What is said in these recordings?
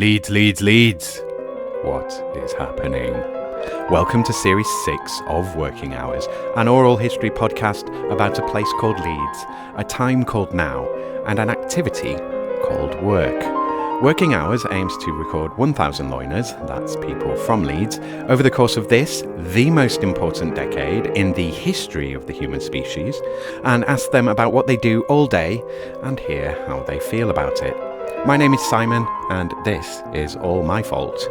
Leeds, Leeds, Leeds. What is happening? Welcome to Series 6 of Working Hours, an oral history podcast about a place called Leeds, a time called now, and an activity called work. Working Hours aims to record 1,000 loiners, that's people from Leeds, over the course of this, the most important decade in the history of the human species, and ask them about what they do all day and hear how they feel about it. My name is Simon, and this is all my fault.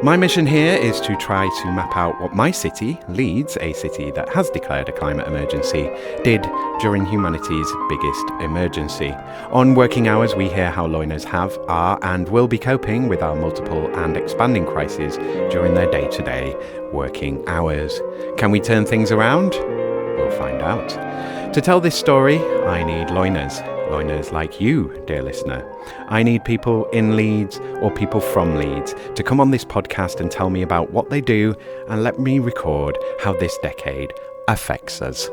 My mission here is to try to map out what my city, Leeds, a city that has declared a climate emergency, did during humanity's biggest emergency. On Working Hours, we hear how loiners have, are, and will be coping with our multiple and expanding crises during their day-to-day working hours. Can we turn things around? We'll find out. To tell this story, I need loiners like you, dear listener. I need people in Leeds or people from Leeds to come on this podcast and tell me about what they do and let me record how this decade affects us.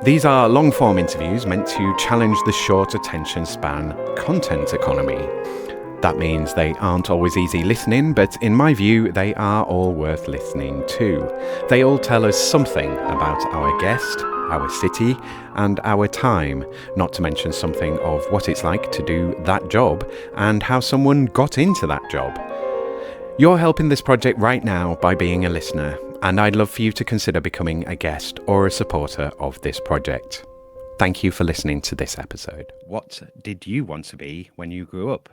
These are long-form interviews meant to challenge the short attention span content economy. That means they aren't always easy listening, but in my view, they are all worth listening to. They all tell us something about our guest, our city, and our time, not to mention something of what it's like to do that job and how someone got into that job. You're helping this project right now by being a listener, and I'd love for you to consider becoming a guest or a supporter of this project. Thank you for listening to this episode. What did you want to be when you grew up?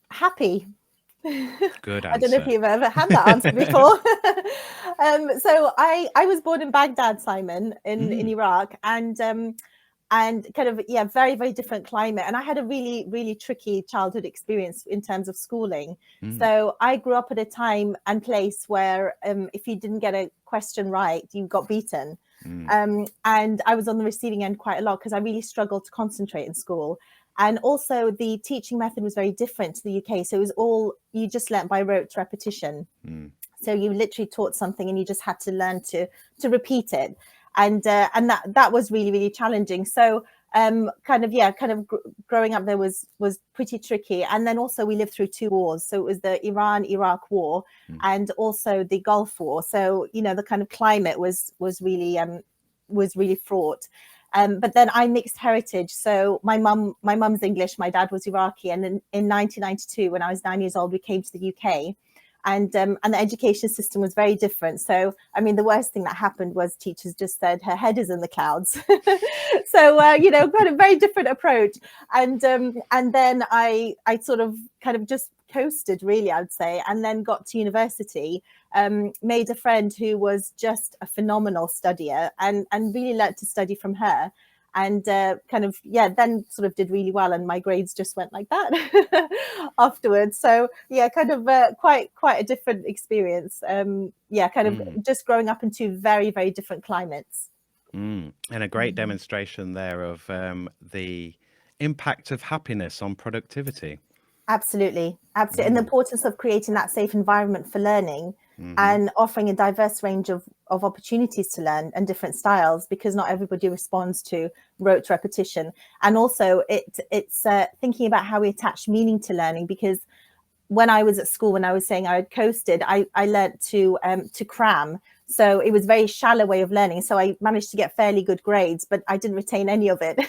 Happy. Good answer. I don't know if you've ever had that answer before. So I was born in Baghdad, Simon, in Iraq, and kind of, very, very different climate. And I had a really, really tricky childhood experience in terms of schooling. So I grew up at a time and place where if you didn't get a question right, you got beaten. And I was on the receiving end quite a lot because I really struggled to concentrate in school. And also the teaching method was very different to the UK. So it was all, you just learnt by rote repetition. So you literally taught something and you just had to learn to repeat it. And that was really, really challenging. So growing up there was pretty tricky. And then also we lived through two wars. So it was the Iran-Iraq war and also the Gulf War. So, the kind of climate was really fraught. But then I mixed heritage. So my mum's English, my dad was Iraqi. And in 1992, when I was 9 years old, we came to the UK. And the education system was very different. So, I mean, the worst thing that happened was teachers just said her head is in the clouds. So, kind of very different approach. And then I sort of kind of just coasted, really, I would say, and then got to university, made a friend who was just a phenomenal studier and really learnt to study from her. And then sort of did really well, and my grades just went like that afterwards. So quite a different experience. Just growing up in two very, very different climates. And a great demonstration there of the impact of happiness on productivity. Absolutely. And the importance of creating that safe environment for learning and offering a diverse range of opportunities to learn and different styles, because not everybody responds to rote repetition. And also it's thinking about how we attach meaning to learning, because when I was at school, when I was saying I had coasted, I learnt to cram. So it was a very shallow way of learning. So I managed to get fairly good grades, but I didn't retain any of it.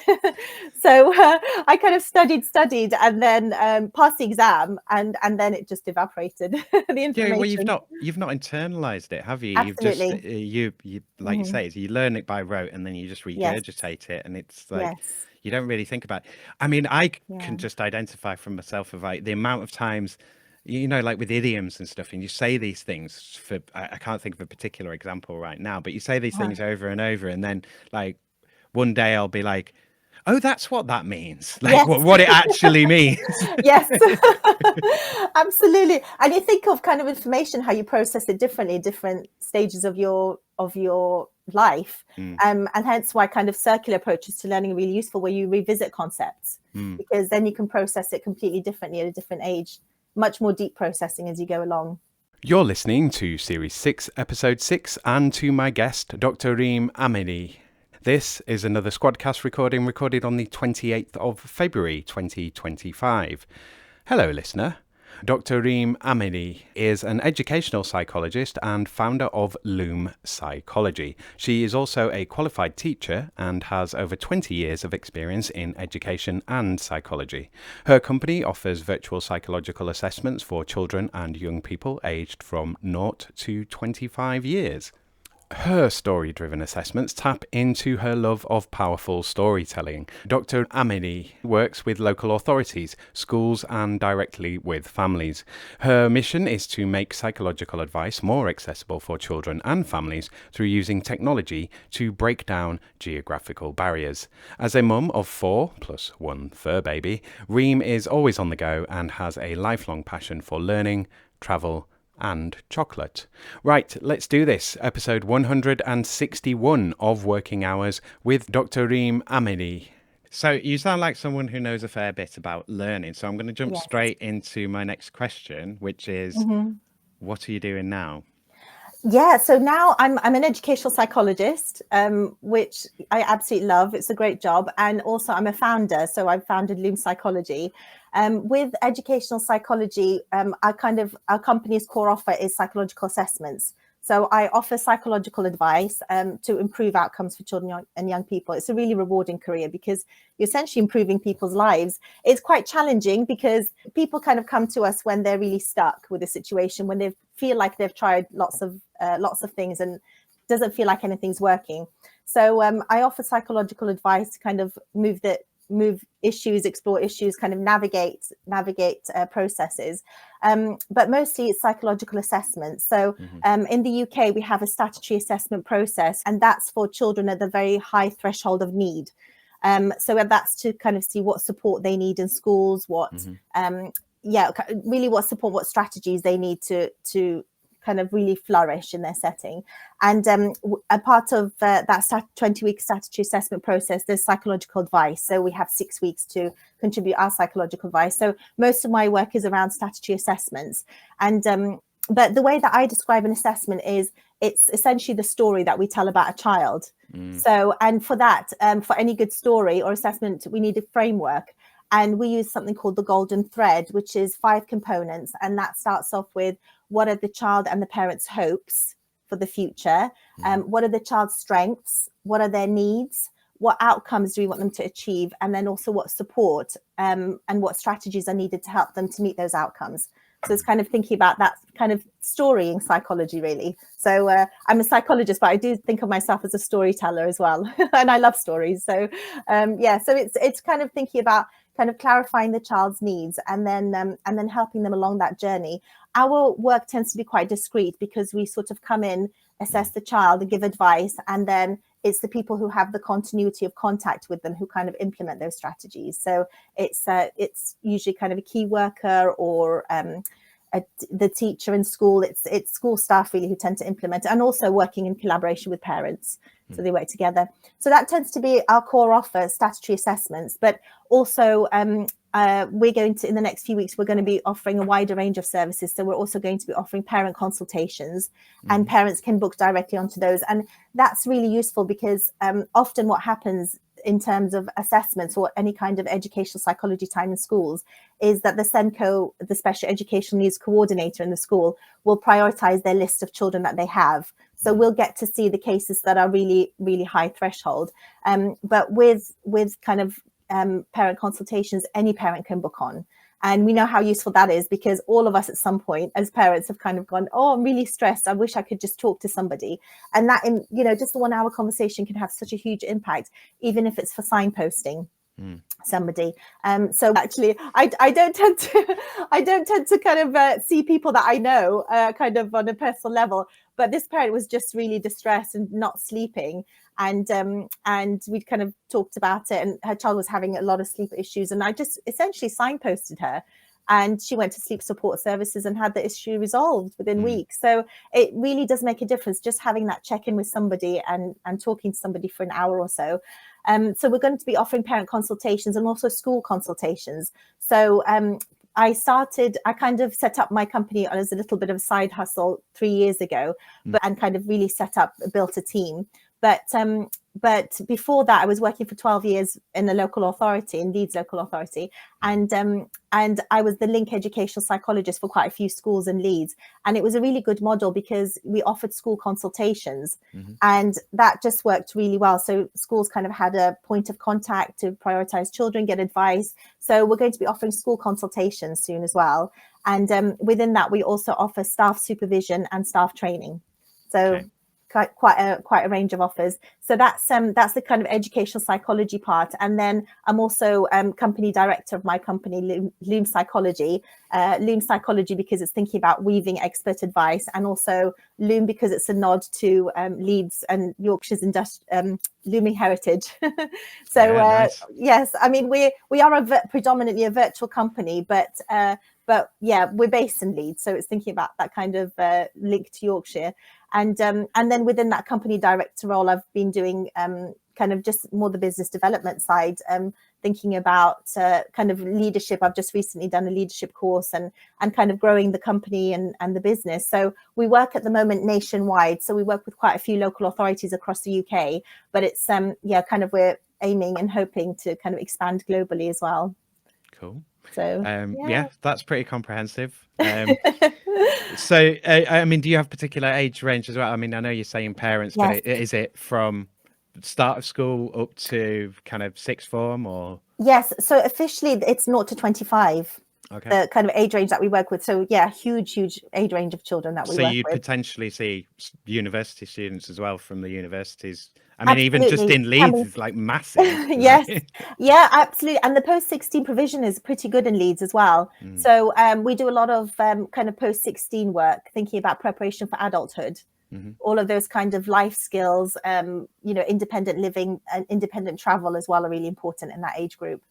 So I kind of studied and then passed the exam, and then it just evaporated. The information. Yeah, well, you've not internalized it, have you? Absolutely. You've just you like you say, you learn it by rote and then you just regurgitate it, and it's like you don't really think about it. I mean, I can just identify from myself of like the amount of times, like with idioms and stuff, and you say these things for, I can't think of a particular example right now, but you say these things over and over, and then like one day I'll be like, oh, that's what that means. Like what it actually means. Yes, absolutely. And you think of kind of information, how you process it differently, different stages of your life. And hence why kind of circular approaches to learning are really useful, where you revisit concepts, because then you can process it completely differently at a different age. Much more deep processing as you go along. You're listening to Series 6, Episode 6, and to my guest, Dr Reem Ameri. This is another Squadcast recorded on the 28th of February 2025. Hello, listener. Dr Reem Ameri is an educational psychologist and founder of Loom Psychology. She is also a qualified teacher and has over 20 years of experience in education and psychology. Her company offers virtual psychological assessments for children and young people aged from 0 to 25 years. Her story-driven assessments tap into her love of powerful storytelling. Dr. Ameri works with local authorities, schools, and directly with families. Her mission is to make psychological advice more accessible for children and families through using technology to break down geographical barriers. As a mum of 4 plus 1 fur baby, Reem is always on the go and has a lifelong passion for learning, travel, and chocolate. Right, let's do this. Episode 161 of Working Hours with Dr. Reem Ameri. So you sound like someone who knows a fair bit about learning. So I'm going to jump straight into my next question, which is, what are you doing now? Yeah, so now I'm an educational psychologist, which I absolutely love. It's a great job. And also I'm a founder. So I've founded Loom Psychology. With educational psychology, our company's core offer is psychological assessments. So I offer psychological advice to improve outcomes for children and young people. It's a really rewarding career because you're essentially improving people's lives. It's quite challenging because people kind of come to us when they're really stuck with a situation, when they feel like they've tried lots of things and doesn't feel like anything's working. So I offer psychological advice to kind of move issues, explore issues, kind of navigate processes. But mostly it's psychological assessments. So in the UK, we have a statutory assessment process, and that's for children at the very high threshold of need. So that's to kind of see what support they need in schools, really what support, what strategies they need to kind of really flourish in their setting. And a part of that 20-week statutory assessment process, there's psychological advice. So we have 6 weeks to contribute our psychological advice. So most of my work is around statutory assessments. And but the way that I describe an assessment is it's essentially the story that we tell about a child. So, and for that, for any good story or assessment, we need a framework. And we use something called the golden thread, which is 5 components. And that starts off with what are the child and the parents' hopes for the future? What are the child's strengths? What are their needs? What outcomes do we want them to achieve? And then also what support and what strategies are needed to help them to meet those outcomes. So it's kind of thinking about that kind of storying psychology, really. So I'm a psychologist, but I do think of myself as a storyteller as well. And I love stories. So so it's kind of thinking about kind of clarifying the child's needs and then helping them along that journey. Our work tends to be quite discreet because we sort of come in, assess the child and give advice, and then it's the people who have the continuity of contact with them who kind of implement those strategies. So it's usually kind of a key worker or the teacher in school. It's school staff really who tend to implement it, and also working in collaboration with parents. So they work together. So that tends to be our core offer, statutory assessments. But also we're going to, in the next few weeks, we're going to be offering a wider range of services. So we're also going to be offering parent consultations, and parents can book directly onto those. And that's really useful because often what happens in terms of assessments or any kind of educational psychology time in schools is that the SENCO, the special educational needs coordinator in the school, will prioritize their list of children that they have. So we'll get to see the cases that are really, really high threshold. But with kind of parent consultations, any parent can book on. And we know how useful that is because all of us at some point as parents have kind of gone, oh, I'm really stressed. I wish I could just talk to somebody. And that, just a 1 hour conversation can have such a huge impact, even if it's for signposting somebody. So actually, I don't tend to kind of see people that I know kind of on a personal level. But this parent was just really distressed and not sleeping. And we'd kind of talked about it, and her child was having a lot of sleep issues. And I just essentially signposted her, and she went to sleep support services and had the issue resolved within weeks. So it really does make a difference just having that check-in with somebody and talking to somebody for an hour or so. So we're going to be offering parent consultations and also school consultations. So I kind of set up my company as a little bit of a side hustle 3 years ago, and kind of really built a team. But before that, I was working for 12 years in a local authority, in Leeds local authority, and I was the link educational psychologist for quite a few schools in Leeds. And it was a really good model because we offered school consultations, and that just worked really well. So schools kind of had a point of contact to prioritize children, get advice. So we're going to be offering school consultations soon as well. And within that, we also offer staff supervision and staff training. So quite a range of offers. So that's the kind of educational psychology part. And then I'm also company director of my company, Loom Psychology. Loom Psychology because it's thinking about weaving expert advice, and also Loom because it's a nod to Leeds and Yorkshire's looming heritage. So nice. yes, I mean we are predominantly a virtual company, but yeah, we're based in Leeds, so it's thinking about that kind of link to Yorkshire. And then within that company director role, I've been doing kind of just more the business development side, thinking about kind of leadership. I've just recently done a leadership course and kind of growing the company and the business. So we work at the moment nationwide. So we work with quite a few local authorities across the UK, but it's kind of we're aiming and hoping to kind of expand globally as well. Cool. So yeah, that's pretty comprehensive. So I mean, do you have particular age range as well? I mean, I know you're saying parents, yes. but is it from start of school up to kind of sixth form, or? Yes, so officially it's 0 to 25. Okay. The kind of age range that we work with. So yeah, huge age range of children that we work with. So you'd potentially see university students as well from the universities. I mean, absolutely. Even just in Leeds is like massive. Yes, yeah, absolutely. And the post-16 provision is pretty good in Leeds as well. So we do a lot of kind of post-16 work, thinking about preparation for adulthood. All of those kind of life skills, independent living and independent travel as well are really important in that age group.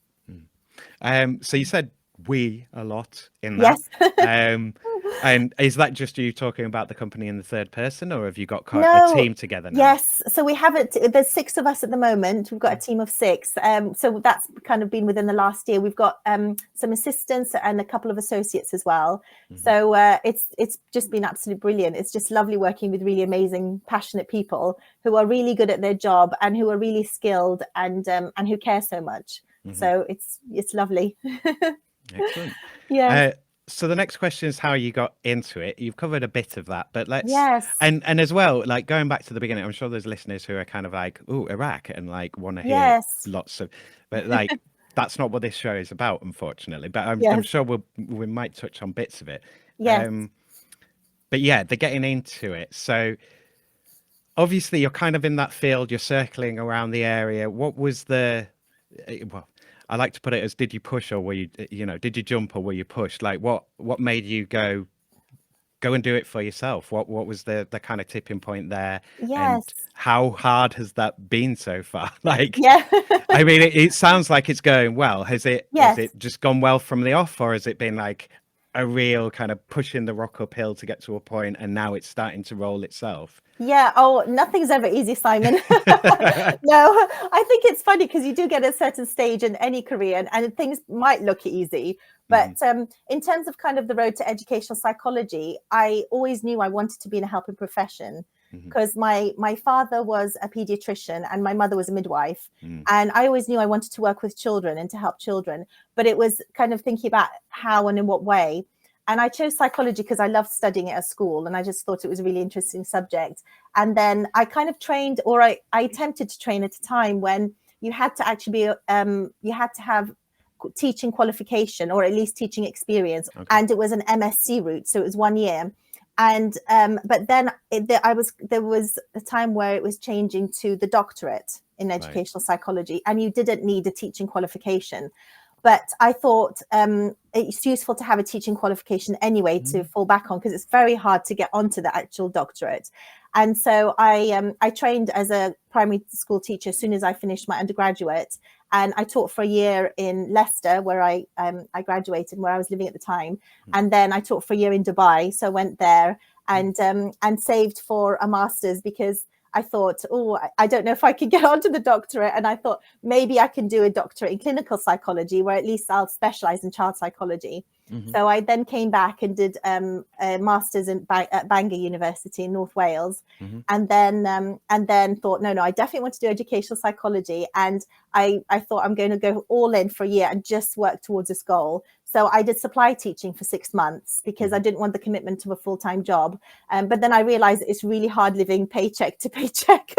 So you said we a lot in that. Yes. And is that just you talking about the company in the third person, or have you got a team together now? Yes, so we have it. There's 6 of us at the moment. We've got a team of 6. So that's kind of been within the last year. We've got some assistants and a couple of associates as well. So it's just been absolutely brilliant. It's just lovely working with really amazing, passionate people who are really good at their job and who are really skilled and who care so much. So it's lovely. Excellent. Yeah. So the next question is how you got into it. You've covered a bit of that, but let's and as well, like going back to the beginning, I'm sure there's listeners who are kind of like, oh, Iraq, and like want to hear lots of, but like that's not what this show is about, unfortunately. But I'm sure we might touch on bits of it. Yes. But yeah, they're getting into it. So obviously you're kind of in that field, you're circling around the area. What was I like to put it as, did you push, or were you, did you jump, or were you pushed? Like what made you go and do it for yourself? What was the kind of tipping point there? Yes. And how hard has that been so far? Like, I mean, it sounds like it's going well. Has it just gone well from the off, or has it been like a real kind of pushing the rock uphill to get to a point, and now it's starting to roll itself? Yeah. Oh, nothing's ever easy, Simon. No, I think it's funny because you do get a certain stage in any career and things might look easy. But in terms of kind of the road to educational psychology, I always knew I wanted to be in a helping profession because my father was a pediatrician and my mother was a midwife. And I always knew I wanted to work with children and to help children. But it was kind of thinking about how and in what way. And I chose psychology because I loved studying it at school and I just thought it was a really interesting subject. And then I kind of trained, or I attempted to train at a time when you had to actually be, you had to have teaching qualification or at least teaching experience. And it was an MSc route. So it was 1 year. And but then there was a time where it was changing to the doctorate in educational psychology, and you didn't need a teaching qualification. But I thought it's useful to have a teaching qualification anyway to fall back on, because it's very hard to get onto the actual doctorate. And so I trained as a primary school teacher as soon as I finished my undergraduate. And I taught for a year in Leicester, where I graduated, where I was living at the time. And then I taught for a year in Dubai. So I went there and saved for a master's, because I thought, I don't know if I could get onto the doctorate. And I thought maybe I can do a doctorate in clinical psychology, where at least I'll specialize in child psychology. Hmm. So I then came back and did a master's at Bangor University in North Wales, Hmm. and then thought, no, I definitely want to do educational psychology, and I thought I'm going to go all in for a year and just work towards this goal. So I did supply teaching for 6 months because I didn't want the commitment of a full-time job. But then I realized it's really hard living paycheck to paycheck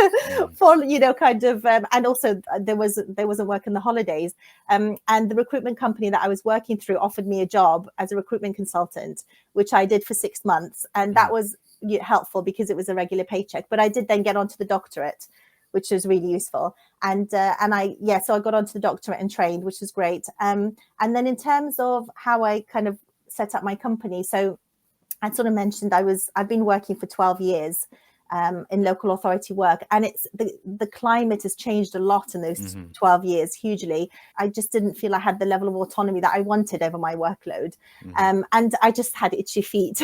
for, kind of, and also there wasn't work in the holidays. And the recruitment company that I was working through offered me a job as a recruitment consultant, which I did for 6 months. And that was helpful because it was a regular paycheck. But I did then get onto the doctorate, which was really useful. So I got onto the doctorate and trained, which was great. And then in terms of how I kind of set up my company, so I sort of mentioned I've been working for 12 years in local authority work, and it's the climate has changed a lot in those 12 years, hugely. I just didn't feel I had the level of autonomy that I wanted over my workload, and I just had itchy feet.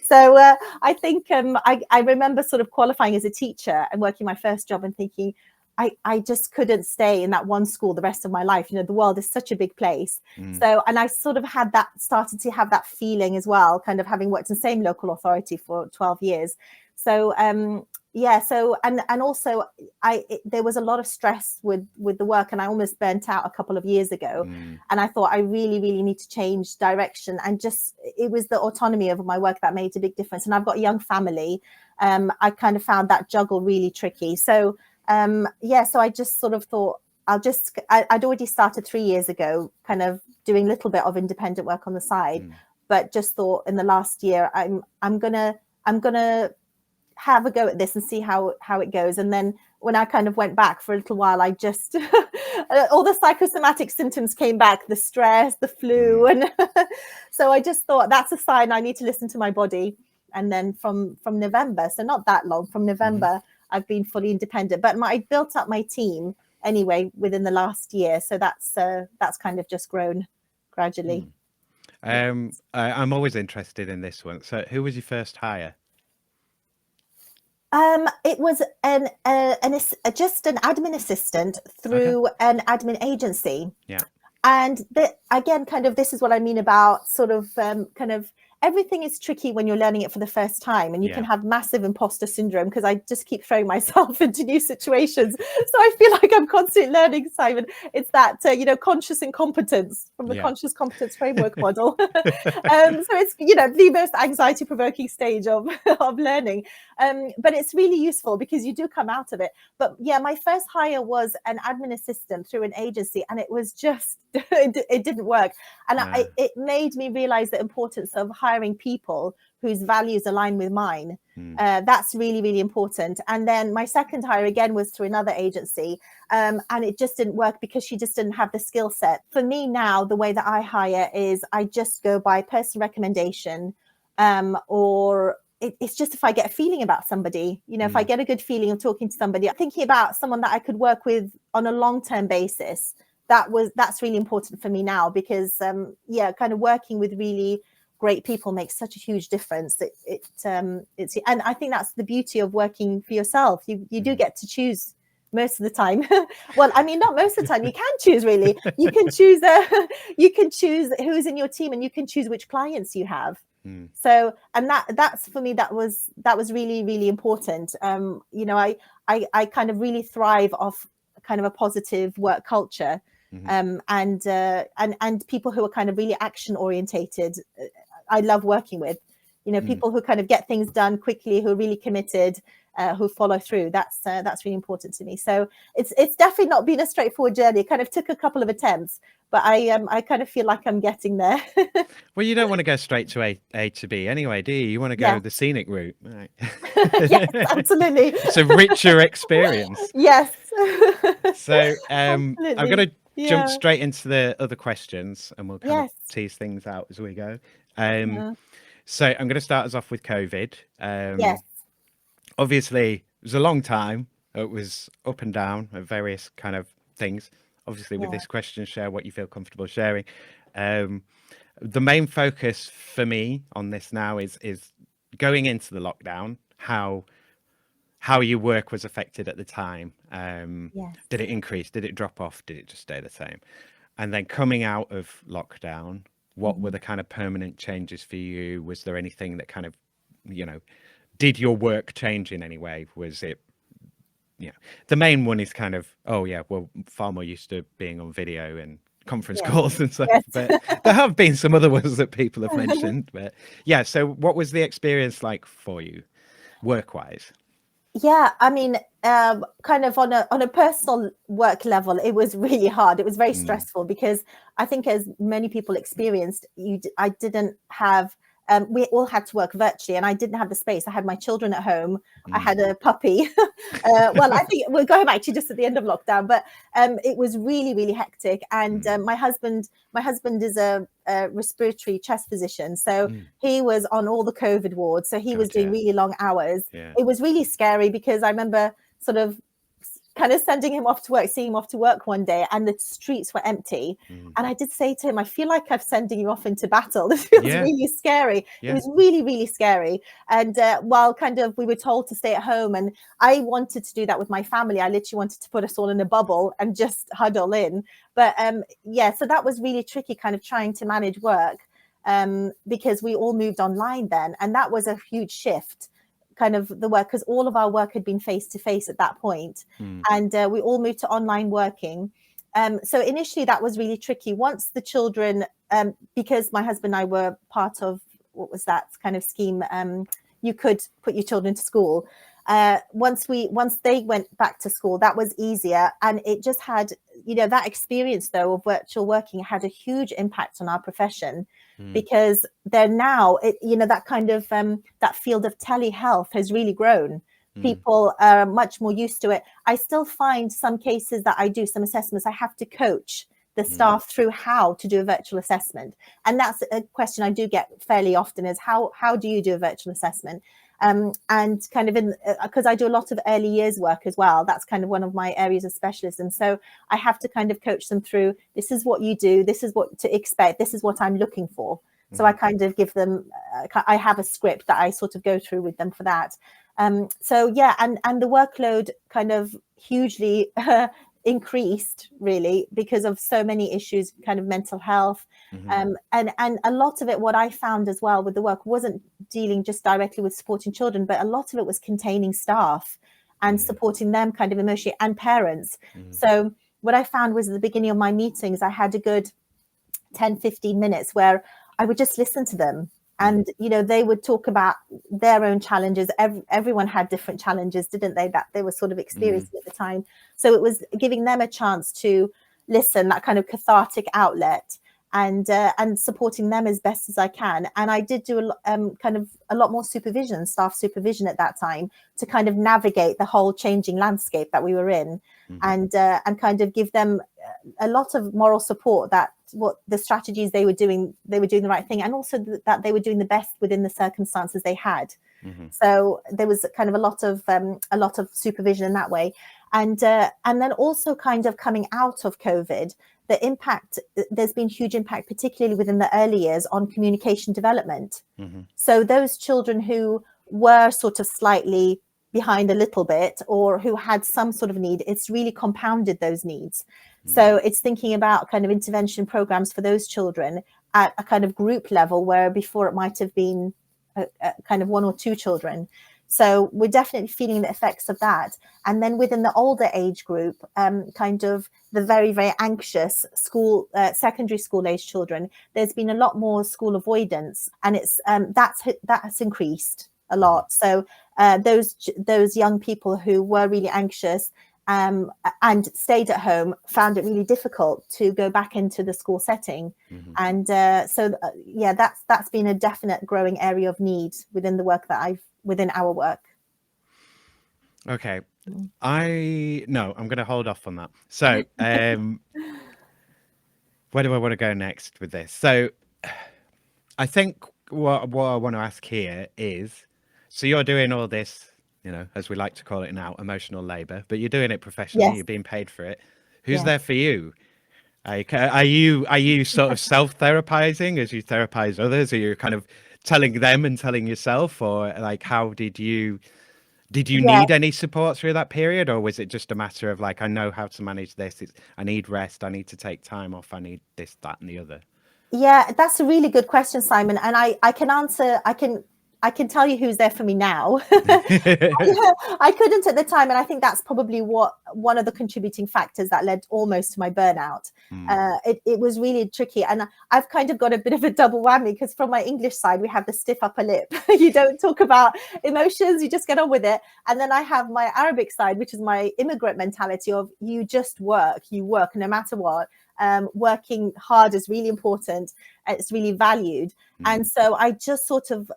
So I think I remember sort of qualifying as a teacher and working my first job and thinking, I just couldn't stay in that one school the rest of my life. The world is such a big place. So, and I sort of started to have that feeling as well, kind of having worked in the same local authority for 12 years. So, and also there was a lot of stress with the work, and I almost burnt out a couple of years ago. And I thought I really, really need to change direction. And just, it was the autonomy of my work that made a big difference. And I've got a young family. I kind of found that juggle really tricky. So, so I just sort of thought I'd already started 3 years ago, kind of doing a little bit of independent work on the side, but just thought in the last year, I'm gonna have a go at this and see how it goes. And then when I kind of went back for a little while, I just all the psychosomatic symptoms came back, the stress, the flu, and so I just thought that's a sign I need to listen to my body. And then from November, so not that long, from November, I've been fully independent, but I built up my team anyway within the last year. So that's kind of just grown gradually. I'm always interested in this one. So who was your first hire? It was just an admin assistant through an admin agency. Yeah. And again, kind of, this is what I mean about sort of kind of everything is tricky when you're learning it for the first time, and you can have massive imposter syndrome because I just keep throwing myself into new situations. So I feel like I'm constantly learning, Simon. It's that, conscious incompetence from the conscious competence framework model. So it's, the most anxiety provoking stage of learning. But it's really useful because you do come out of it. But yeah, my first hire was an admin assistant through an agency, and it was just, it didn't work. And it made me realize the importance of hiring people whose values align with mine. That's really, really important. And then my second hire again was through another agency, and it just didn't work because she just didn't have the skill set. For me now, the way that I hire is I just go by personal recommendation, or it's just if I get a feeling about somebody, if I get a good feeling of talking to somebody, thinking about someone that I could work with on a long-term basis. That's really important for me now because kind of working with really great people makes such a huge difference. It's and I think that's the beauty of working for yourself. You do get to choose most of the time. Well, I mean, not most of the time. You can choose, really. You can choose who's in your team, and you can choose which clients you have. So, and that's for me, that was really, really important. I kind of really thrive off kind of a positive work culture. And people who are kind of really action orientated, I love working with, people who kind of get things done quickly, who are really committed, who follow through. That's really important to me. So it's definitely not been a straightforward journey. It kind of took a couple of attempts, but I kind of feel like I'm getting there. Well, you don't want to go straight to A to B anyway, do you? You want to go the scenic route. Right. Yes, absolutely. It's a richer experience. Yes. So I'm going to jump straight into the other questions, and we'll kind of tease things out as we go. So I'm going to start us off with COVID. Yes. Obviously, it was a long time. It was up and down at various kind of things. Obviously, with this question, share what you feel comfortable sharing. The main focus for me on this now is going into the lockdown, how your work was affected at the time. Did it increase? Did it drop off? Did it just stay the same? And then coming out of lockdown, What were the kind of permanent changes for you? Was there anything that kind of, you know, did your work change in any way? Was it, the main one is kind of, oh yeah, we're far more used to being on video and conference Yes. calls and stuff, Yes. but there have been some other ones that people have mentioned. But yeah, so what was the experience like for you, work-wise? Yeah, I mean, kind of on a personal work level, it was really hard. It was very stressful because I think, as many people experienced, I didn't have. We all had to work virtually, and I didn't have the space. I had my children at home. I had a puppy. Well, I think we're going back to just at the end of lockdown, but it was really, really hectic. And my husband is a respiratory chest physician, so he was on all the COVID wards. So he was doing really long hours. Yeah. It was really scary because I remember sort of kind of sending him off to work, seeing him off to work one day, and the streets were empty. And I did say to him, I feel like I'm sending you off into battle. This feels really scary. It was really, really scary. And while kind of we were told to stay at home, and I wanted to do that with my family, I literally wanted to put us all in a bubble and just huddle in. But so that was really tricky, kind of trying to manage work, because we all moved online then. And that was a huge shift, kind of the work, because all of our work had been face to face at that point. And we all moved to online working. So initially that was really tricky. Once the children, because my husband and I were part of, what was that kind of scheme, you could put your children to school. Once they went back to school, that was easier. And it just had, that experience though of virtual working had a huge impact on our profession, because they're now, that kind of, that field of telehealth has really grown. People are much more used to it. I still find some cases that I do some assessments, I have to coach the staff through how to do a virtual assessment. And that's a question I do get fairly often, is how do you do a virtual assessment? And kind of because I do a lot of early years work as well. That's kind of one of my areas of specialism. So I have to kind of coach them through, this is what you do, this is what to expect, this is what I'm looking for. So I kind of give them, I have a script that I sort of go through with them for that. So yeah, and the workload kind of hugely increased, really, because of so many issues, kind of mental health. And a lot of it, what I found as well with the work, wasn't dealing just directly with supporting children, but a lot of it was containing staff and supporting them kind of emotionally, and parents. So what I found was, at the beginning of my meetings, I had a good 10-15 minutes where I would just listen to them. And, they would talk about their own challenges. Everyone had different challenges, didn't they, that they were sort of experiencing at the time. So it was giving them a chance to listen, that kind of cathartic outlet, and supporting them as best as I can. And I did do kind of a lot more supervision, staff supervision at that time, to kind of navigate the whole changing landscape that we were in, and kind of give them a lot of moral support, that what the strategies they were doing the right thing, and also that they were doing the best within the circumstances they had. So there was kind of a lot of supervision in that way. And then also kind of coming out of COVID, the impact, there's been huge impact, particularly within the early years, on communication development. So those children who were sort of slightly behind a little bit, or who had some sort of need, it's really compounded those needs. So it's thinking about kind of intervention programs for those children at a kind of group level, where before it might have been a kind of one or two children. So we're definitely feeling the effects of that. And then within the older age group, kind of the very, very anxious secondary school age children, there's been a lot more school avoidance, and it's that's increased a lot. So those young people who were really anxious and stayed at home found it really difficult to go back into the school setting. And that's been a definite growing area of need within the work that within our work. Okay. I'm going to hold off on that. So where do I want to go next with this? So I think what I want to ask here is, so you're doing all this, as we like to call it now, emotional labor, but you're doing it professionally. Yes. You're being paid for it. Who's there for you? Like, are you sort of self-therapizing as you therapize others? Are you kind of telling them and telling yourself, or like, how did you need any support through that period, or was it just a matter of like, I know how to manage this, I need rest, I need to take time off, I need this, that, and the other? Yeah, that's a really good question, Simon. And I can answer, I can tell you who's there for me now. I couldn't at the time, and I think that's probably one of the contributing factors that led almost to my burnout. It was really tricky, and I've kind of got a bit of a double whammy, because from my English side we have the stiff upper lip. You don't talk about emotions, you just get on with it. And then I have my Arabic side, which is my immigrant mentality of you just work, no matter what. Working hard is really important. It's really valued. And so I just sort of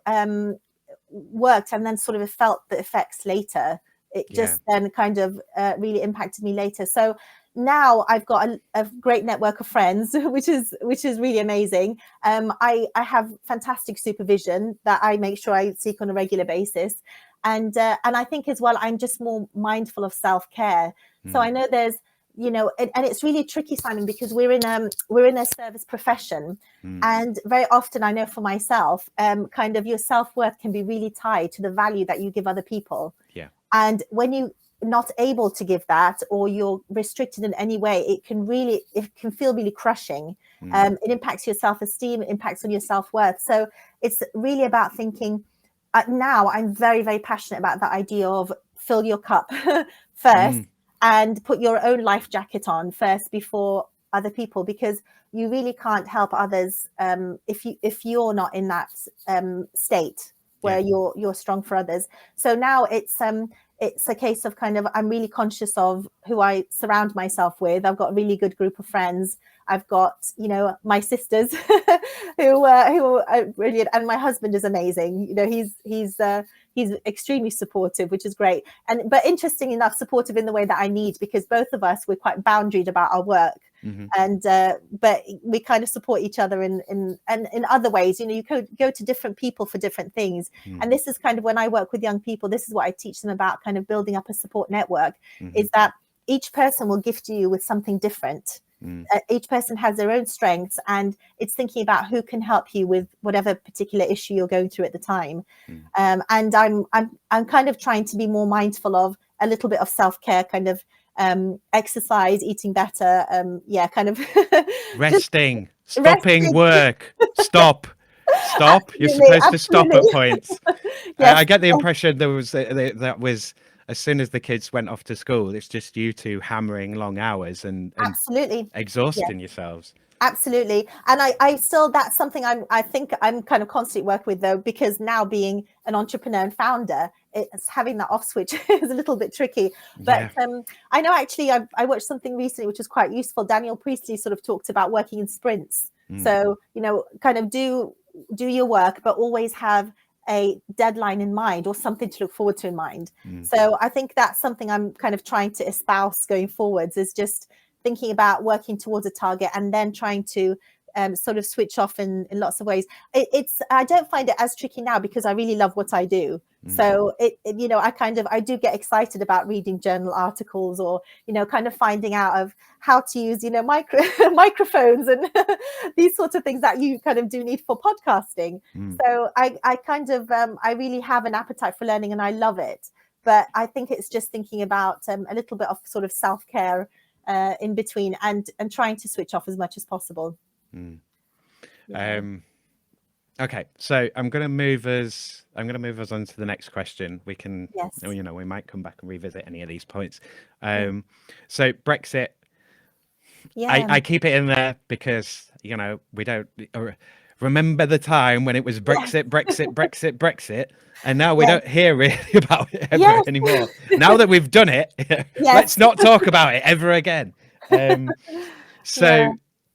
worked, and then sort of felt the effects later. It just then kind of really impacted me later. So now I've got a great network of friends, which is really amazing. I have fantastic supervision that I make sure I seek on a regular basis. And I think as well, I'm just more mindful of self-care. So I know there's, you know, and it's really tricky, Simon, because we're in a service profession, and very often I know for myself, kind of your self-worth can be really tied to the value that you give other people. Yeah. And when you're not able to give that, or you're restricted in any way, it can feel really crushing. It impacts your self-esteem, it impacts on your self-worth. So it's really about thinking. Now I'm very, very passionate about that idea of fill your cup first. And put your own life jacket on first before other people, because you really can't help others if you're not in that state where you're strong for others. So now it's a case of kind of, I'm really conscious of who I surround myself with. I've got a really good group of friends. I've got, you know, my sisters who are brilliant, and my husband is amazing. You know, he's extremely supportive, which is great. But interesting enough, supportive in the way that I need, because both of us, we're quite boundaried about our work. And but we kind of support each other in other ways. You know, you could go to different people for different things. And this is kind of, when I work with young people, this is what I teach them about kind of building up a support network, is that each person will gift you with something different. Each person has their own strengths, and it's thinking about who can help you with whatever particular issue you're going through at the time. And I'm kind of trying to be more mindful of a little bit of self-care, kind of exercise, eating better, kind of Resting, stopping work. Stop. You're supposed to stop at points. Yes. I get the impression that was as soon as the kids went off to school, it's just you two hammering long hours and Absolutely exhausting yourselves. Absolutely. And I still, that's something I think I'm kind of constantly work with, though, because now being an entrepreneur and founder, it's having that off switch is a little bit tricky. But I know actually I watched something recently which was quite useful. Daniel Priestley sort of talked about working in sprints. So, you know, kind of do your work, but always have a deadline in mind, or something to look forward to in mind. So I think that's something I'm kind of trying to espouse going forwards, is just thinking about working towards a target and then trying to sort of switch off in lots of ways. I don't find it as tricky now, because I really love what I do. So you know, I do get excited about reading journal articles, or, you know, kind of finding out of how to use, you know, microphones and these sorts of things that you kind of do need for podcasting. So I kind of I really have an appetite for learning, and I love it. But I think it's just thinking about a little bit of sort of self-care in between, and trying to switch off as much as possible. Okay, so I'm going to move us on to the next question. We can, you know, we might come back and revisit any of these points. So Brexit, I keep it in there because, you know, we don't remember the time when it was Brexit, and now we don't hear really about it ever anymore. Now that we've done it, let's not talk about it ever again.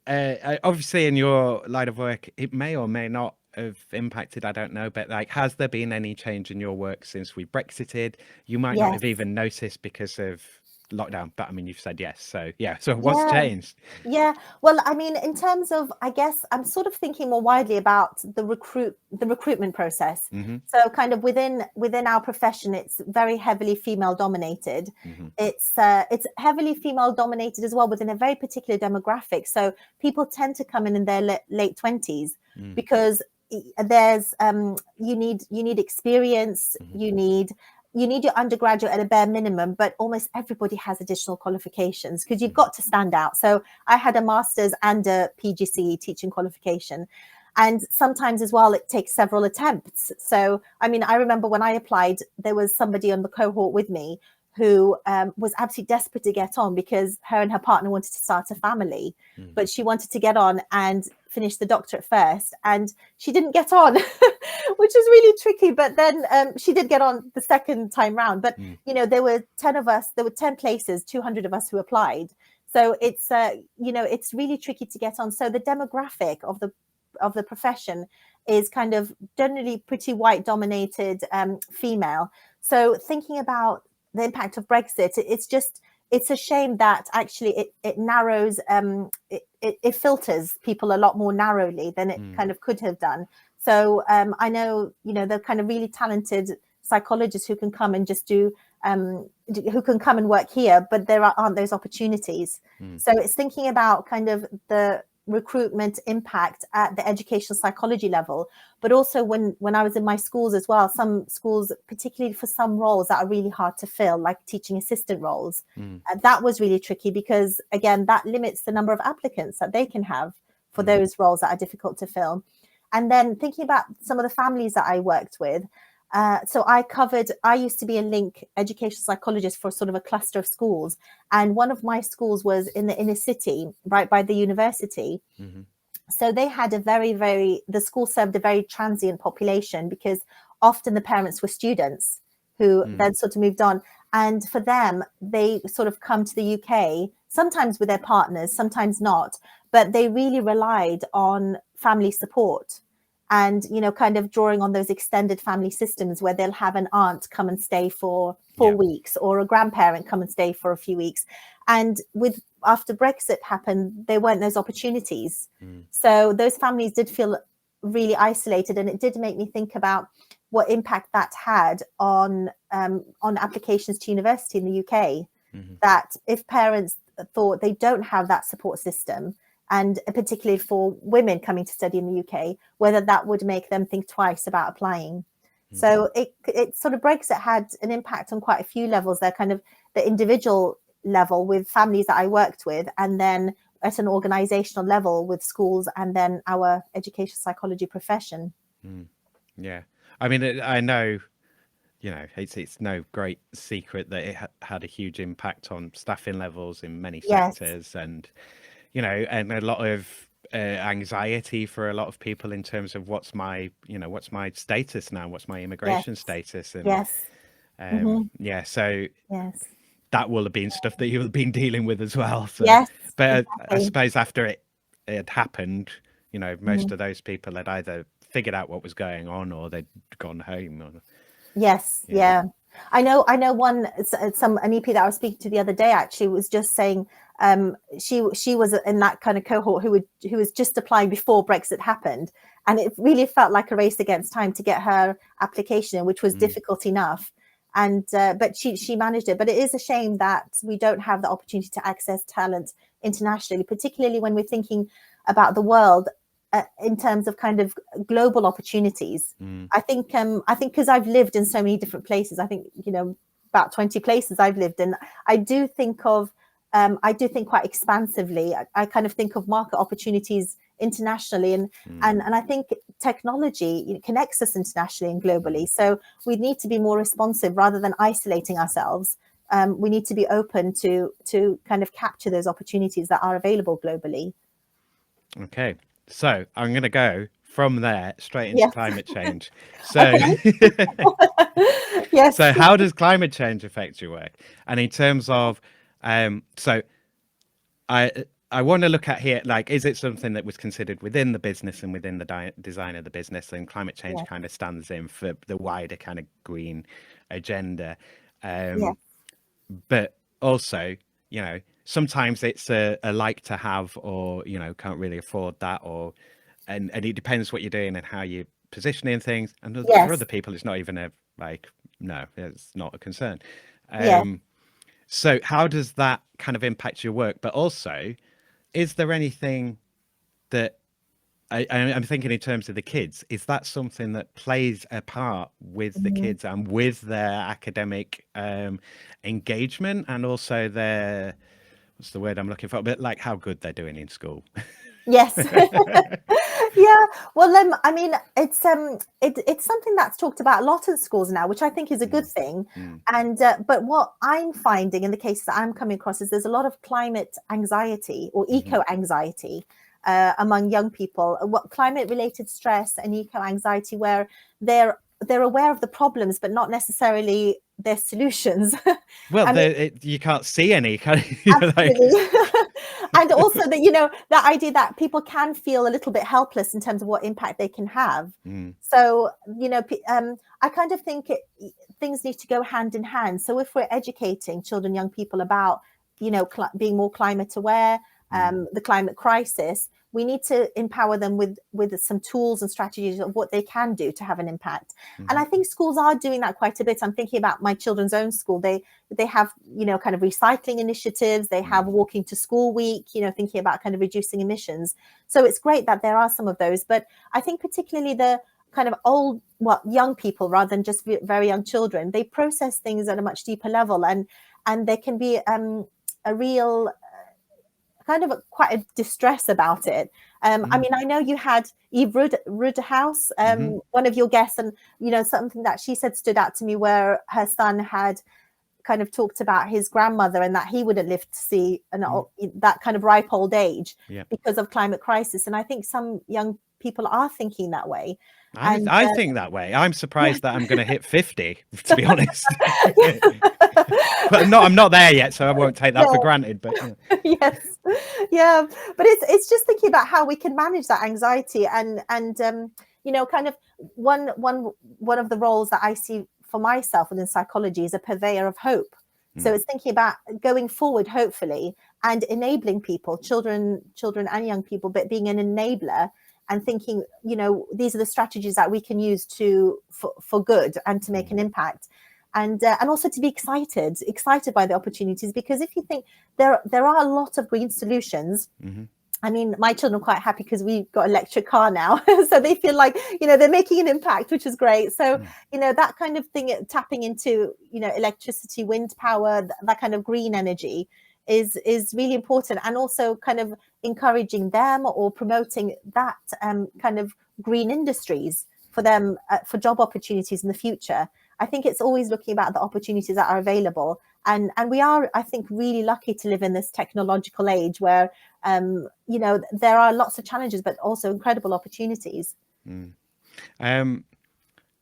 Obviously in your line of work, it may or may not have impacted, I don't know, but like, has there been any change in your work since we Brexited? You might not have even noticed because of lockdown, but I mean, you've said yes, so what's changed? Well, I mean, in terms of, I guess I'm sort of thinking more widely about the recruitment process. So kind of within our profession, it's very heavily female dominated. It's heavily female dominated as well within a very particular demographic. So people tend to come in their late 20s because there's you need experience, you need you need your undergraduate at a bare minimum, but almost everybody has additional qualifications because you've got to stand out. So I had a master's and a PGCE teaching qualification. And sometimes as well, it takes several attempts. So, I mean, I remember when I applied, there was somebody on the cohort with me who was absolutely desperate to get on because her and her partner wanted to start a family, but she wanted to get on and finish the doctorate first, and she didn't get on, which is really tricky. But then she did get on the second time round. But you know, there were 10 of us, there were 10 places, 200 of us who applied. So it's you know, it's really tricky to get on. So the demographic of the profession is kind of generally pretty white dominated, female. So thinking about the impact of Brexit, it's a shame that actually it narrows, it filters people a lot more narrowly than it kind of could have done. So I know, you know, the kind of really talented psychologists who can come and just do, who can come and work here, but there aren't those opportunities. So it's thinking about kind of the recruitment impact at the educational psychology level, but also when I was in my schools as well, some schools, particularly for some roles that are really hard to fill, like teaching assistant roles, that was really tricky because again, that limits the number of applicants that they can have for those roles that are difficult to fill. And then thinking about some of the families that I worked with, so I used to be a link educational psychologist for sort of a cluster of schools. And one of my schools was in the inner city, right by the university. So they had the school served a very transient population because often the parents were students who then sort of moved on. And for them, they sort of come to the UK, sometimes with their partners, sometimes not, but they really relied on family support. And, you know, kind of drawing on those extended family systems where they'll have an aunt come and stay for 4 weeks or a grandparent come and stay for a few weeks. And after Brexit happened, there weren't those opportunities. So those families did feel really isolated. And it did make me think about what impact that had on applications to university in the UK. That if parents thought they don't have that support system, and particularly for women coming to study in the UK, whether that would make them think twice about applying. So it sort of Brexit had an impact on quite a few levels there, kind of the individual level with families that I worked with, and then at an organizational level with schools, and then our education psychology profession. Yeah. I mean, I know, you know, it's no great secret that it had a huge impact on staffing levels in many sectors, and you know, and a lot of anxiety for a lot of people in terms of what's my status now, what's my immigration status, and so that will have been stuff that you'll have been dealing with as well. So, but exactly. I suppose after it had happened, you know, most of those people had either figured out what was going on or they'd gone home. Or, I know an EP that I was speaking to the other day actually was just saying she was in that kind of cohort who was just applying before Brexit happened, and it really felt like a race against time to get her application in, which was difficult enough. And but she managed it. But it is a shame that we don't have the opportunity to access talent internationally, particularly when we're thinking about the world in terms of kind of global opportunities. I think because I've lived in so many different places, I think, you know, about 20 places I've lived in, I do think quite expansively. I kind of think of market opportunities internationally, and I think technology connects us internationally and globally. So we need to be more responsive rather than isolating ourselves. We need to be open to kind of capture those opportunities that are available globally. Okay, so I'm going to go from there straight into climate change. So, so how does climate change affect your work? And in terms of, so I want to look at here, like, is it something that was considered within the business and within the design of the business? And climate change kind of stands in for the wider kind of green agenda. But also, you know, sometimes it's a like to have, or, you know, can't really afford that, or, and it depends what you're doing and how you're positioning things. And for other people, it's not even no, it's not a concern. So how does that kind of impact your work? But also, is there anything that I'm thinking in terms of the kids. Is that something that plays a part with the Mhm. kids and with their academic engagement, and also their, what's the word I'm looking for? But like how good they're doing in school. Yes. Yeah. Well, I mean, it's something that's talked about a lot in schools now, which I think is a good Mm, thing. mm, And but what I'm finding in the cases that I'm coming across is there's a lot of climate anxiety or mhm, eco anxiety among young people. What climate related stress and eco anxiety, where they're aware of the problems, but not necessarily their solutions. Well, I mean, you can't see any, can you? Like, absolutely. And also that, you know, that idea that people can feel a little bit helpless in terms of what impact they can have. mm, So, you know, I kind of think things need to go hand in hand. So if we're educating children, young people about, you know, being more climate aware, mm, the climate crisis, we need to empower them with some tools and strategies of what they can do to have an impact. And mhm, I think schools are doing that quite a bit. I'm thinking about my children's own school. They have, you know, kind of recycling initiatives. They have mm, walking to school week, you know, thinking about kind of reducing emissions. So it's great that there are some of those. But I think particularly the kind of young people rather than just very young children, they process things at a much deeper level, and there can be a real kind of quite a distress about it. I mm, mean, I know you had Eve Ruderhouse, mhm, one of your guests, and you know something that she said stood out to me, where her son had kind of talked about his grandmother and that he wouldn't live to see mm, that kind of ripe old age yeah. because of climate crisis. And I think some young people are thinking that way. I And I think that way. I'm yeah, surprised that I'm going to hit 50, to be honest. But I'm not there yet, so I won't take that for yeah, granted. But yeah. yes, yeah. But it's just thinking about how we can manage that anxiety, and you know, kind of one of the roles that I see for myself within psychology is a purveyor of hope. So Mm, it's thinking about going forward, hopefully, and enabling people, children and young people, but being an enabler and thinking, you know, these are the strategies that we can use for good and to make mm, an impact. And also to be excited by the opportunities, because if you think there are a lot of green solutions. mhm, I mean, my children are quite happy because we've got an electric car now. So they feel like, you know, they're making an impact, which is great. So, mm, you know, that kind of thing, tapping into, you know, electricity, wind power, that kind of green energy is really important. And also kind of encouraging them or promoting that kind of green industries for them, for job opportunities in the future. I think it's always looking about the opportunities that are available. And we are, I think, really lucky to live in this technological age where you know, there are lots of challenges, but also incredible opportunities. mm. Um,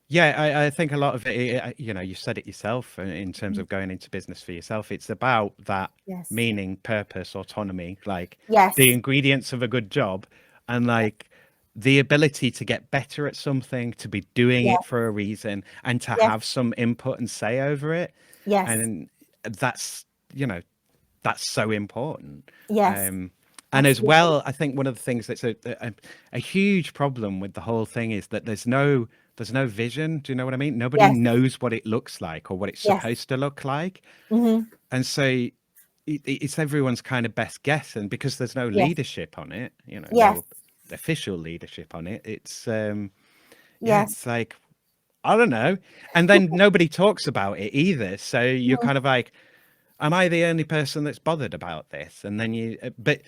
yeah, I think a lot of it, you know, you said it yourself in terms Mm. of going into business for yourself. It's about that Yes. meaning, purpose, autonomy, like the Yes. ingredients of a good job, and like the ability to get better at something, to be doing Yes. it for a reason, and to Yes. have some input and say over it. Yes. And that's, you know, that's so important. Yes. Um, and as Absolutely. well, I think one of the things that's a huge problem with the whole thing is that there's no vision. Do you know what I mean? Nobody Yes. knows what it looks like or what it's Yes. supposed to look like. Hmm. And so it's everyone's kind of best guess. And because there's no Yes. leadership on it, you know, Yes. no official leadership on it, it's, yeah, Yes. it's like, I don't know. And then nobody talks about it either. So you're Mhm. kind of like, am I the only person that's bothered about this? And then but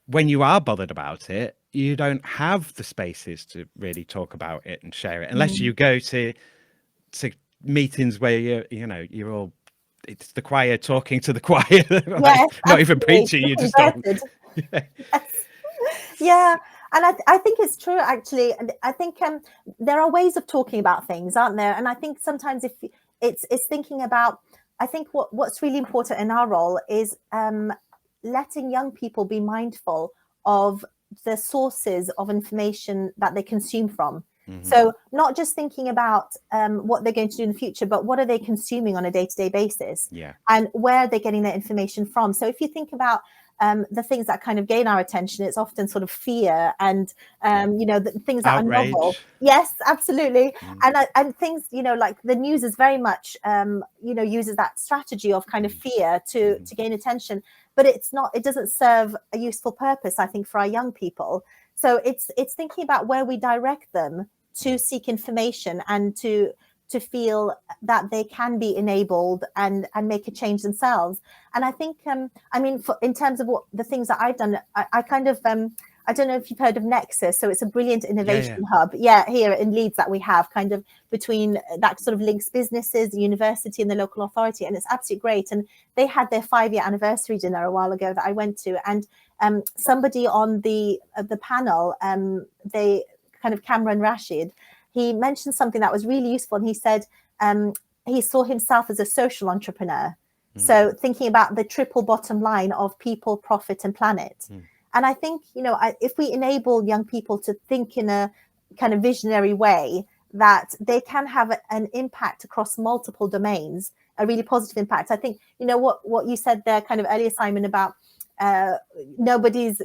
when you are bothered about it, you don't have the spaces to really talk about it and share it, unless Mm. you go to meetings where you know you're all, it's the choir talking to the choir, like Yes. not even Absolutely. preaching, You're you just don't. converted. Yeah. Yes. Yeah. And I think it's true, actually. And I think there are ways of talking about things, aren't there? And I think sometimes if it's thinking about, I think what's really important in our role is letting young people be mindful of the sources of information that they consume from. Hmm. So not just thinking about what they're going to do in the future, but what are they consuming on a day-to-day basis, Yeah. and where they're getting their information from. So if you think about the things that kind of gain our attention, it's often sort of fear and Yeah. you know, the things that are novel. Outrage. Yes, absolutely. Mm, And things, you know, like the news is very much you know, uses that strategy of kind of mm, fear mhm, to gain attention, but it doesn't serve a useful purpose, I think, for our young people. So it's thinking about where we direct them to seek information and to feel that they can be enabled and make a change themselves. And I think I mean, in terms of what the things that I've done, I kind of I don't know if you've heard of Nexus. So it's a brilliant innovation hub, here in Leeds, that we have kind of between that sort of links businesses, the university and the local authority. And it's absolutely great. And they had their 5-year anniversary dinner a while ago that I went to. And somebody on the panel, they kind of Cameron Rashid, he mentioned something that was really useful. And he said he saw himself as a social entrepreneur. So thinking about the triple bottom line of people, profit and planet. And I think, if we enable young people to think in a kind of visionary way, that they can have an impact across multiple domains, a really positive impact. I think, what you said there kind of earlier, Simon, about nobody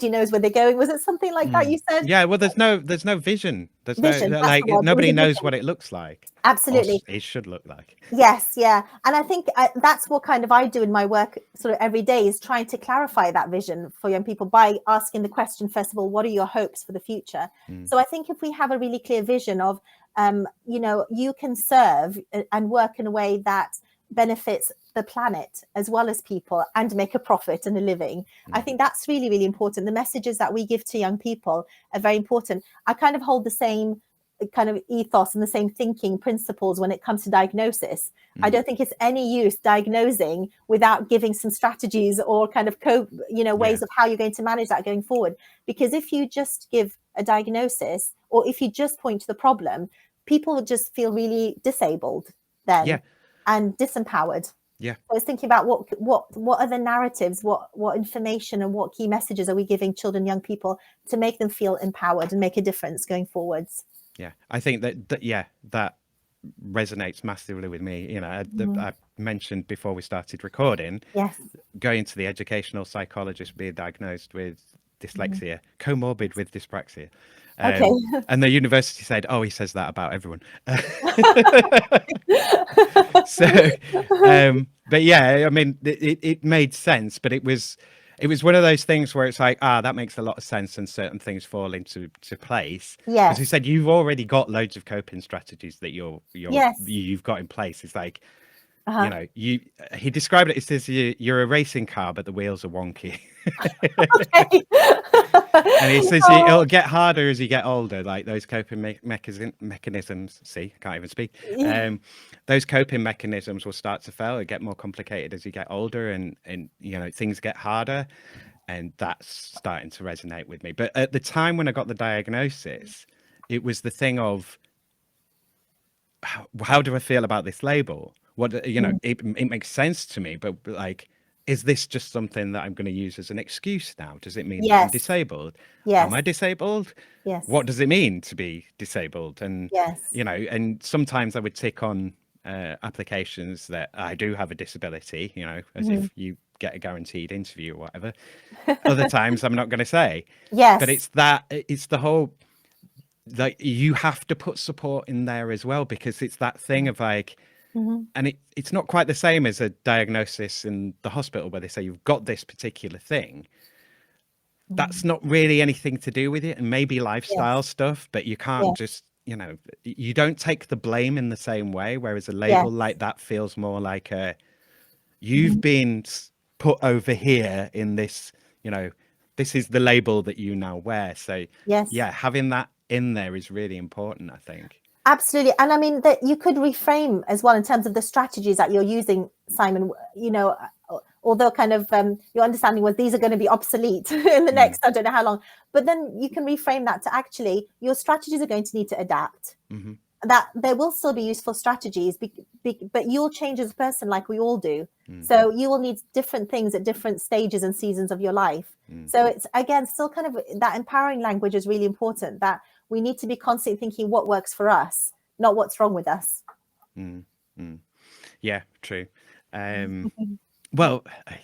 knows where they're going. Was it something like that you said? Yeah, well, there's no vision. There's vision, no, like, nobody knows what it looks like. Absolutely. It should look like. Yes, yeah. And I think that's what kind of I do in my work sort of every day, is trying to clarify that vision for young people by asking the question, first of all, what are your hopes for the future? So I think if we have a really clear vision of, you can serve and work in a way that benefits the planet as well as people and make a profit and a living. I think that's really, really important. The messages that we give to young people are very important. I kind of hold the same kind of ethos and the same thinking principles when it comes to diagnosis. I don't think it's any use diagnosing without giving some strategies or kind of ways of how you're going to manage that going forward. Because if you just give a diagnosis, or if you just point to the problem, people will just feel really disabled then and disempowered. So I was thinking about what are the narratives, what information and what key messages are we giving children, young people, to make them feel empowered and make a difference going forwards. Yeah, I think that resonates massively with me. I mentioned before we started recording, going to the educational psychologist, being diagnosed with dyslexia, comorbid with dyspraxia. And the university said, "Oh, he says that about everyone." So, but yeah, I mean, it made sense, but it was one of those things where it's like, that makes a lot of sense, and certain things fall into place. As you said, you've already got loads of coping strategies that you've got in place. It's like, he described it. It says you're a racing car, but the wheels are wonky. And he says it'll get harder as you get older, like those coping mechanisms. See, I can't even speak. Those coping mechanisms will start to fail and get more complicated as you get older, and things get harder, and that's starting to resonate with me. But at the time when I got the diagnosis, it was the thing of, how do I feel about this label? What it makes sense to me, but like, is this just something that I'm going to use as an excuse now? Does it mean that I'm disabled? Am I disabled? What does it mean to be disabled? And and sometimes I would tick on applications that I do have a disability, as if you get a guaranteed interview or whatever. Other times I'm not going to say. But it's the whole, like, you have to put support in there as well, because it's that thing of like, and it's not quite the same as a diagnosis in the hospital where they say you've got this particular thing. That's not really anything to do with it, and maybe lifestyle stuff, but you can't just, you don't take the blame in the same way, whereas a label like that feels more like you've been put over here in this, this is the label that you now wear. So having that in there is really important, I think. Absolutely. And I mean, that you could reframe as well in terms of the strategies that you're using, Simon, although kind of your understanding was these are going to be obsolete in the next, I don't know how long, but then you can reframe that to actually your strategies are going to need to adapt. That there will still be useful strategies, but you'll change as a person like we all do. So you will need different things at different stages and seasons of your life. So it's, again, still kind of that empowering language is really important, that we need to be constantly thinking what works for us, not what's wrong with us. Yeah, true. Well,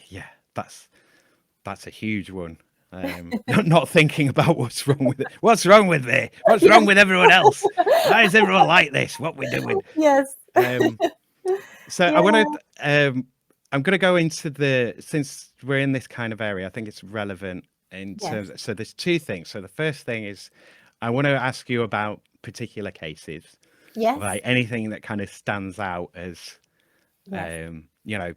yeah, that's a huge one. Not thinking about what's wrong with it. What's wrong with me? What's wrong with everyone else? Why is everyone like this? What we're doing? So I want to. I'm going to go into since we're in this kind of area, I think it's relevant in Yes. terms so there's two things. So the first thing is I want to ask you about particular cases, Yes. like anything that kind of stands out as Yes. you know,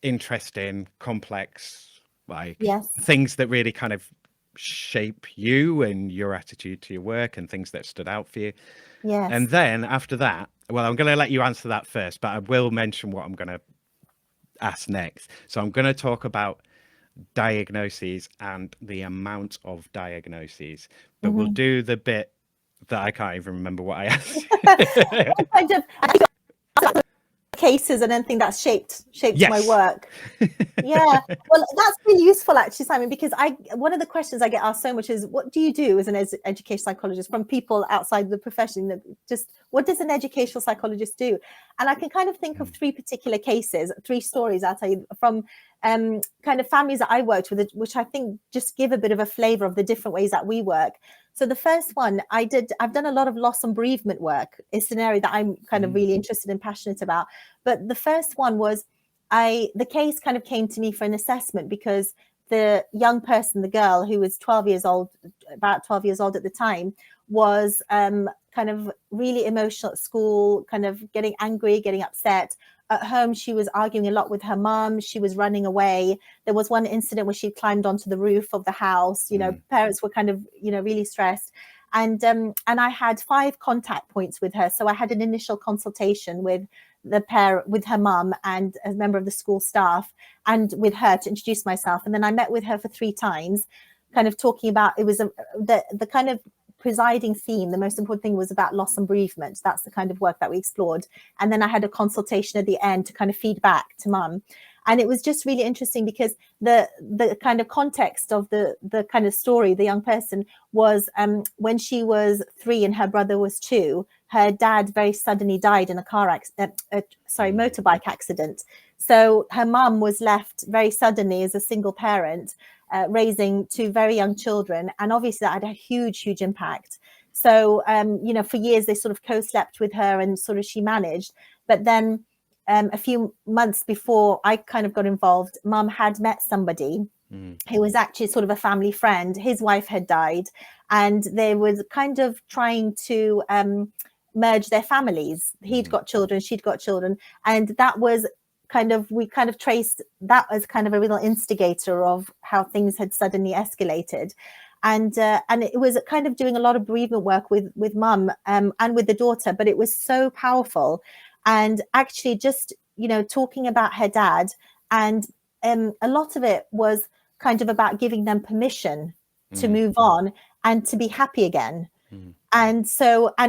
interesting, complex, like Yes. things that really kind of shape you and your attitude to your work and things that stood out for you. Yes. And then after that, well, I'm going to let you answer that first, but I will mention what I'm going to ask next. So I'm going to talk about diagnoses and the amount of diagnoses, but we'll Mhm. do the bit that I can't even remember what I asked. Kind of cases and anything that's shaped my Yes. work. Yeah, well, that's really useful actually, Simon, because one of the questions I get asked so much is, what do you do as an education psychologist, from people outside the profession? Just what does an educational psychologist do? And I can kind of think of three particular cases, three stories I'll tell you from kind of families that I worked with, which I think just give a bit of a flavor of the different ways that we work. So the first one I've done a lot of loss and bereavement work. It's an area that I'm kind of really interested and passionate about. But the first one was the case kind of came to me for an assessment because the young person, the girl who was 12 years old, about 12 years old at the time, was kind of really emotional at school, kind of getting angry, getting upset. At home, she was arguing a lot with her mum. She was running away. There was one incident where she climbed onto the roof of the house. Parents were kind of, really stressed. And I had 5 contact points with her. So I had an initial consultation with with her mum and a member of the school staff, and with her to introduce myself. And then I met with her for 3 times, kind of talking about, it was the kind of presiding theme, the most important thing was about loss and bereavement. That's the kind of work that we explored. And then I had a consultation at the end to kind of feed back to mum. And it was just really interesting because the kind of context of the kind of story, the young person, was when she was 3 and her brother was 2, her dad very suddenly died in a motorbike accident. So her mum was left very suddenly as a single parent, raising 2 very young children. And obviously that had a huge impact. So, for years they sort of co-slept with her and sort of she managed. But then a few months before I kind of got involved, mum had met somebody who was actually sort of a family friend. His wife had died, and they were kind of trying to merge their families. He'd got children, she'd got children. And that was we kind of traced that as kind of a real instigator of how things had suddenly escalated. And it was kind of doing a lot of bereavement work with mum and with the daughter, but it was so powerful. And actually just, talking about her dad, and a lot of it was kind of about giving them permission to move on and to be happy again. And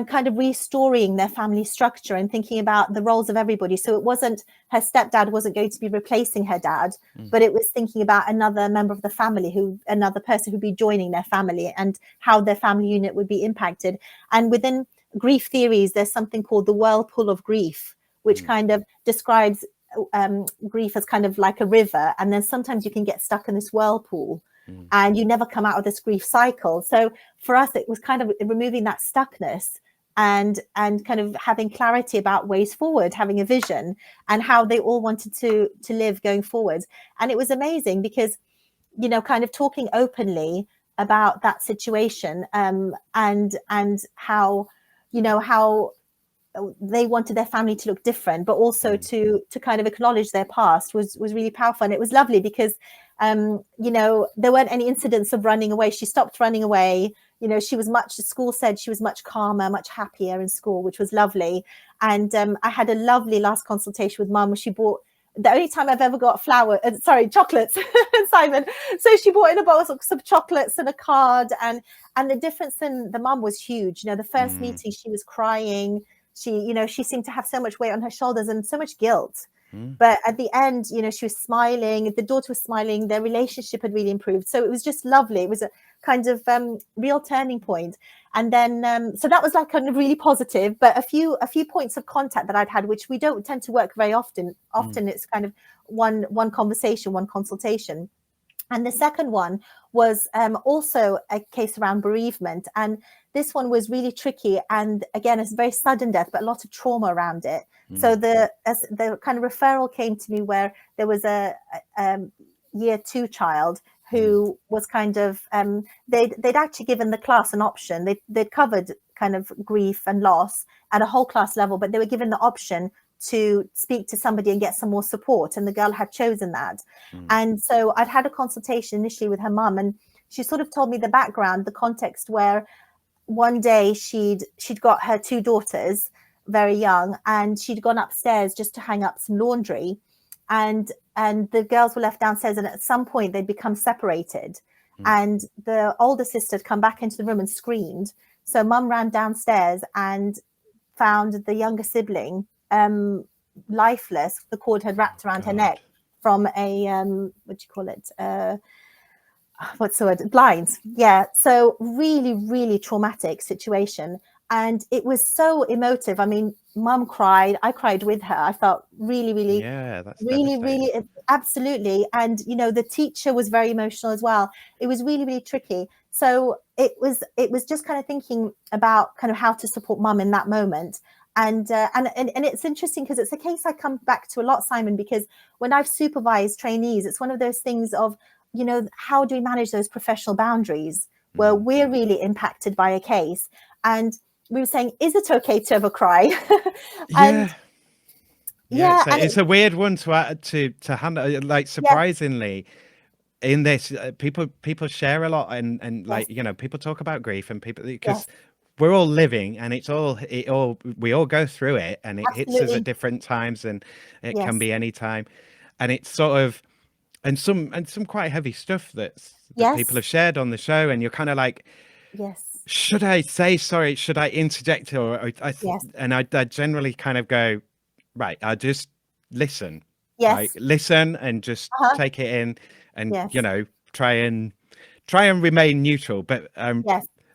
kind of restoring their family structure and thinking about the roles of everybody. So it wasn't, her stepdad wasn't going to be replacing her dad, but it was thinking about another member of the family, another person who'd be joining their family, and how their family unit would be impacted. And within grief theories, there's something called the whirlpool of grief, which kind of describes grief as kind of like a river. And then sometimes you can get stuck in this whirlpool and you never come out of this grief cycle. So for us, it was kind of removing that stuckness and kind of having clarity about ways forward, having a vision, and how they all wanted to live going forward. And it was amazing because, kind of talking openly about that situation, and how, how they wanted their family to look different, but also to kind of acknowledge their past was really powerful. And it was lovely because there weren't any incidents of running away. She stopped running away. She was school said she was much calmer, much happier in school, which was lovely. And I had a lovely last consultation with mum where she bought, the only time I've ever got chocolates, Simon. So she brought in a box of chocolates and a card, and the difference in the mum was huge. The first meeting she was crying. She seemed to have so much weight on her shoulders and so much guilt. But at the end, she was smiling. The daughter was smiling. Their relationship had really improved. So it was just lovely. It was a kind of real turning point. And then, so that was like kind of really positive. But a few points of contact that I'd had, which we don't tend to work very often. Often it's kind of one conversation, one consultation. And the second one was also a case around bereavement. And this one was really tricky. And again, it's a very sudden death, but a lot of trauma around it. So the kind of referral came to me where there was a year 2 child who was kind of they'd actually given the class an option. They'd covered kind of grief and loss at a whole class level, but they were given the option to speak to somebody and get some more support, and the girl had chosen that. And so I'd had a consultation initially with her mum, and she sort of told me the background, the context, where one day she'd got her two daughters very young, and she'd gone upstairs just to hang up some laundry, and the girls were left downstairs, and at some point they'd become separated, and the older sister had come back into the room and screamed. So mum ran downstairs and found the younger sibling lifeless. The cord had wrapped around her neck from a what do you call it, what's the word, blinds. Yeah. So really, really traumatic situation. And it was so emotive. I mean, mum cried, I cried with her. I felt really, really, really, absolutely. And, you know, the teacher was very emotional as well. It was really, really tricky. So it was just kind of thinking about kind of how to support mum in that moment. And it's interesting because it's a case I come back to a lot, Simon, because when I've supervised trainees, it's one of those things of, you know, how do we manage those professional boundaries where we're really impacted by a case? And we were saying, is it okay to ever cry? It's a weird one to handle. Like, surprisingly, in this, people share a lot, and like, you know, people talk about grief, and people, because we're all living, and we all go through it, and it hits us at different times, and it can be any time, and it's sort of, and some quite heavy stuff that people have shared on the show, and you're kind of like, should I say sorry? Should I interject? And I generally kind of go, right, I just listen. Right? Listen and just take it in, and you know, try and remain neutral. But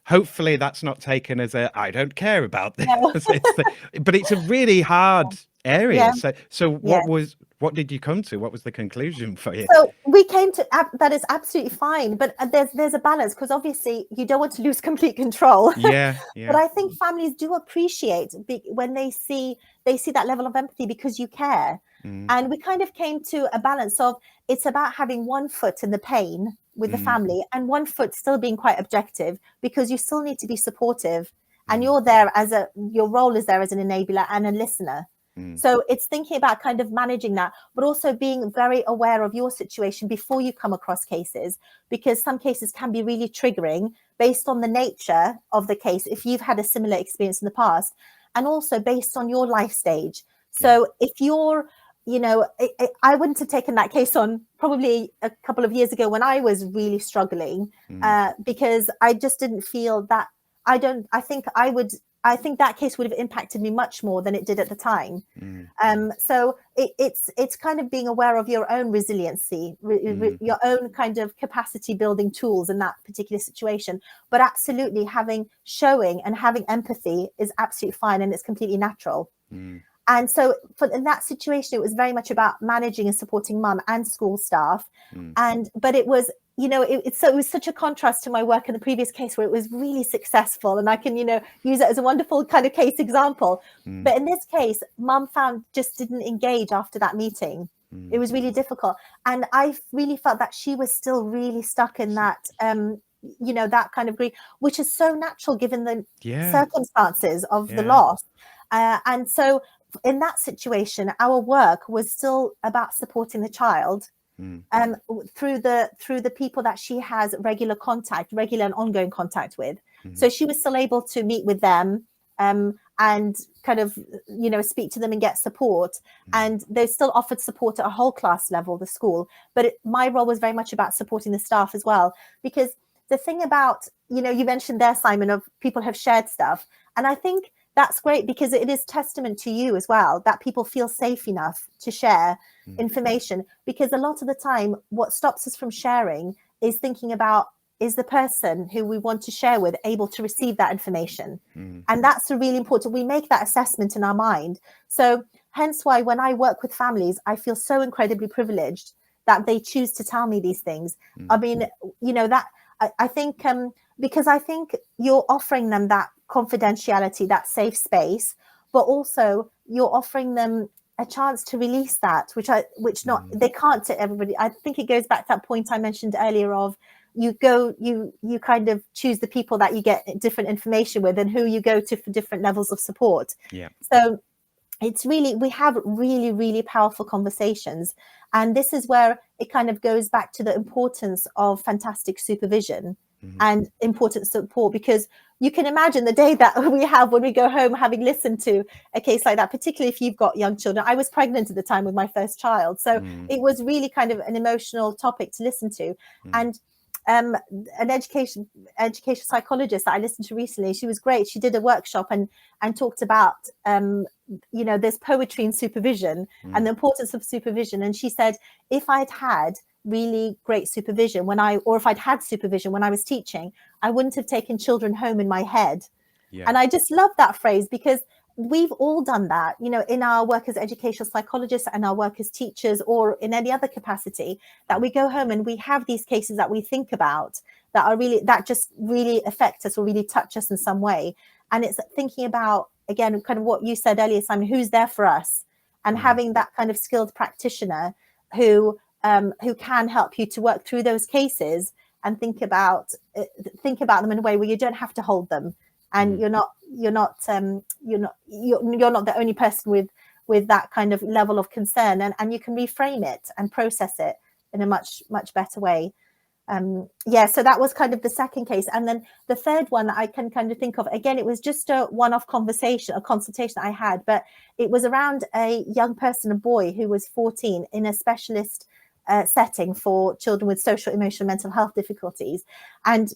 hopefully that's not taken as a I don't care about this. But it's a really hard area. So what did you come to? What was the conclusion for you? So we came to that is absolutely fine, but there's a balance, because obviously you don't want to lose complete control. But I think families do appreciate when they see that level of empathy, because you care. And we kind of came to a balance of, it's about having one foot in the pain with the family and one foot still being quite objective, because you still need to be supportive, and you're there your role is there as an enabler and a listener. So it's thinking about kind of managing that, but also being very aware of your situation before you come across cases, because some cases can be really triggering based on the nature of the case, if you've had a similar experience in the past, and also based on your life stage. So if you're, you know, I wouldn't have taken that case on probably a couple of years ago when I was really struggling, because I just didn't feel that, I think that case would have impacted me much more than it did at the time. So it's kind of being aware of your own resiliency, your own kind of capacity building tools in that particular situation. But absolutely showing and having empathy is absolutely fine, and it's completely natural. And so in that situation, it was very much about managing and supporting mum and school staff. But it was, you know, it was such a contrast to my work in the previous case, where it was really successful, and I can, you know, use it as a wonderful kind of case example. But in this case, mum just didn't engage after that meeting. It was really difficult. And I really felt that she was still really stuck in that, you know, that kind of grief, which is so natural given the circumstances of the loss. And so in that situation, our work was still about supporting the child through the people that she has regular and ongoing contact with. So she was still able to meet with them and kind of, you know, speak to them and get support. And they still offered support at a whole class level, the school. But my role was very much about supporting the staff as well. Because the thing about, you know, you mentioned there, Simon, of people have shared stuff. And I think that's great, because it is testament to you as well that people feel safe enough to share information. Because a lot of the time, what stops us from sharing is thinking about, is the person who we want to share with able to receive that information? And that's really important. We make that assessment in our mind. So hence why when I work with families, I feel so incredibly privileged that they choose to tell me these things. I mean, you know, that I think because I think you're offering them that confidentiality, that safe space, but also you're offering them a chance to release that, which not they can't to everybody. I think it goes back to that point I mentioned earlier of you kind of choose the people that you get different information with and who you go to for different levels of support. Yeah. So it's really, we have really, really powerful conversations. And this is where it kind of goes back to the importance of fantastic supervision and important support, because you can imagine the day that we have when we go home, having listened to a case like that, particularly if you've got young children. I was pregnant at the time with my first child. So it was really kind of an emotional topic to listen to. And an educational psychologist that I listened to recently, she was great. She did a workshop and talked about, there's poetry in supervision and the importance of supervision. And she said, if I'd had really great supervision if I'd had supervision when I was teaching, I wouldn't have taken children home in my head. Yeah. And I just love that phrase, because we've all done that, in our work as educational psychologists and our work as teachers, or in any other capacity, that we go home and we have these cases that we think about that just really affect us or really touch us in some way. And it's thinking about, again, kind of what you said earlier, Simon, who's there for us, and having that kind of skilled practitioner who can help you to work through those cases and think about them in a way where you don't have to hold them. And you're not the only person with that kind of level of concern, and you can reframe it and process it in a much, much better way. So that was kind of the second case. And then the third one that I can kind of think of, again, it was just a one-off consultation I had, but it was around a young person, a boy who was 14, in a specialist setting for children with social, emotional, mental health difficulties. And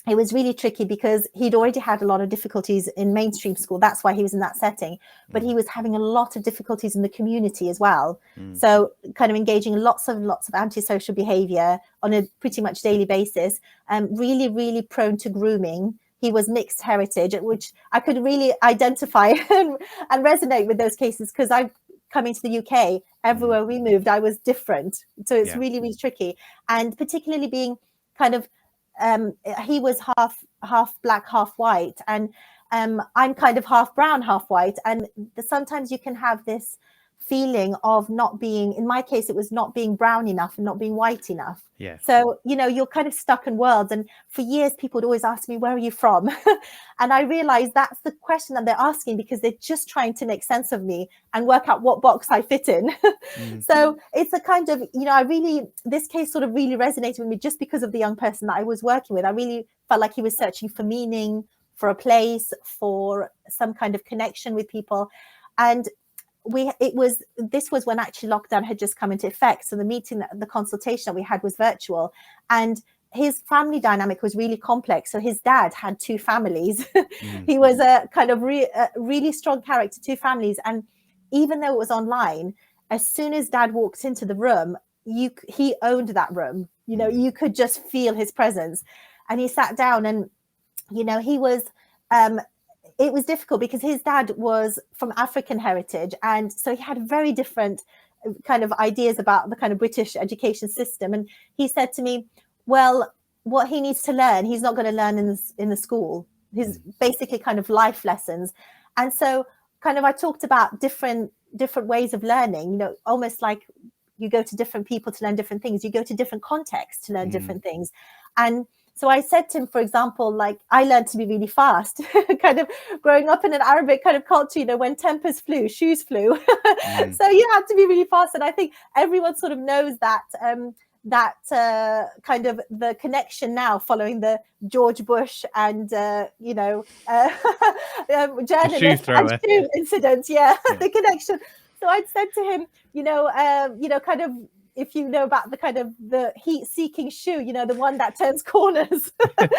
it was really tricky because he'd already had a lot of difficulties in mainstream school. That's why he was in that setting. But he was having a lot of difficulties in the community as well. So kind of engaging lots of antisocial behavior on a pretty much daily basis, really, really prone to grooming. He was mixed heritage, which I could really identify and resonate with those cases, because I, coming to the UK, everywhere we moved, I was different. So it's really, really tricky. And particularly being kind of, he was half black, half white, and I'm kind of half brown, half white. And sometimes you can have this feeling of not being, in my case, it was not being brown enough and not being white enough. Yeah. So, you're kind of stuck in worlds. And for years, people would always ask me, where are you from? And I realized that's the question that they're asking because they're just trying to make sense of me and work out what box I fit in. So it's a kind of, this case sort of really resonated with me just because of the young person that I was working with. I really felt like he was searching for meaning, for a place, for some kind of connection with people. And this was when actually lockdown had just come into effect. So the consultation that we had was virtual, and his family dynamic was really complex. So his dad had two families. He was a kind of really strong character, two families. And even though it was online, as soon as dad walked into the room, he owned that room. You could just feel his presence. And he sat down and, he was, it was difficult because his dad was from African heritage. And so he had very different kind of ideas about the kind of British education system. And he said to me, well, what he needs to learn, he's not going to learn in the school. His basically kind of life lessons. And so kind of I talked about different ways of learning, almost like you go to different people to learn different things. You go to different contexts to learn different things. And so I said to him, for example, like I learned to be really fast, kind of growing up in an Arabic kind of culture, when tempers flew, shoes flew. So you had to be really fast. And I think everyone sort of knows that kind of the connection now following the George Bush and, journalist and shoe incident. Yeah, the connection. So I'd said to him, kind of, if you know about the kind of the heat-seeking shoe, the one that turns corners. And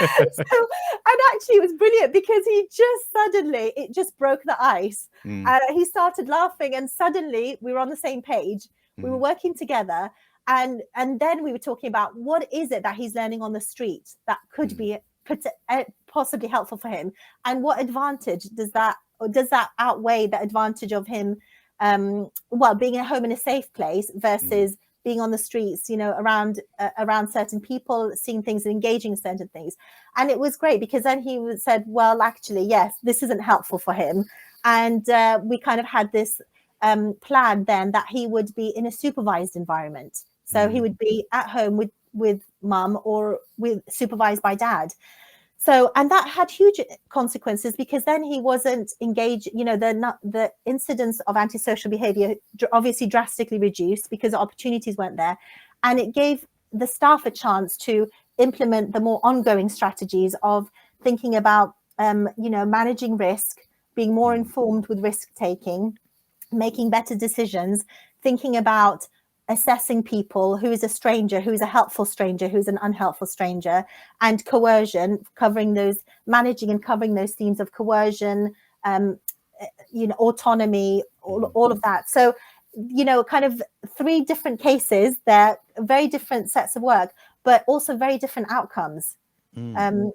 actually it was brilliant because it just broke the ice. And he started laughing, and suddenly we were on the same page. We were working together, and then we were talking about what is it that he's learning on the street that could be possibly helpful for him, and what advantage does that outweigh the advantage of him being at home in a safe place versus being on the streets, around certain people, seeing things and engaging in certain things. And it was great because then he said, well, actually, yes, this isn't helpful for him. And we kind of had this planned then that he would be in a supervised environment. So he would be at home with mum or supervised by dad. So, and that had huge consequences because then he wasn't engaged, the incidence of antisocial behavior obviously drastically reduced because the opportunities weren't there. And it gave the staff a chance to implement the more ongoing strategies of thinking about, managing risk, being more informed with risk taking, making better decisions, thinking about assessing people, who is a stranger, who is a helpful stranger, who's an unhelpful stranger, and coercion, managing and covering those themes of coercion, autonomy, all of that. So, kind of 3 different cases, they're very different sets of work, but also very different outcomes. And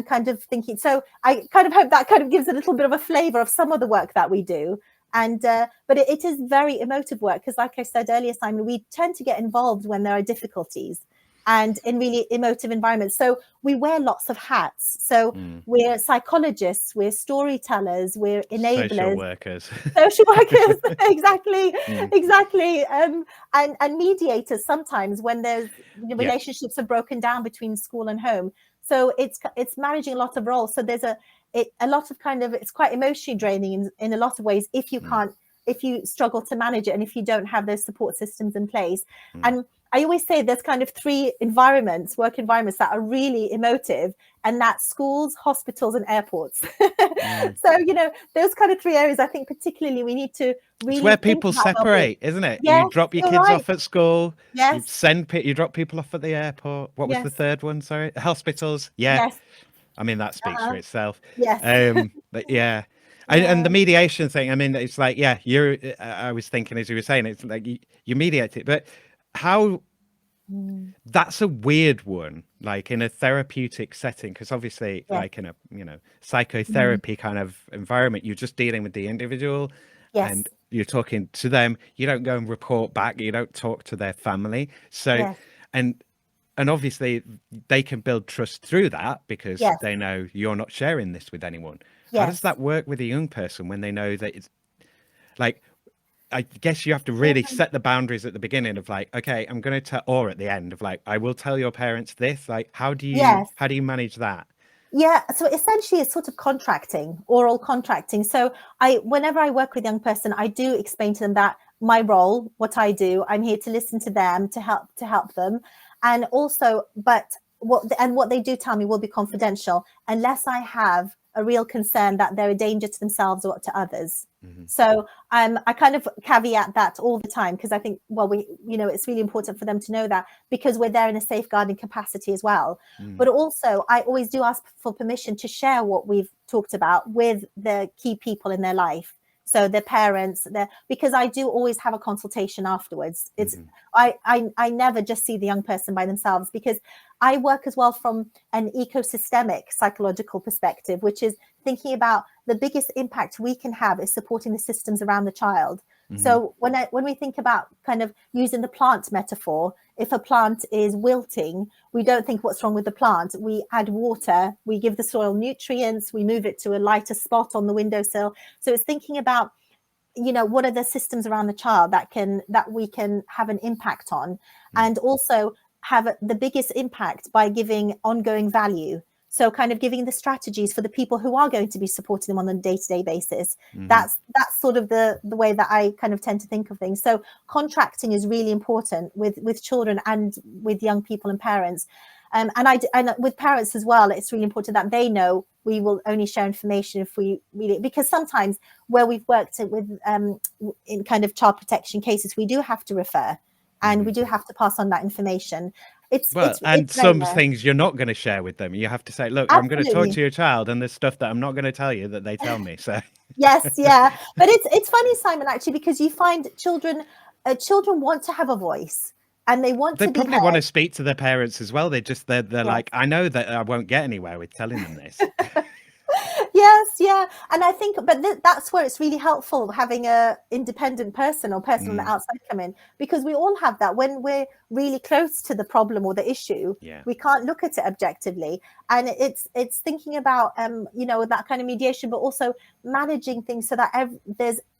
kind of thinking, so I kind of hope that kind of gives a little bit of a flavor of some of the work that we do. And but it is very emotive work because, like I said earlier, Simon, we tend to get involved when there are difficulties and in really emotive environments. So we wear lots of hats. So we're psychologists, we're storytellers, we're enablers, social workers, exactly, and mediators sometimes when there's relationships are broken down between school and home. So it's managing a lot of roles. So there's a lot of kind of, it's quite emotionally draining in a lot of ways if you struggle to manage it and if you don't have those support systems in place. And I always say there's kind of 3 work environments that are really emotive, and that's schools, hospitals, and airports. So, those kind of 3 areas, I think particularly we need to really. It's where people separate, isn't it? Yes, you drop your kids off at school. Yes. You drop people off at the airport. What was the third one? Sorry, hospitals. Yeah. Yes. I mean, that speaks for itself. Yes. But yeah. And the mediation thing, I mean, it's like, I was thinking as you were saying, it's like you mediate it, but how, that's a weird one, like in a therapeutic setting, because obviously like in a, psychotherapy kind of environment, you're just dealing with the individual and you're talking to them. You don't go and report back. You don't talk to their family. So, and obviously they can build trust through that because they know you're not sharing this with anyone. How does that work with a young person when they know that it's like, I guess you have to really set the boundaries at the beginning of like, okay, I'm going to tell, or at the end of like, I will tell your parents this. Like, how do you manage that? Yeah, so essentially it's sort of oral contracting. So whenever I work with a young person, I do explain to them that my role, what I do, I'm here to listen to them, to help them. And also, but what they do tell me will be confidential unless I have a real concern that they're a danger to themselves or to others. So I kind of caveat that all the time because I think, it's really important for them to know that because we're there in a safeguarding capacity as well. But also, I always do ask for permission to share what we've talked about with the key people in their life. So their parents, because I do always have a consultation afterwards. It's I never just see the young person by themselves because I work as well from an ecosystemic psychological perspective, which is thinking about the biggest impact we can have is supporting the systems around the child. So when we think about kind of using the plant metaphor, if a plant is wilting, we don't think what's wrong with the plant. We add water, we give the soil nutrients, we move it to a lighter spot on the windowsill. So it's thinking about, what are the systems around the child that we can have an impact on, and also have the biggest impact by giving ongoing value. So kind of giving the strategies for the people who are going to be supporting them on a day-to-day basis. That's sort of the way that I kind of tend to think of things. So contracting is really important with children and with young people and parents. And with parents as well, it's really important that they know we will only share information if we really, because sometimes where we've worked with in kind of child protection cases, we do have to refer and we do have to pass on that information. It's some things you're not going to share with them. You have to say, look, I'm going to talk to your child and there's stuff that I'm not going to tell you that they tell me. So yes, but it's funny, Simon, actually, because you find children want to have a voice and they probably want to speak to their parents as well. They're like, I know that I won't get anywhere with telling them this. yeah. And I think, but that's where it's really helpful having a independent person or person on the outside come in, because we all have that when we're really close to the problem or the issue. Yeah. We can't look at it objectively, and it's thinking about you know, that kind of mediation, but also managing things so that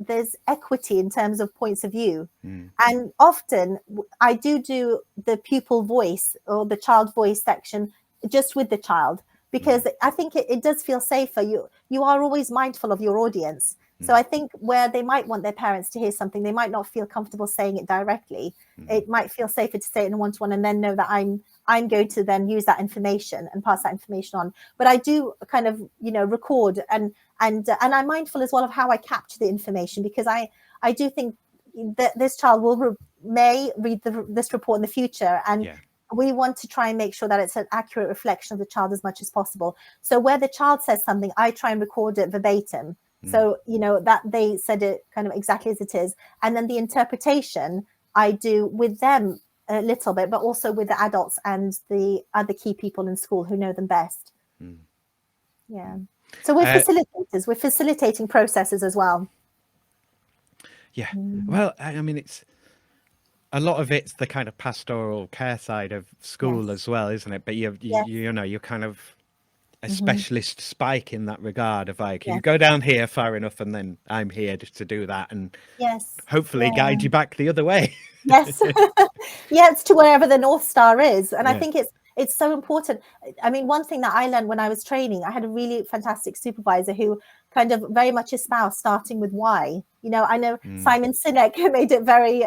there's equity in terms of points of view. And often I do the pupil voice or the child voice section just with the child, because I think it does feel safer. You are always mindful of your audience. So I think where they might want their parents to hear something, they might not feel comfortable saying it directly. It might feel safer to say it in a one-to-one and then know that I'm going to then use that information and pass that information on. But I do kind of, you know, record and I'm mindful as well of how I capture the information, because I do think that this child may read this report in the future, and we want to try and make sure that it's an accurate reflection of the child as much as possible. So where the child says something, I try and record it verbatim. So, you know, that they said it kind of exactly as it is. And then the interpretation I do with them a little bit, but also with the adults and the other key people in school who know them best. Yeah. So we're facilitators. We're facilitating processes as well. Yeah. Well, I mean, it's a lot of it's the kind of pastoral care side of school as well, isn't it? But you know, you're kind of a specialist spike in that regard of like, you go down here far enough and then I'm here just to do that and hopefully guide you back the other way. Yes. Yeah, it's to wherever the North Star is. And I think it's so important. I mean, one thing that I learned when I was training, I had a really fantastic supervisor who kind of very much espoused starting with why. You know, I know Simon Sinek made it very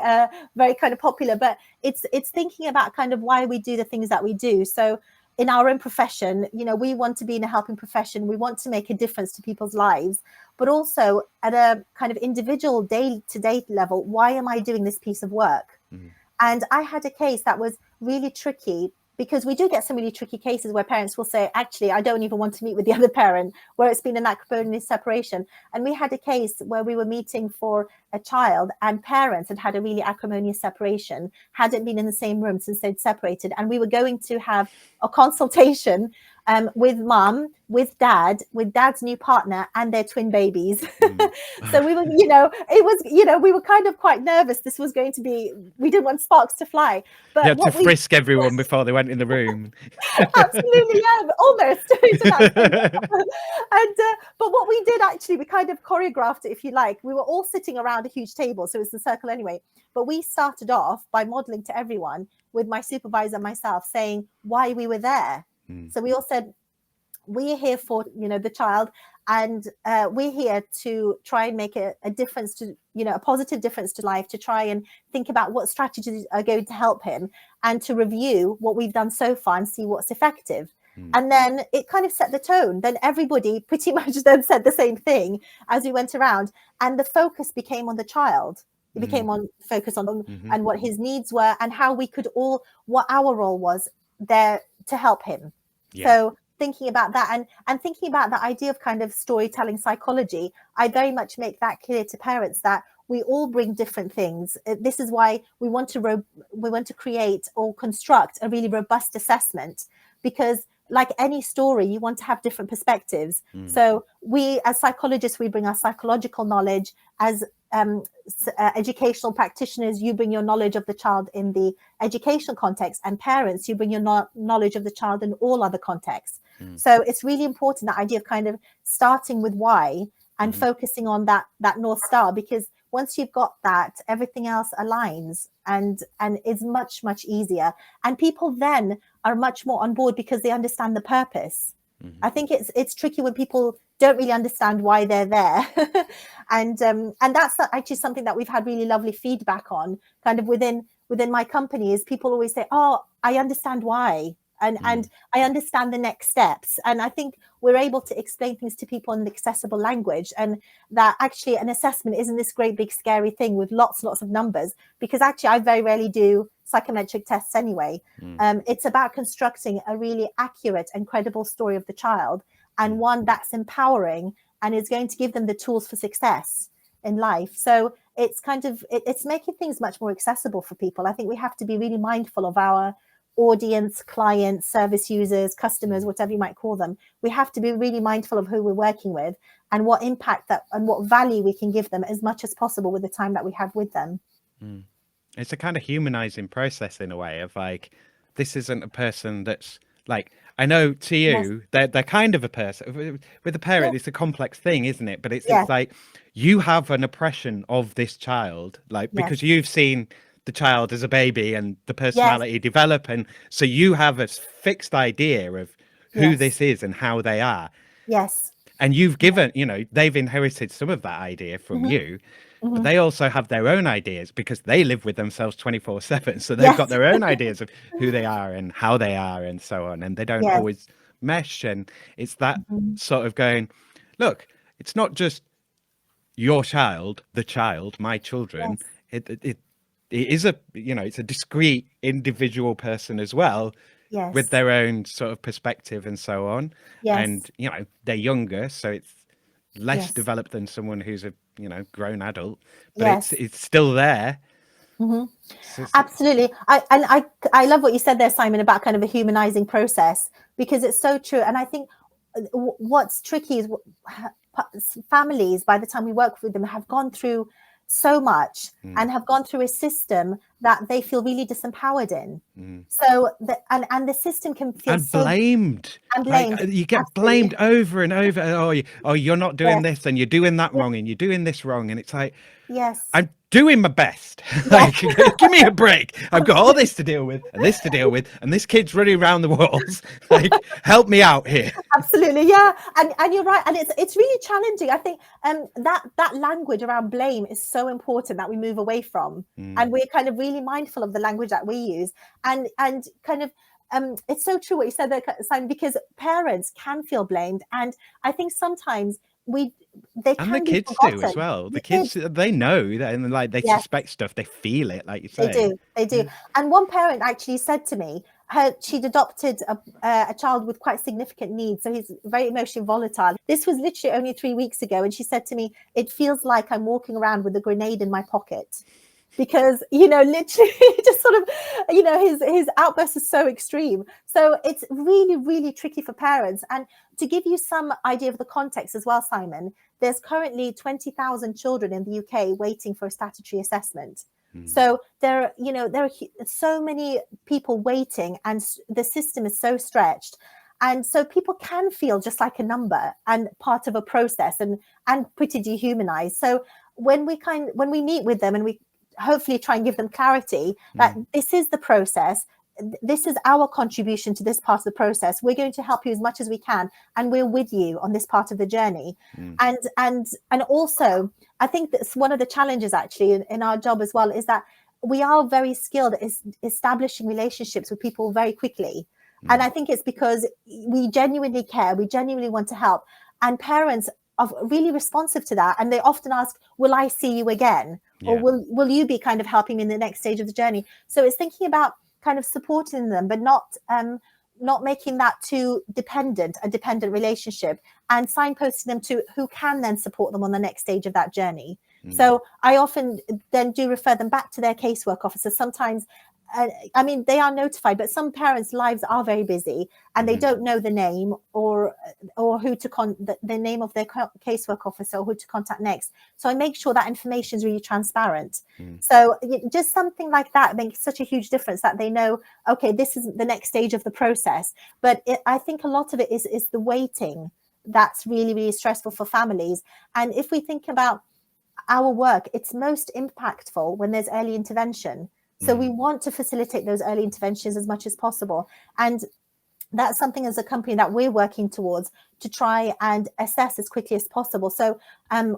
kind of popular, but it's thinking about kind of why we do the things that we do. So in our own profession, you know, we want to be in a helping profession. We want to make a difference to people's lives, but also at a kind of individual day-to-day level, why am I doing this piece of work? And I had a case that was really tricky, because we do get some really tricky cases where parents will say, actually, I don't even want to meet with the other parent, where it's been an acrimonious separation. And we had a case where we were meeting for a child and parents had had a really acrimonious separation, hadn't been in the same room since they'd separated. And we were going to have a consultation with mum, with dad's new partner and their twin babies. So we were, you know, it was, you know, we were kind of quite nervous. This was going to be, we didn't want sparks to fly. But you had to frisk everyone before they went in the room. Absolutely, yeah, almost. And but what we did actually, we kind of choreographed it, if you like. We were all sitting around a huge table, so it's a circle anyway. But we started off by modeling to everyone, with my supervisor and myself, saying why we were there. So we all said, we're here for, you know, the child, and we're here to try and make a difference to, you know, a positive difference to life, to try and think about what strategies are going to help him, and to review what we've done so far and see what's effective. And then it kind of set the tone. Then everybody pretty much then said the same thing as we went around, and the focus became on the child. It became on focus on and what his needs were, and how we could all, what our role was there to help him. So thinking about that and thinking about the idea of kind of storytelling psychology, I very much make that clear to parents that we all bring different things. This is why we want to create or construct a really robust assessment, because like any story, you want to have different perspectives. So we, as psychologists, we bring our psychological knowledge. As educational practitioners, you bring your knowledge of the child in the educational context, and parents, you bring your knowledge of the child in all other contexts. So it's really important, that idea of kind of starting with why and focusing on that North Star, because once you've got that, everything else aligns and is much, much easier. And people then are much more on board because they understand the purpose. I think it's tricky when people don't really understand why they're there. And that's actually something that we've had really lovely feedback on, kind of within my company, is people always say, oh, I understand why. And I understand the next steps. And I think we're able to explain things to people in accessible language, and that actually an assessment isn't this great big scary thing with lots of numbers, because actually I very rarely do psychometric tests anyway. It's about constructing a really accurate and credible story of the child, and one that's empowering and is going to give them the tools for success in life. So it's kind of, it's making things much more accessible for people. I think we have to be really mindful of our audience, clients, service users, customers, whatever you might call them. We have to be really mindful of who we're working with, and what impact that and what value we can give them as much as possible with the time that we have with them. It's a kind of humanizing process in a way of like, this isn't a person that's like, I know to you, they're kind of a person. With a parent, it's a complex thing, isn't it? But it's like you have an impression of this child, like because you've seen the child as a baby and the personality develop, and so you have a fixed idea of who this is and how they are. And you've given, you know, they've inherited some of that idea from you. But they also have their own ideas because they live with themselves 24/7. So they've got their own ideas of who they are and how they are and so on. And they don't always mesh. And it's that sort of going, look, it's not just your child, the child, my children. It is a, you know, it's a discrete individual person as well with their own sort of perspective and so on. And, you know, they're younger. So it's less developed than someone who's a, you know, grown adult, but it's still there. Absolutely. I love what you said there, Simon, about kind of a humanizing process, because it's so true. And I think what's tricky is families, by the time we work with them, have gone through so much and have gone through a system that they feel really disempowered in. So and the system can feel blamed. Like, you get blamed over and over. Oh, you're not doing this and you're doing that wrong and you're doing this wrong. And it's like, I'm doing my best. Like, give me a break. I've got all this to deal with and this to deal with, and this kid's running around the walls. Like, help me out here. Absolutely, yeah. And you're right. And it's really challenging. I think that language around blame is so important that we move away from. And we're kind of really mindful of the language that we use. And kind of it's so true what you said there, Simon, because parents can feel blamed. And I think sometimes they can, and the kids do as well. The kids, they know that, and like they suspect stuff. They feel it, like you say. They do. And one parent actually said to me, she'd adopted a child with quite significant needs, so he's very emotionally volatile. This was literally only 3 weeks ago, and she said to me, "It feels like I'm walking around with a grenade in my pocket." Because, you know, literally just sort of, you know, his outburst is so extreme. So it's really, really tricky for parents. And to give you some idea of the context as well, Simon, there's currently 20,000 children in the UK waiting for a statutory assessment. So there are so many people waiting, and the system is so stretched. And so people can feel just like a number and part of a process and pretty dehumanized. So when we meet with them and we hopefully try and give them clarity that this is the process, this is our contribution to this part of the process, we're going to help you as much as we can, and we're with you on this part of the journey. And also I think that's one of the challenges actually in our job as well, is that we are very skilled at establishing relationships with people very quickly. And I think it's because we genuinely care, we genuinely want to help, and parents are really responsive to that, and they often ask, will I see you again? Or will you be kind of helping me in the next stage of the journey? So it's thinking about kind of supporting them, but not making that too a dependent relationship, and signposting them to who can then support them on the next stage of that journey. So I often then do refer them back to their casework officer. Sometimes, I mean, they are notified, but some parents' lives are very busy and they don't know the name or who to the name of their casework officer or who to contact next. So I make sure that information is really transparent. So just something like that makes such a huge difference, that they know, okay, this is the next stage of the process. But I think a lot of it is the waiting that's really, really stressful for families. And if we think about our work, it's most impactful when there's early intervention. So we want to facilitate those early interventions as much as possible. And that's something as a company that we're working towards to try and assess as quickly as possible. So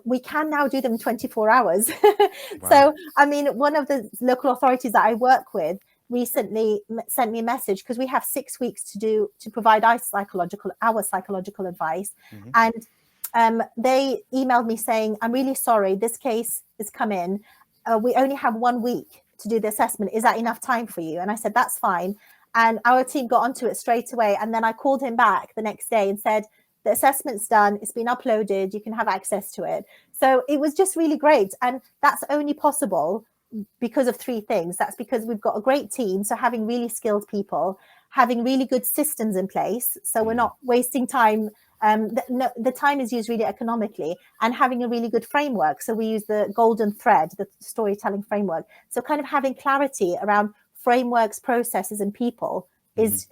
we can now do them in 24 hours. Wow. So, I mean, one of the local authorities that I work with recently sent me a message, because we have 6 weeks to provide our psychological advice. And they emailed me saying, I'm really sorry, this case has come in. We only have 1 week to do the assessment. Is that enough time for you? And I said, that's fine. And our team got onto it straight away. And then I called him back the next day and said, the assessment's done, it's been uploaded, you can have access to it. So it was just really great. And that's only possible because of 3 things. That's because we've got a great team. So having really skilled people, having really good systems in place, so we're not wasting time The time is used really economically, and having a really good framework. So we use the golden thread, the storytelling framework. So kind of having clarity around frameworks, processes, and people is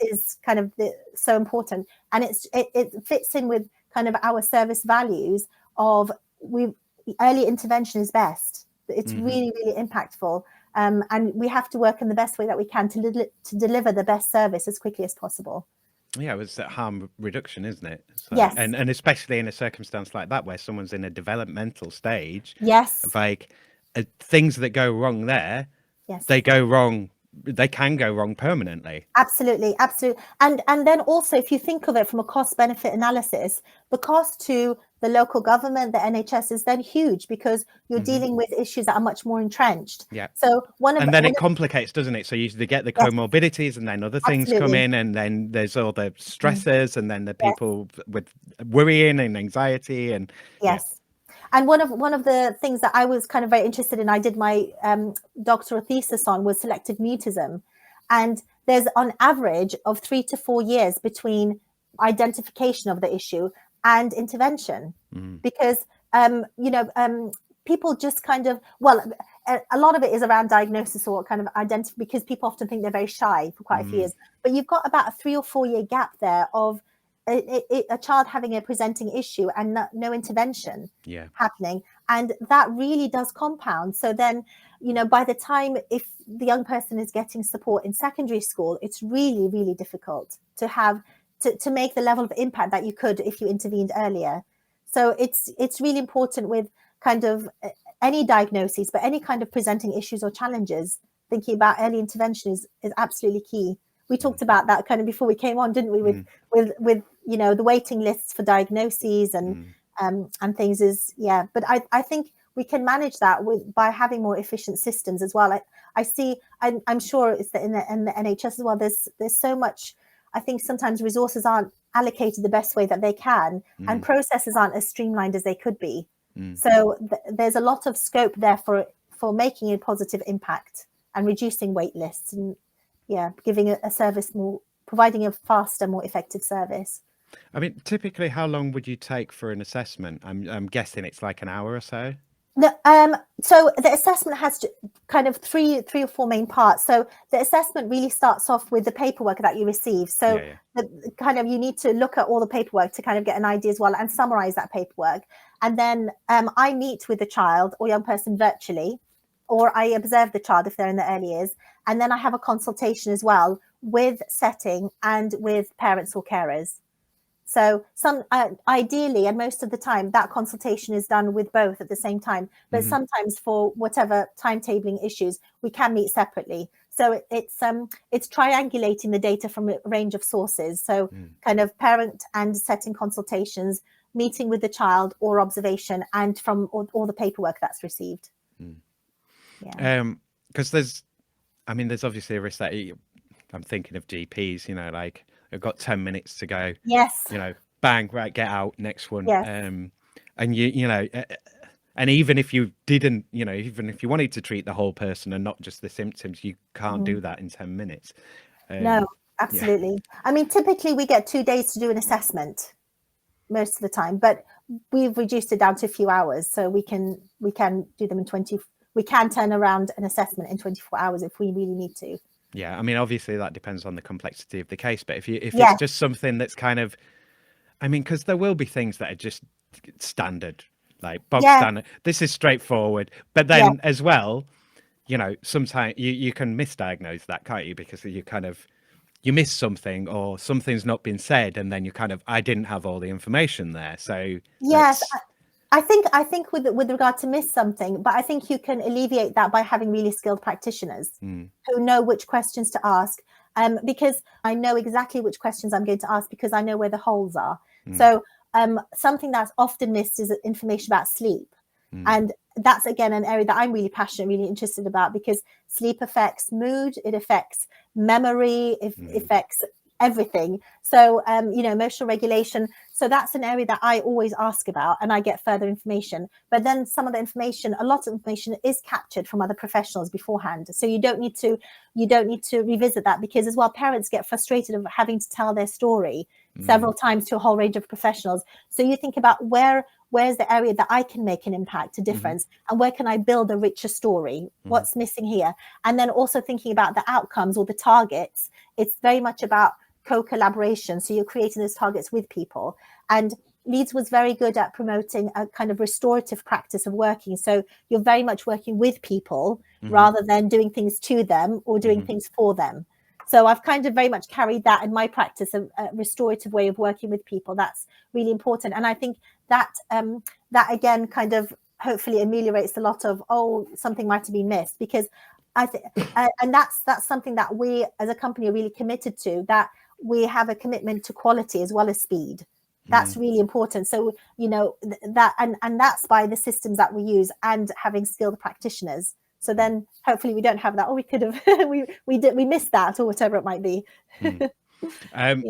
kind of so important. And it fits in with kind of our service values of early intervention is best. It's really, really impactful. And we have to work in the best way that we can to deliver the best service as quickly as possible. Yeah, it's that harm reduction, isn't it? So, yes. And especially in a circumstance like that, where someone's in a developmental stage. Yes. Like things that go wrong there, yes, they go wrong. They can go wrong permanently. Absolutely. And then also, if you think of it from a cost benefit analysis, the cost to the local government, the NHS, is then huge because you're dealing with issues that are much more entrenched. Yeah. So it complicates, doesn't it? So you get the comorbidities, and then other things come in, and then there's all the stressors, and then the people with worrying and anxiety, and And one of the things that I was kind of very interested in, I did my doctoral thesis on, was selective mutism. And there's on average of 3 to 4 years between identification of the issue and intervention. Because, people just kind of, a lot of it is around diagnosis or kind of identity, because people often think they're very shy for quite a few years. But you've got about a 3 or 4 year gap there of a child having a presenting issue and no intervention happening, and that really does compound. So then, by the time, if the young person is getting support in secondary school, it's really, really difficult to have to make the level of impact that you could if you intervened earlier. So it's really important with kind of any diagnoses, but any kind of presenting issues or challenges, thinking about early intervention is absolutely key. We talked about that kind of before we came on, didn't we? With the waiting lists for diagnoses and things is But I think we can manage that by having more efficient systems as well. I'm sure it's in the NHS as well. There's so much. I think sometimes resources aren't allocated the best way that they can, and processes aren't as streamlined as they could be. So there's a lot of scope there for making a positive impact and reducing wait lists and giving a service more, providing a faster, more effective service. I mean, typically, how long would you take for an assessment? I'm guessing it's like an hour or so. So the assessment has kind of three or four main parts. So the assessment really starts off with the paperwork that you receive. So you need to look at all the paperwork to kind of get an idea as well and summarize that paperwork. And then I meet with the child or young person virtually, or I observe the child if they're in the early years. And then I have a consultation as well with setting and with parents or carers. So ideally, and most of the time, that consultation is done with both at the same time. But sometimes for whatever timetabling issues, we can meet separately. So it's triangulating the data from a range of sources. So kind of parent and setting consultations, meeting with the child or observation, and from all the paperwork that's received. Because there's obviously a risk that I'm thinking of GPs, like I've got 10 minutes to go. Yes. Bang, right, get out, next one. Yes. And and even if you didn't, even if you wanted to treat the whole person and not just the symptoms, you can't do that in 10 minutes. No, absolutely. I mean, typically we get 2 days to do an assessment most of the time, but we've reduced it down to a few hours. So we can do them we can turn around an assessment in 24 hours if we really need to. Yeah, I mean, obviously that depends on the complexity of the case, but if it's just something that's kind of, because there will be things that are just standard, like bog standard. This is straightforward, but then as well, sometimes you can misdiagnose that, can't you? Because you miss something or something's not been said, and then I didn't have all the information there. So yes. I think with regard to miss something, but I think you can alleviate that by having really skilled practitioners who know which questions to ask, because I know exactly which questions I'm going to ask because I know where the holes are. So something that's often missed is information about sleep. And that's, again, an area that I'm really passionate, really interested about, because sleep affects mood, it affects memory, it affects everything. So, emotional regulation. So that's an area that I always ask about, and I get further information. But then some of the information, a lot of information is captured from other professionals beforehand. So you don't need to revisit that, because as well, parents get frustrated of having to tell their story several times to a whole range of professionals. So you think about where's the area that I can make an impact, a difference, and where can I build a richer story? What's missing here? And then also thinking about the outcomes or the targets. It's very much about co-collaboration. So you're creating those targets with people. And Leeds was very good at promoting a kind of restorative practice of working. So you're very much working with people rather than doing things to them or doing things for them. So I've kind of very much carried that in my practice, a restorative way of working with people. That's really important. And I think that that again kind of hopefully ameliorates a lot of, something might have been missed, because I think, and that's something that we as a company are really committed to, that we have a commitment to quality as well as speed. That's really important. So, that, and that's by the systems that we use and having skilled practitioners. So then hopefully we don't have that, we could have, we missed that, or whatever it might be. So I'm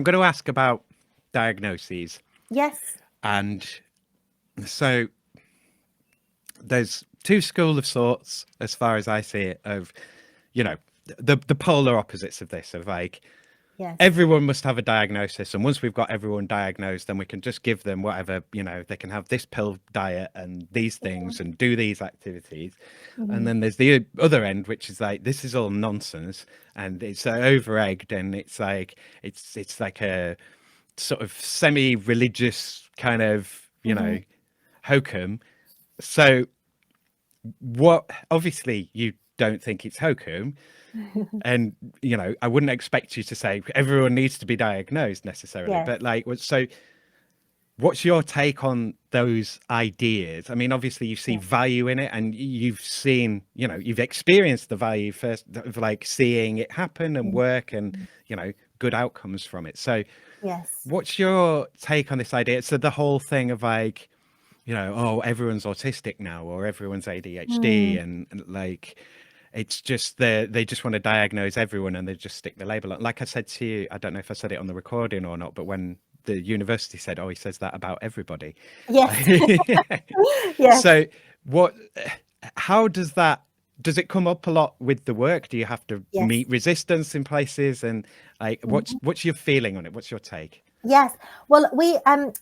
going to ask about diagnoses. Yes. And so there's two schools of sorts, as far as I see it, of, the polar opposites of this, of like, yes, everyone must have a diagnosis, and once we've got everyone diagnosed, then we can just give them whatever, they can have this pill diet and these things and do these activities. And then there's the other end, which is like, this is all nonsense, and it's over-egged, and it's like like a sort of semi-religious kind of hokum. So what, obviously you don't think it's hokum, and I wouldn't expect you to say everyone needs to be diagnosed necessarily, but like, so what's your take on those ideas? I mean, obviously you see value in it, and you've seen, you've experienced the value first of like seeing it happen and work and good outcomes from it. So what's your take on this idea? So the whole thing of like, everyone's autistic now, or everyone's ADHD, and like, it's just they just want to diagnose everyone, and they just stick the label on. Like I said to you, I don't know if I said it on the recording or not, but when the university said, he says that about everybody. Yes. Yes. So how does it come up a lot with the work? Do you have to meet resistance in places? And like, what's your feeling on it? What's your take? Yes. Well, we, I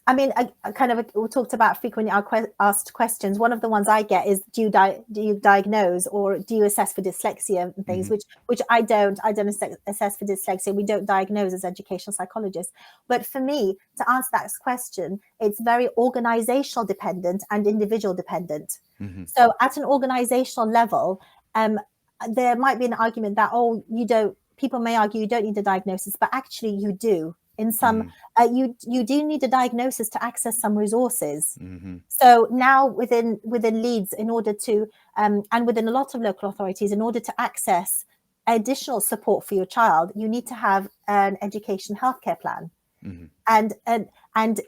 kind of, we talked about frequently asked questions. One of the ones I get is, do you diagnose, or do you assess for dyslexia and things, which I don't assess for dyslexia. We don't diagnose as educational psychologists. But for me, to answer that question, it's very organizational dependent and individual dependent. So at an organizational level, there might be an argument that, people may argue you don't need a diagnosis, but actually you do. In some, you do need a diagnosis to access some resources. So now within Leeds, in order to, and within a lot of local authorities, in order to access additional support for your child, you need to have an education healthcare plan. And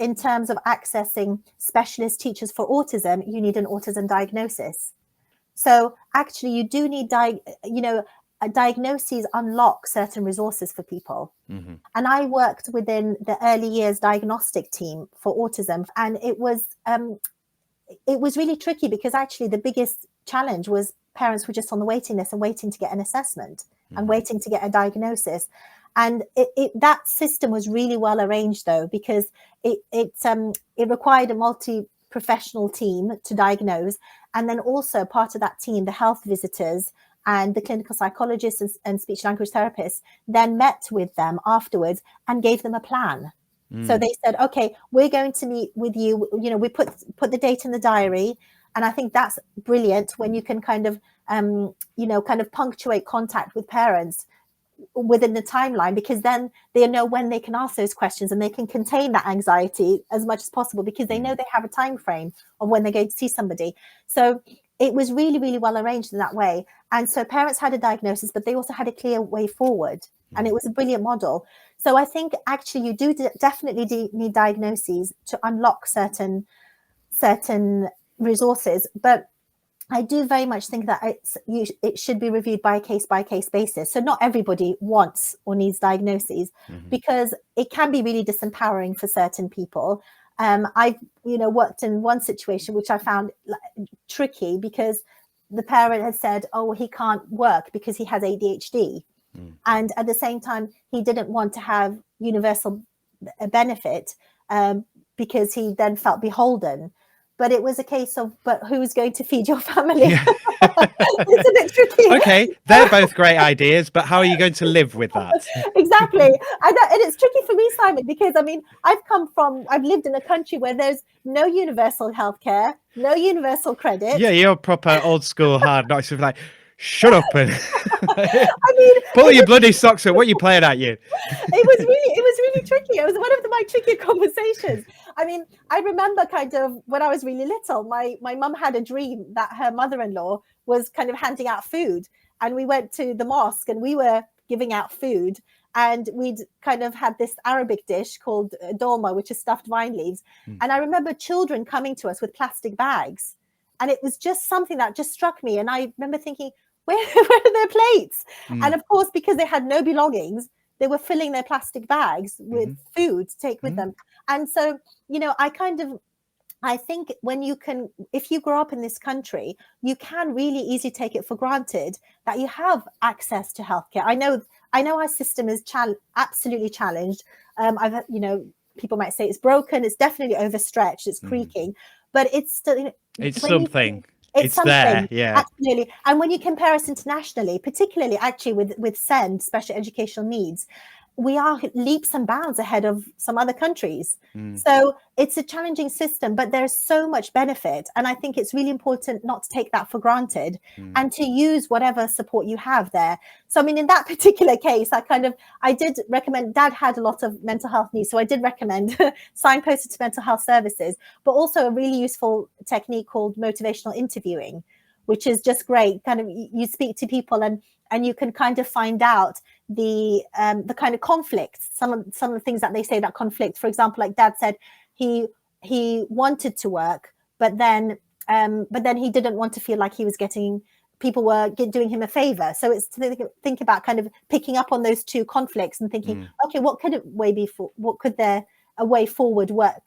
in terms of accessing specialist teachers for autism, you need an autism diagnosis. So actually, you do need diagnoses unlock certain resources for people. And I worked within the early years diagnostic team for autism, and it was really tricky, because actually the biggest challenge was parents were just on the waiting list and waiting to get an assessment and waiting to get a diagnosis. And that system was really well arranged, though, because it required a multi-professional team to diagnose, and then also part of that team, the health visitors and the clinical psychologists and speech language therapists, then met with them afterwards and gave them a plan. So they said, okay, we're going to meet with you. We put the date in the diary. And I think that's brilliant when you can kind of punctuate contact with parents within the timeline, because then they know when they can ask those questions, and they can contain that anxiety as much as possible, because they know they have a time frame of when they're going to see somebody. So it was really, really well arranged in that way. And so parents had a diagnosis, but they also had a clear way forward. And it was a brilliant model. So I think actually you do definitely need diagnoses to unlock certain resources. But I do very much think that it should be reviewed by a case-by-case basis. So not everybody wants or needs diagnoses, because it can be really disempowering for certain people. I've worked in one situation which I found tricky, because the parent had said, he can't work because he has ADHD. And at the same time, he didn't want to have universal benefit because he then felt beholden. But it was a case of, but who's going to feed your family? Yeah. It's a bit tricky. Okay, they're both great ideas, but how are you going to live with that? Exactly. And it's tricky for me, Simon, because I mean, I've lived in a country where there's no universal healthcare, no universal credit. Yeah, you're proper old school hard knocks of like, shut up and I mean, pull your bloody socks up. What are you playing at you? it was really tricky. It was one of my tricky conversations. I mean, I remember kind of when I was really little, my mum had a dream that her mother-in-law was kind of handing out food, and we went to the mosque and we were giving out food, and we'd kind of had this Arabic dish called dolma, which is stuffed vine leaves. And I remember children coming to us with plastic bags, and it was just something that just struck me. And I remember thinking, where are their plates? And of course, because they had no belongings, they were filling their plastic bags with food to take with them. And so, I think if you grow up in this country, you can really easily take it for granted that you have access to healthcare. I know our system is absolutely challenged. People might say it's broken. It's definitely overstretched. It's creaking, but it's still, it's something. It's something there, yeah, absolutely. And when you compare us internationally, particularly actually with SEND, special educational needs, we are leaps and bounds ahead of some other countries. So it's a challenging system, but there's so much benefit. And I think it's really important not to take that for granted and to use whatever support you have there. So, I mean, in that particular case, I did recommend, Dad had a lot of mental health needs. So I did recommend signposted to mental health services, but also a really useful technique called motivational interviewing, which is just great. Kind of you speak to people and you can kind of find out the kind of conflicts, some of the things that they say that conflict. For example, like Dad said, he wanted to work, but then he didn't want to feel like he was people were doing him a favor. So it's to think about kind of picking up on those two conflicts and thinking, okay, what could a way forward work?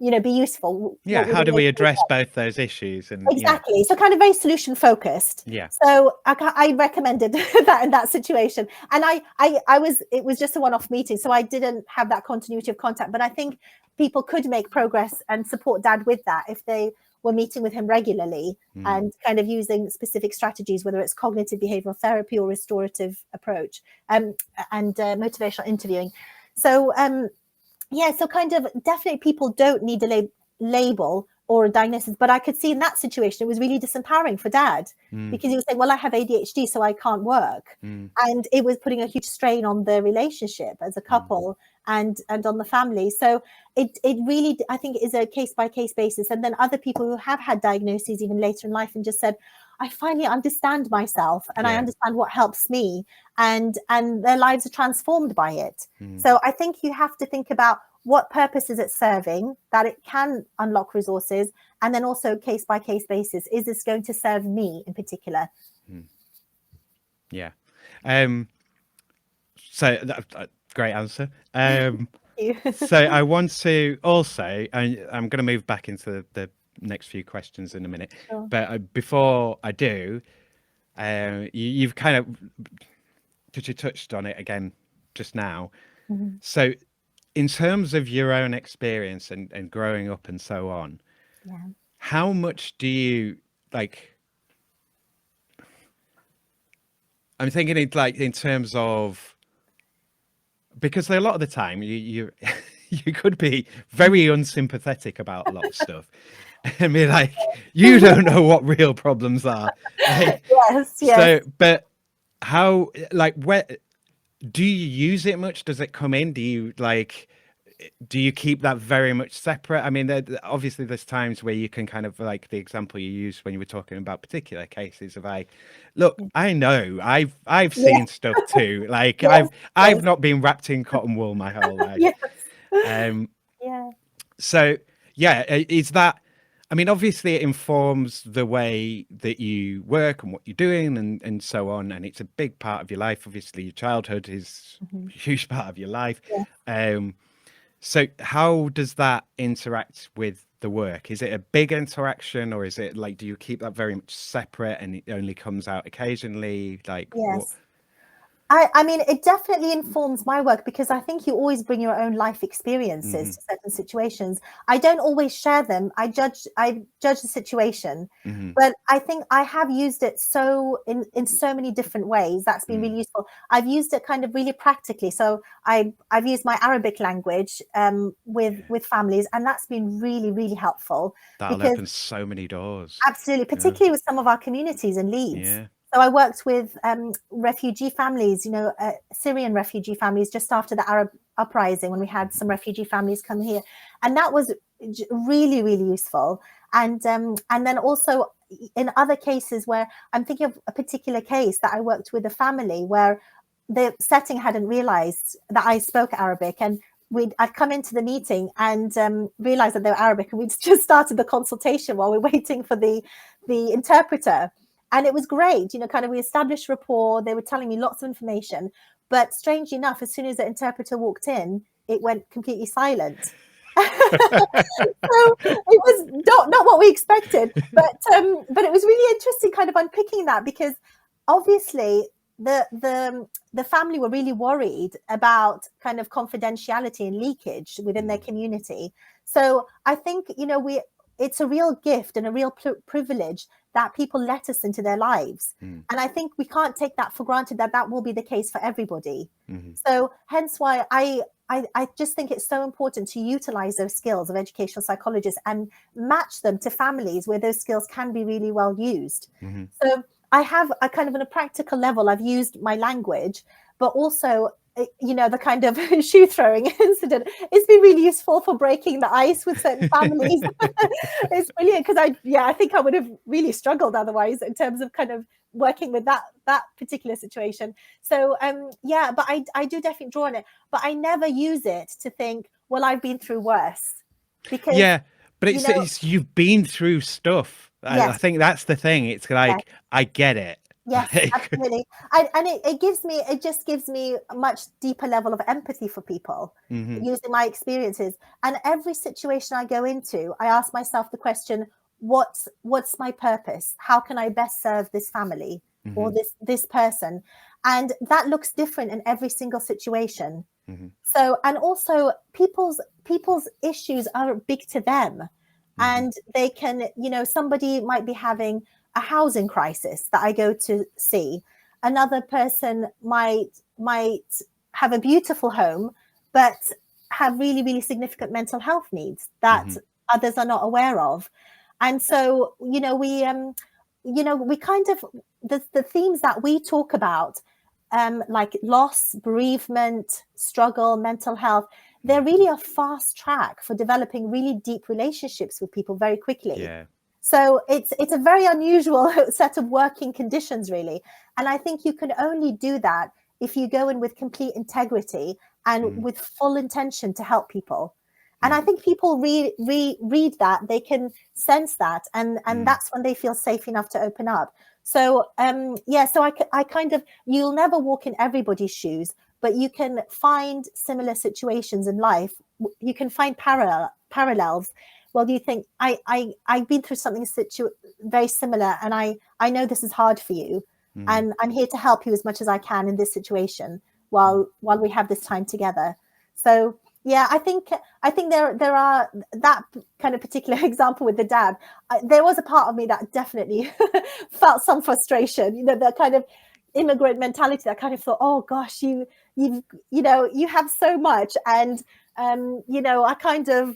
Be useful. Yeah, how do we address both those issues? And exactly, so kind of very solution focused. Yeah. So I recommended that in that situation, and it was just a one-off meeting, so I didn't have that continuity of contact. But I think people could make progress and support Dad with that if they were meeting with him regularly and kind of using specific strategies, whether it's cognitive behavioral therapy or restorative approach, and motivational interviewing. So so kind of definitely people don't need a label or a diagnosis, but I could see in that situation, it was really disempowering for Dad because he was saying, well, I have ADHD, so I can't work. And it was putting a huge strain on the relationship as a couple and on the family. So it really, I think, is a case by case basis. And then other people who have had diagnoses even later in life and just said, I finally understand myself and I understand what helps me, and their lives are transformed by it. So I think you have to think about what purpose is it serving, that it can unlock resources, and then also case by case basis. Is this going to serve me in particular? Yeah. So great answer. So I want to also, I'm going to move back into the next few questions in a minute, but before I do, you've kind of, because you touched on it again just now. So in terms of your own experience and growing up and so on, how much do you I'm thinking it in terms of, because a lot of the time you you could be very unsympathetic about a lot of stuff. I mean, you don't know what real problems are. Yes. So, but how, where do you use it much? Does it come in? Do you keep that very much separate? I mean, obviously there's times where you can kind of, like the example you used when you were talking about particular cases of look, I know I've seen stuff too. I've not been wrapped in cotton wool my whole life. So is that, I mean, obviously it informs the way that you work and what you're doing and so on. And it's a big part of your life. Obviously your childhood is a huge part of your life. So how does that interact with the work? Is it a big interaction, or is it do you keep that very much separate and it only comes out occasionally? I mean, it definitely informs my work because I think you always bring your own life experiences to certain situations. I don't always share them. I judge the situation, but I think I have used it so in so many different ways. That's been really useful. I've used it kind of really practically. So I've used my Arabic language with families, and that's been really, really helpful. That'll Because open so many doors. absolutely, particularly with some of our communities in Leeds. Yeah. So I worked with refugee families, Syrian refugee families just after the Arab uprising when we had some refugee families come here. And that was really, really useful. And then also in other cases where I'm thinking of a particular case that I worked with a family where the setting hadn't realized that I spoke Arabic, and I'd come into the meeting and realized that they were Arabic, and we'd just started the consultation while we're waiting for the interpreter. And it was great, kind of we established rapport. They were telling me lots of information. But strangely enough, as soon as the interpreter walked in, it went completely silent. So it was not what we expected. But it was really interesting kind of unpicking that, because obviously the family were really worried about kind of confidentiality and leakage within their community. So I think, it's a real gift and a real privilege that people let us into their lives. And I think we can't take that for granted, that will be the case for everybody. So hence why I just think it's so important to utilize those skills of educational psychologists and match them to families where those skills can be really well used. So I have a kind of on a practical level, I've used my language, but also the kind of shoe throwing incident, it's been really useful for breaking the ice with certain families. It's brilliant because I think I would have really struggled otherwise in terms of kind of working with that particular situation. So but I do definitely draw on it, but I never use it to think, well, I've been through worse, because but it's you've been through stuff. Yes. I think that's the thing. It's like, I get it. Yes, absolutely. And it just gives me a much deeper level of empathy for people using my experiences. And every situation I go into, I ask myself the question, what's my purpose? How can I best serve this family or this person? And that looks different in every single situation. So, and also people's issues are big to them. And they can, somebody might be having a housing crisis that I go to see. Another person might have a beautiful home, but have really, really significant mental health needs that others are not aware of. And so, we kind of, the themes that we talk about, like loss, bereavement, struggle, mental health, they're really a fast track for developing really deep relationships with people very quickly. Yeah. So it's a very unusual set of working conditions, really. And I think you can only do that if you go in with complete integrity and with full intention to help people. And I think people read that, they can sense that, and that's when they feel safe enough to open up. So so I kind of, you'll never walk in everybody's shoes, but you can find similar situations in life. You can find parallels. Well, do you think I've been through something very similar, and I know this is hard for you, and I'm here to help you as much as I can in this situation while we have this time together. So I think there are that kind of particular example with the dad. There was a part of me that definitely felt some frustration, the kind of immigrant mentality that kind of thought, oh gosh, you have so much, and I kind of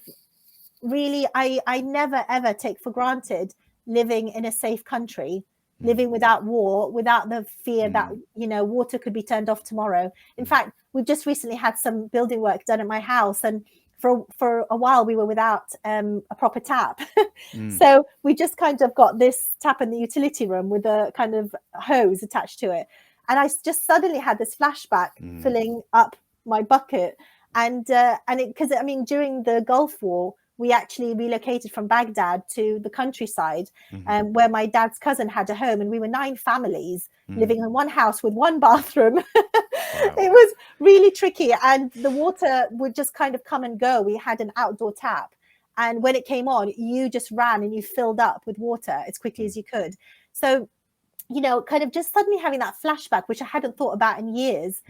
really, I never ever take for granted living in a safe country, living without war, without the fear that water could be turned off tomorrow. In fact, we've just recently had some building work done at my house, and for a while we were without a proper tap. So we just kind of got this tap in the utility room with a kind of hose attached to it, and I just suddenly had this flashback filling up my bucket. And because during the Gulf War, we actually relocated from Baghdad to the countryside, where my dad's cousin had a home, and we were 9 families living in one house with one bathroom. It was really tricky, and the water would just kind of come and go. We had an outdoor tap, and when it came on, you just ran and you filled up with water as quickly as you could. So kind of just suddenly having that flashback, which I hadn't thought about in years.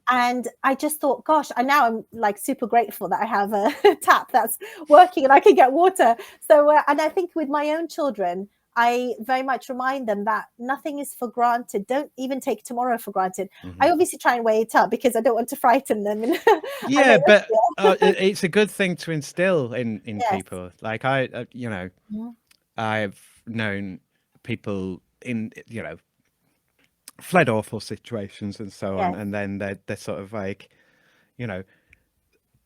And I just thought, gosh, and now I'm like super grateful that I have a tap that's working and I can get water. So, and I think with my own children, I very much remind them that nothing is for granted. Don't even take tomorrow for granted. I obviously try and weigh it up because I don't want to frighten them. And Yeah, but it's a good thing to instill in yes. people. Like I've known people in, fled awful situations and so on, Yes. and then they're sort of like,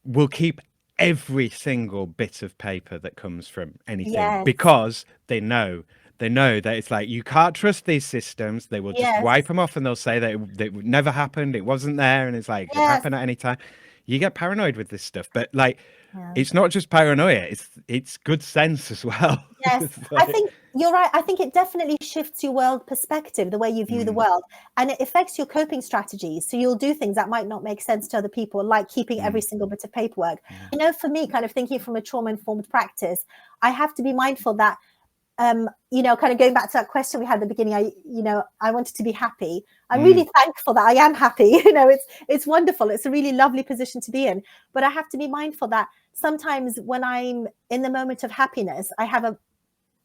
will keep every single bit of paper that comes from anything Yes. because they know that it's like, you can't trust these systems. They will just Yes. wipe them off and they'll say that it never happened. It wasn't there. And it's like, it could Yes. happen at any time. You get paranoid with this stuff, but like, Yeah. it's not just paranoia. It's good sense as well. Yes, Like, I think you're right. I think it definitely shifts your world perspective, the way you view the world, and it affects your coping strategies. So you'll do things that might not make sense to other people, like keeping every single bit of paperwork. For me, kind of thinking from a trauma-informed practice, I have to be mindful that, kind of going back to that question we had at the beginning, I wanted to be happy. I'm really thankful that I am happy. It's wonderful. It's a really lovely position to be in. But I have to be mindful that sometimes when I'm in the moment of happiness, I have a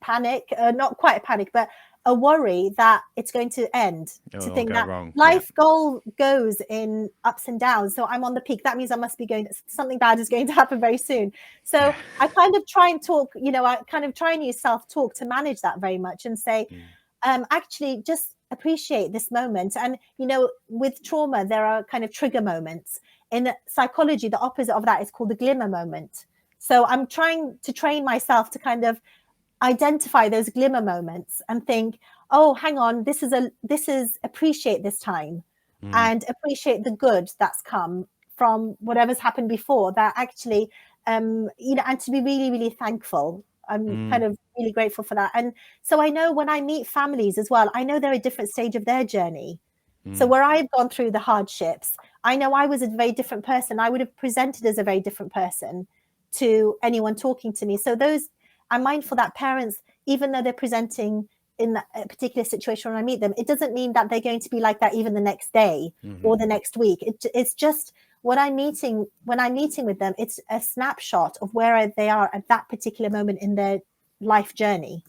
panic, not quite a panic, but a worry that it's going to end, to think that life goes in ups and downs. So I'm on the peak. That means I must be something bad is going to happen very soon. So I kind of try and talk, I kind of try and use self-talk to manage that very much and say, actually just appreciate this moment. And, with trauma, there are kind of trigger moments. In psychology, the opposite of that is called the glimmer moment. So I'm trying to train myself to kind of identify those glimmer moments and think, oh, hang on, this is appreciate this time and appreciate the good that's come from whatever's happened before, that actually and to be really, really thankful. I'm kind of really grateful for that. And so I know when I meet families as well, I know they're at a different stage of their journey. So where I've gone through the hardships, I know I was a very different person. I would have presented as a very different person to anyone talking to me. So I'm mindful that parents, even though they're presenting in a particular situation when I meet them, it doesn't mean that they're going to be like that even the next day or the next week. It's just when I'm meeting with them, it's a snapshot of where they are at that particular moment in their life journey.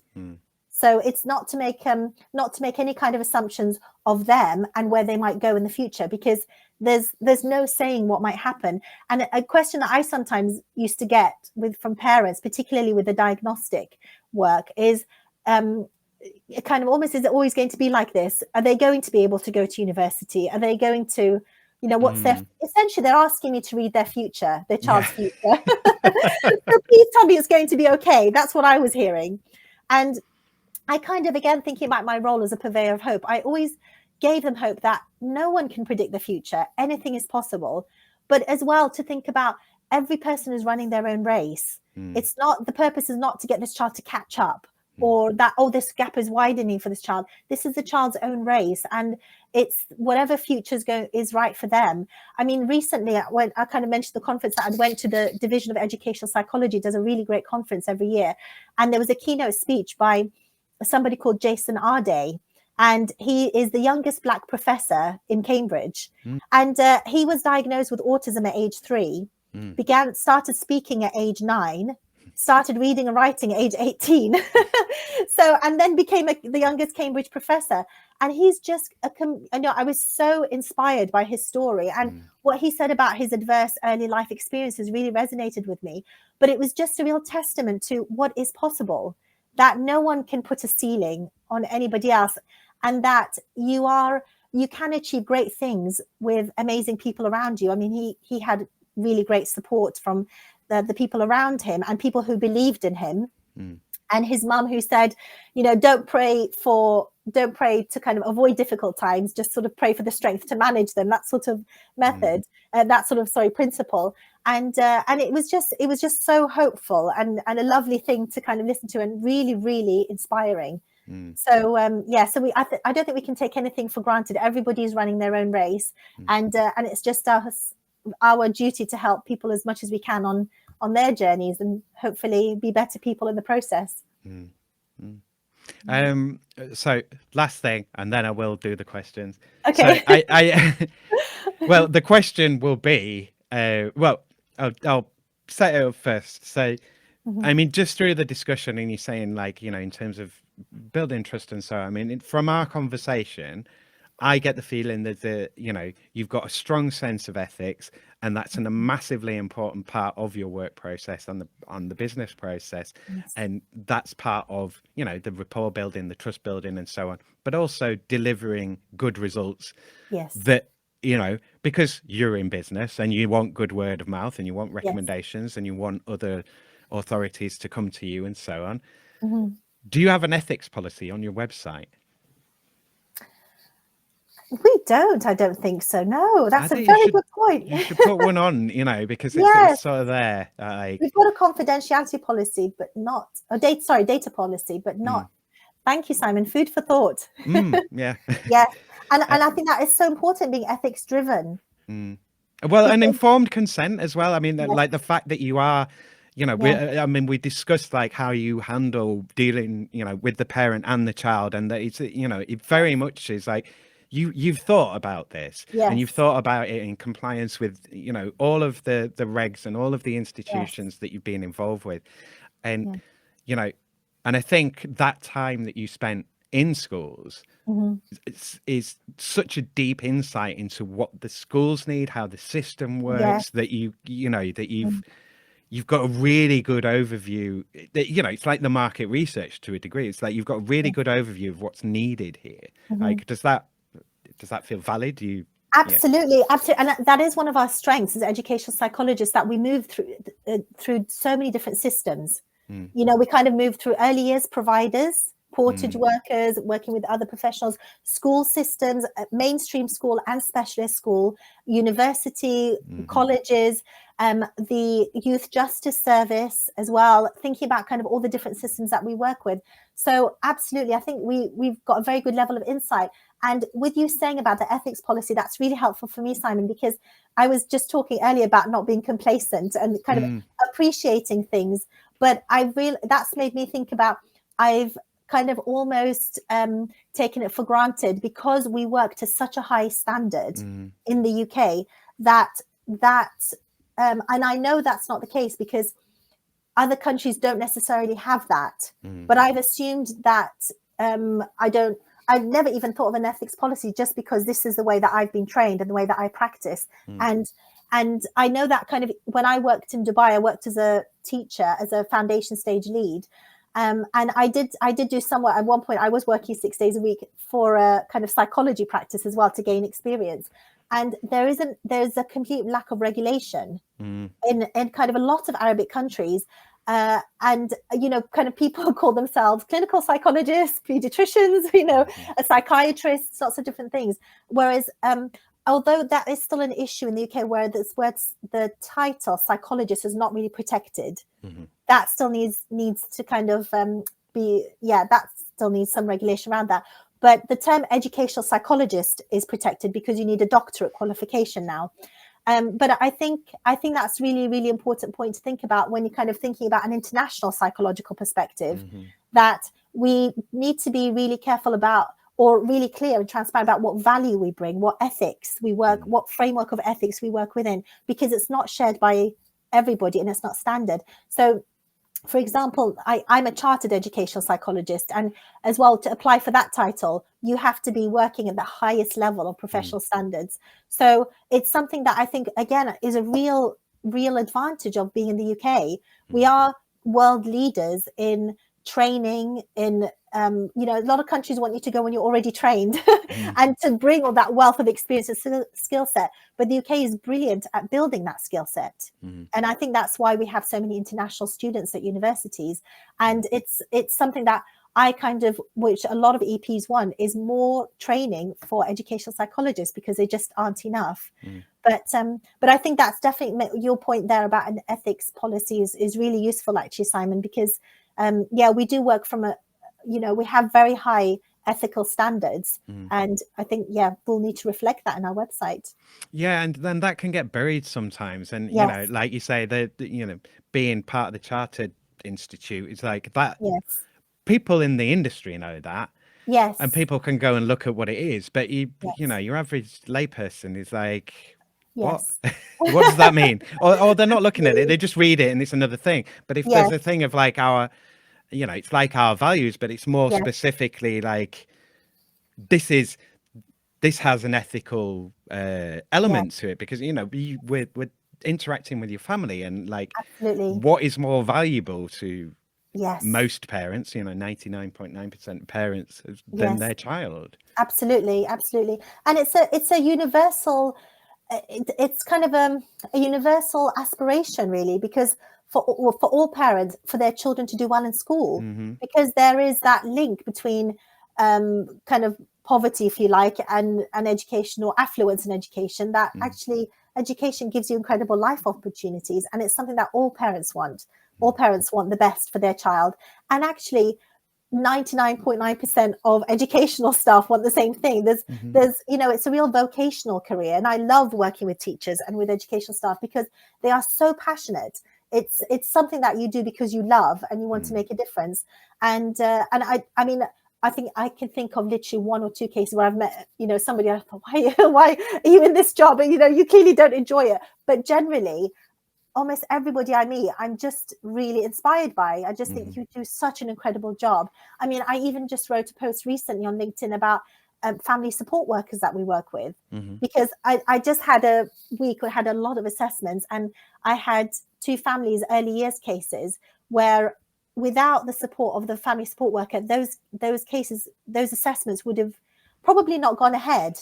So it's not to make any kind of assumptions of them and where they might go in the future, because there's no saying what might happen. And a question that I sometimes used to get from parents, particularly with the diagnostic work, is it kind of almost, is it always going to be like this? Are they going to be able to go to university? Are they going to, what's essentially they're asking me to read their future, their child's future. So please tell me it's going to be okay. That's what I was hearing. And I kind of, again, thinking about my role as a purveyor of hope, I always gave them hope that no one can predict the future. Anything is possible. But as well, to think about every person is running their own race. It's not, the purpose is not to get this child to catch up or that, oh, this gap is widening for this child. This is the child's own race. And it's whatever future is right for them. I mean, recently, when I kind of mentioned the conference that I went to, the Division of Educational Psychology does a really great conference every year. And there was a keynote speech by somebody called Jason Arday, and he is the youngest Black professor in Cambridge. And he was diagnosed with autism at age 3, started speaking at age 9, started reading and writing at age 18. So, and then became the youngest Cambridge professor. And he's just, I was so inspired by his story, and what he said about his adverse early life experiences really resonated with me. But it was just a real testament to what is possible, that no one can put a ceiling on anybody else, and that you can achieve great things with amazing people around you. I mean, he had really great support from the people around him and people who believed in him. And his mum, who said, don't pray to kind of avoid difficult times, just sort of pray for the strength to manage them. That sort of method, principle. And it was just so hopeful and a lovely thing to kind of listen to, and really, really inspiring. So so I don't think we can take anything for granted. Everybody is running their own race, and it's just our duty to help people as much as we can on their journeys, and hopefully be better people in the process. So last thing, and then I will do the questions. So Okay. well, the question will be, I'll set it up first. So, Mhm. I mean, just through the discussion, and you saying like, in terms of building trust and so, I mean, from our conversation, I get the feeling that you've got a strong sense of ethics, and that's a massively important part of your work process and the business process, Yes. and that's part of the rapport building, the trust building, and so on. But also delivering good results Yes. that because you're in business and you want good word of mouth and you want Yes. recommendations and you want other authorities to come to you and so on. Mhm. Do you have an ethics policy on your website? We don't. I don't think so. No, I that's a think you very should good point. you should put one on, because it's Yes, sort of there. we've got a confidentiality policy, but not a data policy, but Mm, not. Thank you, Simon. Food for thought. yeah. Yes, and Uh, I think that is so important, being ethics driven, mm. Well, and because informed consent as well. I mean, yes, like the fact that you are, yes, I mean, we discussed like how you handle dealing, with the parent and the child, and that it's, it very much is like you've thought about this, and you've yes, thought about it in compliance with, all of the regs and all of the yes, institutions that you've been involved with, and yeah, you know, and I think that time that you spent in schools hmm, is such a deep insight into what the schools need, how the system yes, works, that that mm, you've got a really good overview. That it's like the market research to a degree. It's like you've got a really yes, good overview of what's needed here. hmm. Like, does that feel valid? Do you? Yeah. Absolutely, absolutely, and that is one of our strengths as educational psychologists, that we move through so many different systems. Mm, We kind of move through early years providers, portage mm, workers, working with other professionals, school systems, mainstream school and specialist school, university, mm-hmm, colleges, the youth justice service as well, thinking about kind of all the different systems that we work with. So absolutely, I think we've got a very good level of insight. And with you saying about the ethics policy, that's really helpful for me, Simon, because I was just talking earlier about not being complacent and kind of mm, appreciating things. But that's made me think about, I've kind of almost taken it for granted, because we work to such a high standard mm, in the UK, that and I know that's not the case, because other countries don't necessarily have that. mm, But I've assumed that I've never even thought of an ethics policy, just because this is the way that I've been trained and the way that I practice. mm, And I know that kind of, when I worked in Dubai, I worked as a teacher, as a foundation stage lead. And I did do somewhat, at one point I was working 6 days a week for a kind of psychology practice as well, to gain experience. And there's a complete lack of regulation mm, in kind of a lot of Arabic countries. And kind of people call themselves clinical psychologists, pediatricians, mm, psychiatrists, lots of different things. Whereas although that is still an issue in the UK, where the title psychologist is not really protected, mm, that still needs to kind of that still needs some regulation around that. But the term educational psychologist is protected, because you need a doctorate qualification now. But I think that's really, really important point to think about when you're kind of thinking about an international psychological perspective, mm, that we need to be really careful about, or really clear and transparent about, what value we bring, what ethics we work, mm, what framework of ethics we work within, because it's not shared by everybody and it's not standard. So for example, I'm a chartered educational psychologist, and as well, to apply for that title, you have to be working at the highest level of mm, professional standards. So it's something that I think, again, is a real advantage of being in the UK. We mm, are world leaders in training, in a lot of countries want you to go when you're already trained mm, and to bring all that wealth of experience and skill set. But the UK is brilliant at building that skill set. mm, And I think that's why we have so many international students at universities. And it's something that I kind of, which a lot of EPs want, is more training for educational psychologists, because they just aren't enough. mm. But I think that's definitely your point there about an ethics policy is really useful, actually, Simon, because we do work from we have very high ethical standards, Mm. and I think we'll need to reflect that in our website. Yeah, and then that can get buried sometimes. And Yes, like you say, being part of the Chartered Institute is like that. yes, people in the industry know that, Yes. and people can go and look at what it is, but you know, Yes. your average layperson is like, what? Yes. What does that mean? Or they're not looking at it, they just read it and it's another thing. But if there's Yes. a thing of like our, you know, it's like our values, but it's more Yes. specifically like this has an ethical element to it, because, you know, we're interacting with your family, and like, Absolutely. what is more valuable to Yes. most parents, you know, 99.9% of parents, than Yes. their child. Absolutely. Absolutely. And it's a universal, it's kind of a universal aspiration, really, because for all parents, for their children to do well in school, because there is that link between kind of poverty, if you like, and education, or affluence in education, that actually education gives you incredible life opportunities. And it's something that all parents want. All parents want the best for their child. And actually, 99.9% of educational staff want the same thing. There's, you know, it's a real vocational career. And I love working with teachers and with educational staff because they are so passionate. It's something that you do because you love and you want to make a difference. And I mean, I think I can think of literally one or two cases where I've met, you know, somebody, I thought, why are you in this job? And, you know, you clearly don't enjoy it. But generally, almost everybody I meet, I'm just really inspired by. I just think you do such an incredible job. I mean, I even just wrote a post recently on LinkedIn about family support workers that we work with, because I just had a week where I had a lot of assessments, and I had two families, early years cases, where without the support of the family support worker, those cases, those assessments would have probably not gone ahead,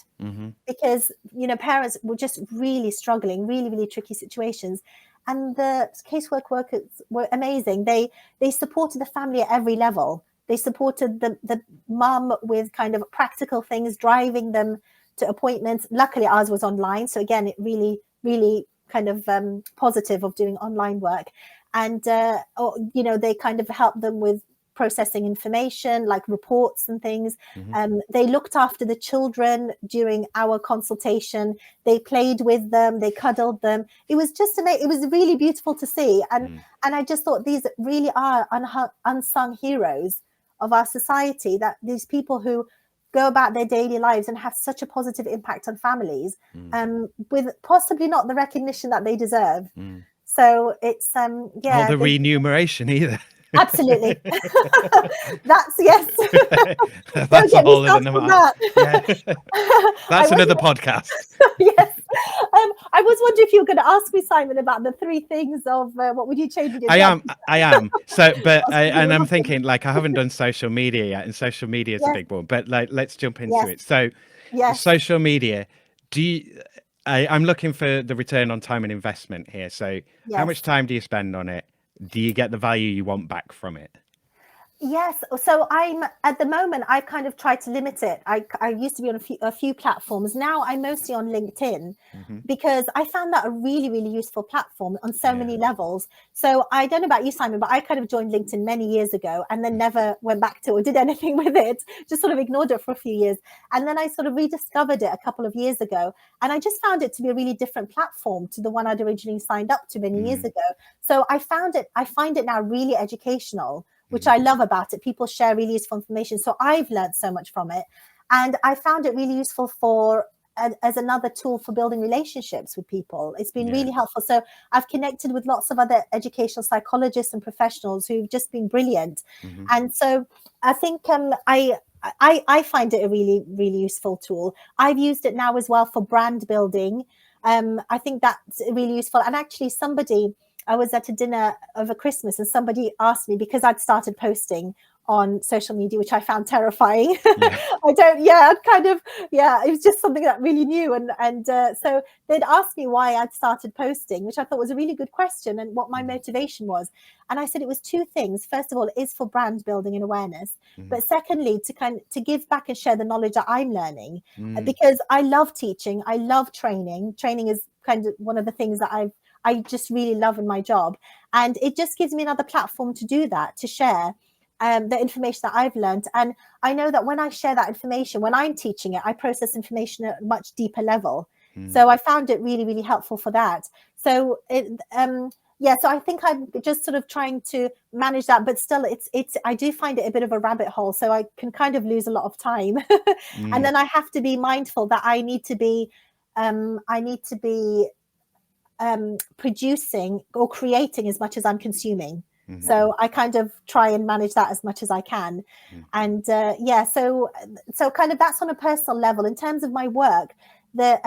because, you know, parents were just really struggling, really, really tricky situations. And the casework workers were amazing. They supported the family at every level. They supported the mum with kind of practical things, driving them to appointments. Luckily, ours was online. So again, it really, really kind of positive of doing online work. And, you know, they kind of helped them with processing information like reports and things. They looked after the children during our consultation. They played with them, they cuddled them. It was just amazing. It was really beautiful to see. And I just thought these really are unsung heroes of our society, that these people who go about their daily lives and have such a positive impact on families, with possibly not the recognition that they deserve. So it's Or the remuneration either. Absolutely. That's yes. That's a whole other number. That's another podcast. Yes. I was wondering if you were going to ask me, Simon, about the three things of what would you change in your job? I am. So, but and I'm thinking, like, I haven't done social media yet, and social media is a big one. But like, let's jump into it. So, social media. I'm looking for the return on time and investment here. So, how much time do you spend on it? Do you get the value you want back from it? Yes. So I'm at the moment, I've kind of tried to limit it. I used to be on a few platforms. Now I'm mostly on LinkedIn, because I found that a really, really useful platform on so many levels. So I don't know about you, Simon, but I kind of joined LinkedIn many years ago and then never went back to or did anything with it, just sort of ignored it for a few years. And then I sort of rediscovered it a couple of years ago. And I just found it to be a really different platform to the one I'd originally signed up to many years ago. So I find it now really educational, which I love about it. People share really useful information. So I've learned so much from it. And I found it really useful as another tool for building relationships with people. It's been really helpful. So I've connected with lots of other educational psychologists and professionals who've just been brilliant. And so I think I find it a really, really useful tool. I've used it now as well for brand building. I think that's really useful. And actually I was at a dinner over Christmas and somebody asked me, because I'd started posting on social media, which I found terrifying. It was just something that really new. And so they'd asked me why I'd started posting, which I thought was a really good question, and what my motivation was. And I said it was two things. First of all, it is for brand building and awareness. But secondly, to give back and share the knowledge that I'm learning, because I love teaching. I love training. Training is kind of one of the things that I just really love in my job. And it just gives me another platform to do that, to share the information that I've learned. And I know that when I share that information, when I'm teaching it, I process information at a much deeper level. So I found it really, really helpful for that. So Yeah, so I think I'm just sort of trying to manage that, but still it's I do find it a bit of a rabbit hole, so I can kind of lose a lot of time. And then I have to be mindful that I need to be producing or creating as much as I'm consuming. So I kind of try and manage that as much as I can. And so kind of that's on a personal level. In terms of my work, there's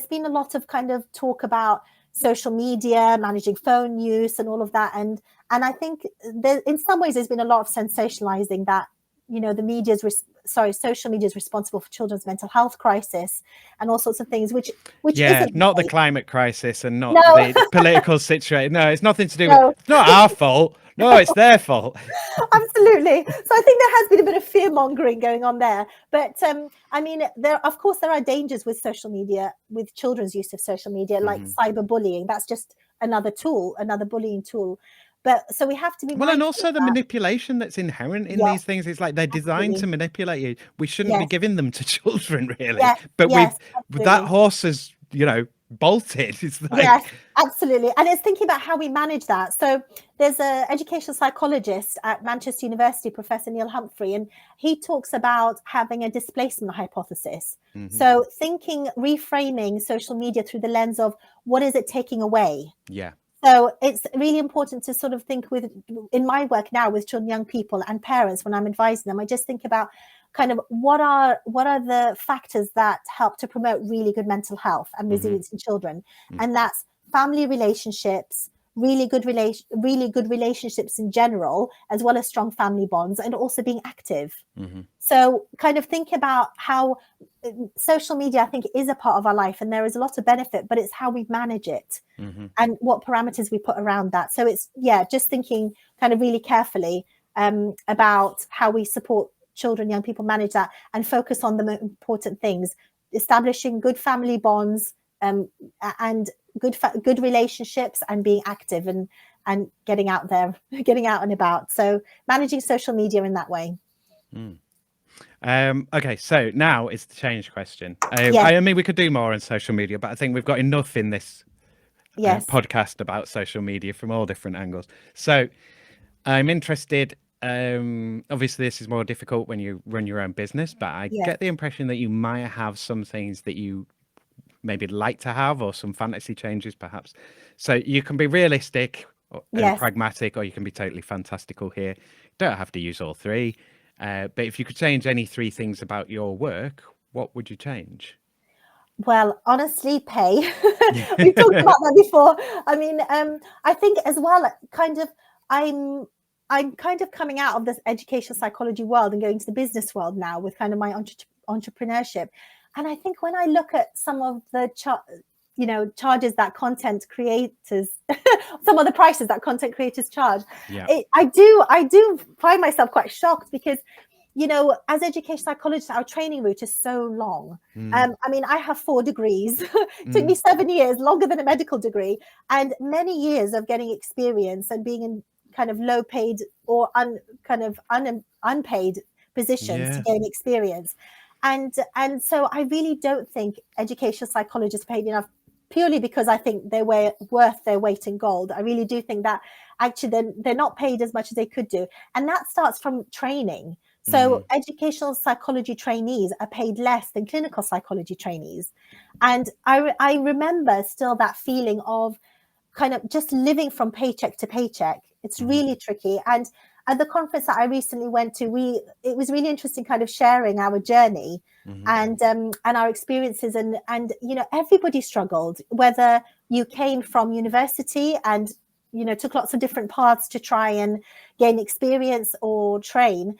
been a lot of kind of talk about social media, managing phone use and all of that. And I think in some ways there's been a lot of sensationalizing that, social media is responsible for children's mental health crisis and all sorts of things, which isn't not right. the climate crisis and not the political situation. No, it's nothing to do with, it's not our fault. No, it's their fault. Absolutely. So I think there has been a bit of fear mongering going on there. But I mean, there are dangers with social media, with children's use of social media, like cyberbullying. That's just another bullying tool. But so we have to be mindful. And also the manipulation that's inherent in these things. It's like they're designed to manipulate you. We shouldn't be giving them to children, really. But that horse is, bolted. It's like... Yes, absolutely. And it's thinking about how we manage that. So there's an educational psychologist at Manchester University, Professor Neil Humphrey, and he talks about having a displacement hypothesis. So reframing social media through the lens of what is it taking away? Yeah. So it's really important to sort of think in my work now with children, young people and parents, when I'm advising them, I just think about kind of what are the factors that help to promote really good mental health and resilience in children. And that's family relationships, really good relationships in general, as well as strong family bonds, and also being active. So kind of think about how social media, I think, is a part of our life and there is a lot of benefit, but it's how we manage it and what parameters we put around that. So it's, just thinking kind of really carefully about how we support children, young people manage that and focus on the most important things, establishing good family bonds and good relationships and being active and getting out and about. So managing social media in that way. Okay, so now it's the change question. I mean, we could do more on social media, but I think we've got enough in this podcast about social media from all different angles. So I'm interested. Obviously, this is more difficult when you run your own business, but I get the impression that you might have some things that you maybe like to have, or some fantasy changes, perhaps. So you can be realistic and pragmatic, or you can be totally fantastical here. Don't have to use all three. But if you could change any three things about your work, what would you change? Well, honestly, pay. We talked about that before. I mean, I think as well, kind of, I'm kind of coming out of this educational psychology world and going to the business world now with kind of my entrepreneurship. And I think when I look at some of the charges that content creators, some of the prices that content creators charge, I do find myself quite shocked because, as education psychologists, our training route is so long. I mean, I have 4 degrees. It took me 7 years, longer than a medical degree, and many years of getting experience and being in kind of low paid or unpaid positions to gain experience. And so I really don't think educational psychologists are paid enough, purely because I think they're worth their weight in gold. I really do think that actually they're not paid as much as they could do. And that starts from training. So educational psychology trainees are paid less than clinical psychology trainees. And I remember still that feeling of kind of just living from paycheck to paycheck. It's really tricky. And at the conference that I recently went to, it was really interesting kind of sharing our journey and our experiences. And everybody struggled, whether you came from university and, took lots of different paths to try and gain experience or train,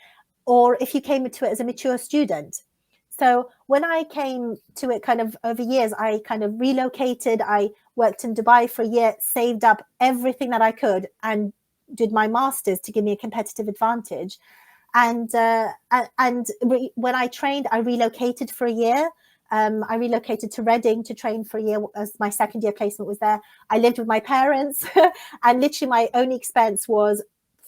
or if you came into it as a mature student. So when I came to it kind of over years, I kind of relocated. I worked in Dubai for a year, saved up everything that I could, and did my master's to give me a competitive advantage. And when I trained, I relocated for a year. I relocated to Reading to train for a year as my second year placement was there. I lived with my parents and literally my only expense was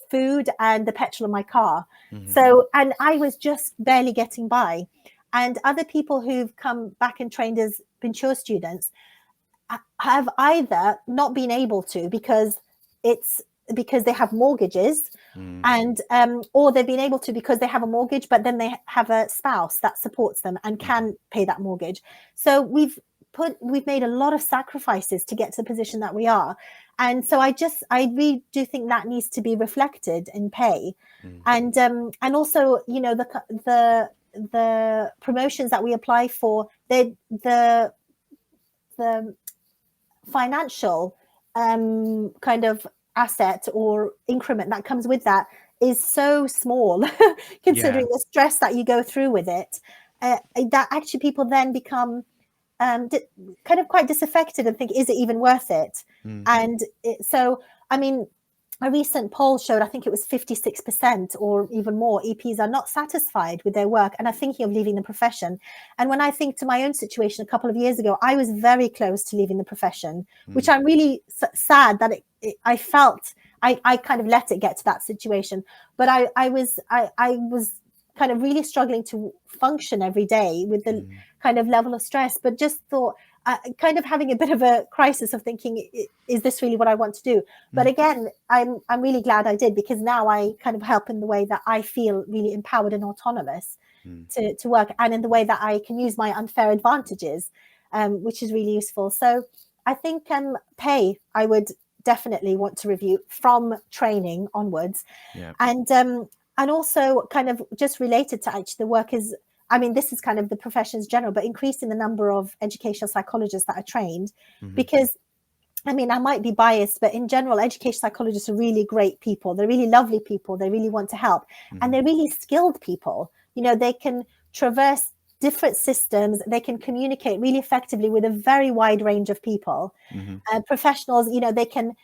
food and the petrol in my car. So, and I was just barely getting by. And other people who've come back and trained as mature students, have either not been able to because they have mortgages, and or they've been able to because they have a mortgage, but then they have a spouse that supports them and can pay that mortgage. So we've made a lot of sacrifices to get to the position that we are. And so I really do think that needs to be reflected in pay. And also, you know, the promotions that we apply for, the financial kind of asset or increment that comes with that is so small, considering the stress that you go through with it, that actually people then become kind of quite disaffected and think, is it even worth it? And so, I mean, a recent poll showed, I think it was 56% or even more EPs are not satisfied with their work and are thinking of leaving the profession. And when I think to my own situation a couple of years ago, I was very close to leaving the profession, which I'm really sad that I felt I kind of let it get to that situation. But I was kind of really struggling to function every day with the kind of level of stress, but just thought, kind of having a bit of a crisis of thinking, is this really what I want to do? But again, I'm really glad I did, because now I kind of help in the way that I feel really empowered and autonomous to work, and in the way that I can use my unfair advantages, which is really useful. So I think pay, I would definitely want to review from training onwards. And also kind of just related to actually the work is, I mean, this is kind of the profession's general, but increasing the number of educational psychologists that are trained, because I mean, I might be biased, but in general, education psychologists are really great people. They're really lovely people. They really want to help, and they're really skilled people. You know, they can traverse different systems. They can communicate really effectively with a very wide range of people. Professionals, you know, they can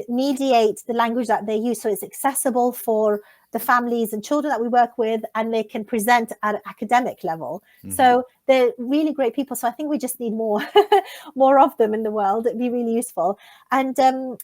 mediate the language that they use, so it's accessible for the families and children that we work with, and they can present at an academic level. So they're really great people. So I think we just need more more of them in the world. It'd be really useful. And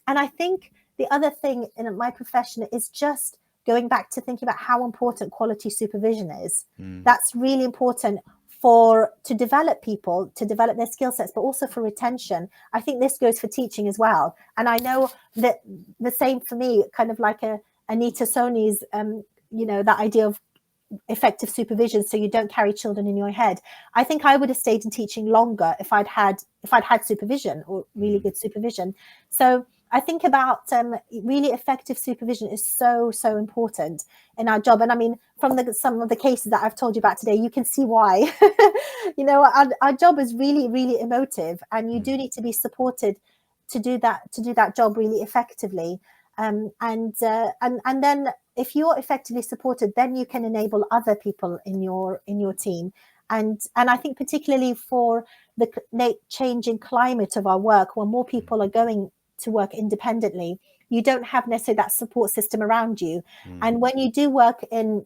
I think the other thing in my profession is just going back to thinking about how important quality supervision is. That's really important to develop people, to develop their skill sets, but also for retention. I think this goes for teaching as well. And I know that the same for me, kind of like Anita Soni's, you know, that idea of effective supervision, so you don't carry children in your head. I think I would have stayed in teaching longer if I'd had supervision, or really good supervision. So I think about really effective supervision is so important in our job. And I mean, from some of the cases that I've told you about today, you can see why. You know, our job is really emotive, and you do need to be supported to do that job really effectively. And then if you're effectively supported, then you can enable other people in your team. And I think particularly for the changing climate of our work, when more people are going to work independently, you don't have necessarily that support system around you. And when you do work in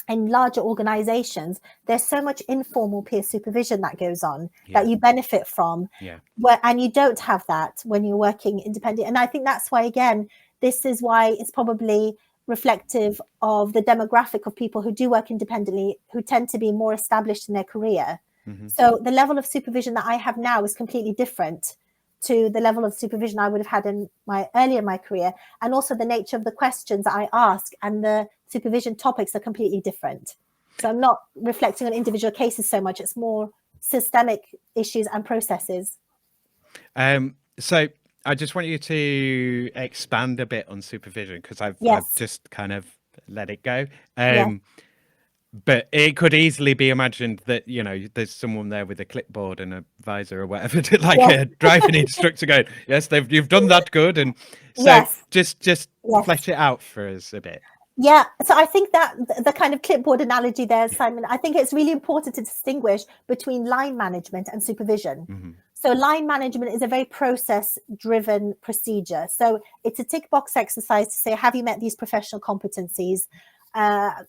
larger organizations, there's so much informal peer supervision that goes on that you benefit from, and you don't have that when you're working independently. And I think that's why, again, this is why it's probably reflective of the demographic of people who do work independently, who tend to be more established in their career. So the level of supervision that I have now is completely different to the level of supervision I would have had in my career. And also the nature of the questions that I ask and the supervision topics are completely different. So I'm not reflecting on individual cases so much. It's more systemic issues and processes. So I just want you to expand a bit on supervision, because I've just kind of let it go. But it could easily be imagined that, you know, there's someone there with a clipboard and a visor or whatever, like a driving instructor going, yes, you've done that good. And so just flesh it out for us a bit. Yeah, so I think that the kind of clipboard analogy there, Simon, I think it's really important to distinguish between line management and supervision. So line management is a very process-driven procedure. So it's a tick box exercise to say, have you met these professional competencies? And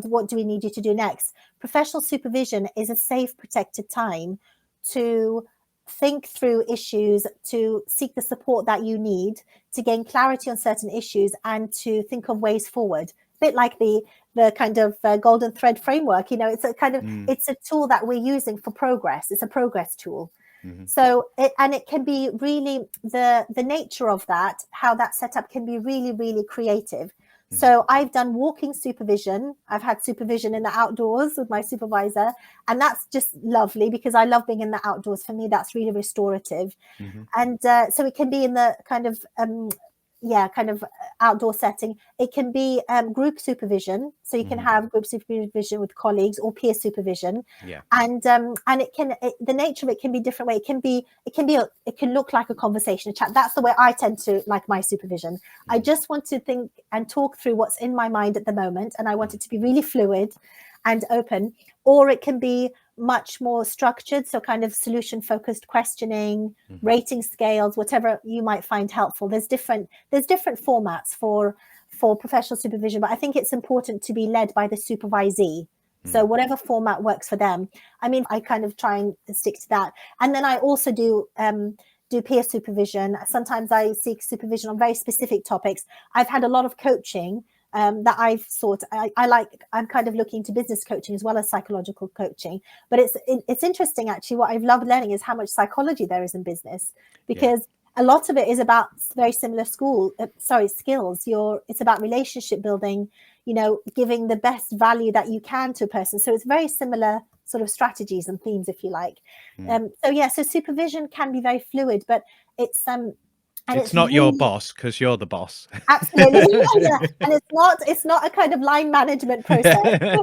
what do we need you to do next? Professional supervision is a safe, protected time to think through issues, to seek the support that you need, to gain clarity on certain issues, and to think of ways forward. A bit like the kind of golden thread framework. You know, it's a kind of it's a tool that we're using for progress. It's a progress tool. So it can be really the nature of that, how that's set up can be really, really creative. So I've done walking supervision. I've had supervision in the outdoors with my supervisor, and that's just lovely because I love being in the outdoors. For me, that's really restorative. And so it can be in the kind of outdoor setting. It can be group supervision, so you can have group supervision with colleagues or peer supervision. And the nature of it can be different way. It can look like a conversation, a chat. That's the way I tend to like my supervision. I just want to think and talk through what's in my mind at the moment, and I want it to be really fluid and open. Or it can be much more structured, so kind of solution focused questioning, rating scales, whatever you might find helpful. There's different formats for professional supervision, but I think it's important to be led by the supervisee. So whatever format works for them. I mean, I kind of try and stick to that. And then I also do peer supervision. Sometimes I seek supervision on very specific topics. I've had a lot of coaching that I've sought. I'm kind of looking to business coaching as well as psychological coaching. But it's interesting, actually. What I've loved learning is how much psychology there is in business, because a lot of it is about very similar skills. It's about relationship building, giving the best value that you can to a person. So it's very similar sort of strategies and themes, if you like. So supervision can be very fluid, but it's it's not really your boss, because you're the boss. Absolutely. And it's not a kind of line management process.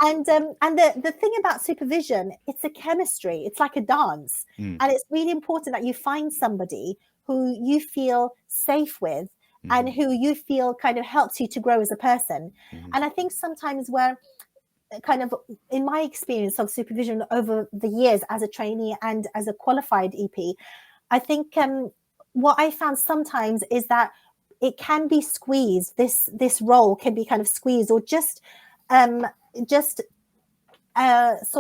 And the thing about supervision, it's a chemistry. It's like a dance. And it's really important that you find somebody who you feel safe with and who you feel kind of helps you to grow as a person. And I think sometimes where kind of in my experience of supervision over the years as a trainee and as a qualified EP, I think what I found sometimes is that it can be squeezed. This role can be kind of squeezed or just sort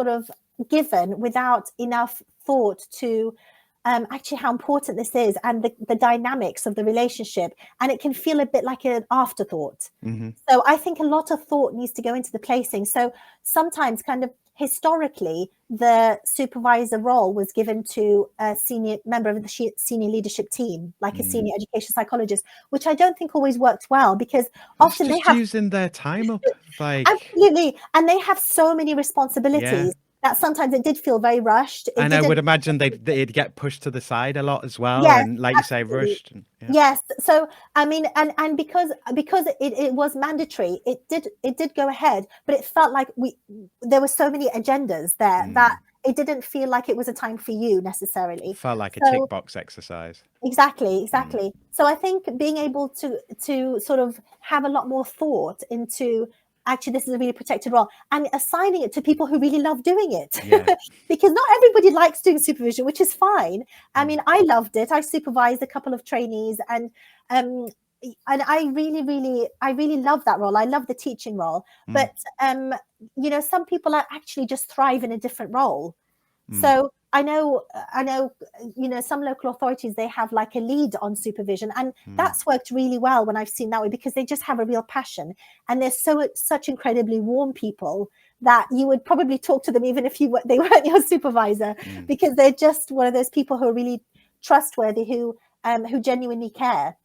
of given without enough thought to actually how important this is and the dynamics of the relationship. And it can feel a bit like an afterthought. So I think a lot of thought needs to go into the placing. So sometimes kind of historically, the supervisor role was given to a senior member of the senior leadership team, like a senior education psychologist, which I don't think always worked well, because often they have using their time up. Absolutely. And they have so many responsibilities that sometimes it did feel very rushed. And I would imagine they'd get pushed to the side a lot as well. Yes, and like absolutely. You say, rushed. Yes. So, I mean, and because it was mandatory, it did go ahead, but it felt like there were so many agendas there that it didn't feel like it was a time for you necessarily. It felt like a tick box exercise. Exactly. So I think being able to sort of have a lot more thought into, actually, this is a really protected role, and assigning it to people who really love doing it. Because not everybody likes doing supervision, which is fine. I mean, I loved it. I supervised a couple of trainees, and I really love that role. I love the teaching role. But some people are actually just thrive in a different role. So I know, some local authorities, they have like a lead on supervision, and that's worked really well when I've seen that way, because they just have a real passion, and they're such incredibly warm people that you would probably talk to them even if they weren't your supervisor, because they're just one of those people who are really trustworthy, who genuinely care.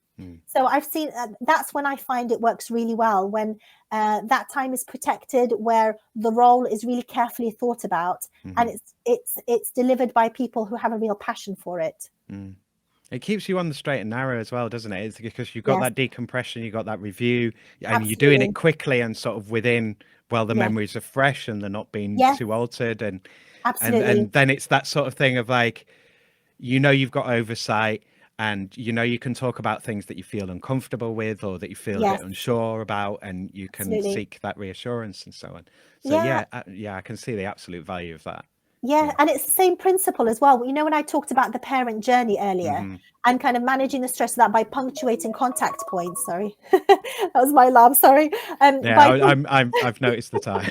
So I've seen that's when I find it works really well, when that time is protected, where the role is really carefully thought about, and it's delivered by people who have a real passion for it. It keeps you on the straight and narrow as well, doesn't it? It's because you've got that decompression, you've got that review, and you're doing it quickly and sort of within, the memories are fresh and they're not being too altered, and then it's that sort of thing of like, you've got oversight. And you can talk about things that you feel uncomfortable with, or that you feel a bit unsure about, and you can seek that reassurance and so on. So I can see the absolute value of that. And it's the same principle as well. When I talked about the parent journey earlier, and kind of managing the stress of that by punctuating contact points. Sorry, that was my alarm. Sorry. I've noticed the time.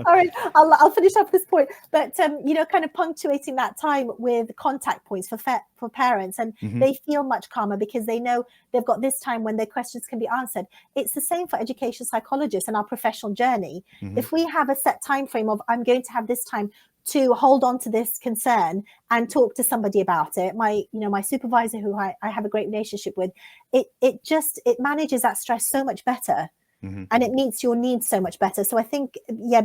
Sorry, I'll finish up this point. But kind of punctuating that time with contact points for parents, and they feel much calmer because they know they've got this time when their questions can be answered. It's the same for education psychologists and our professional journey. If we have a set time frame of, I'm going to have this time to hold on to this concern and talk to somebody about it. My supervisor, who I have a great relationship with, it manages that stress so much better. And it meets your needs so much better. So I think,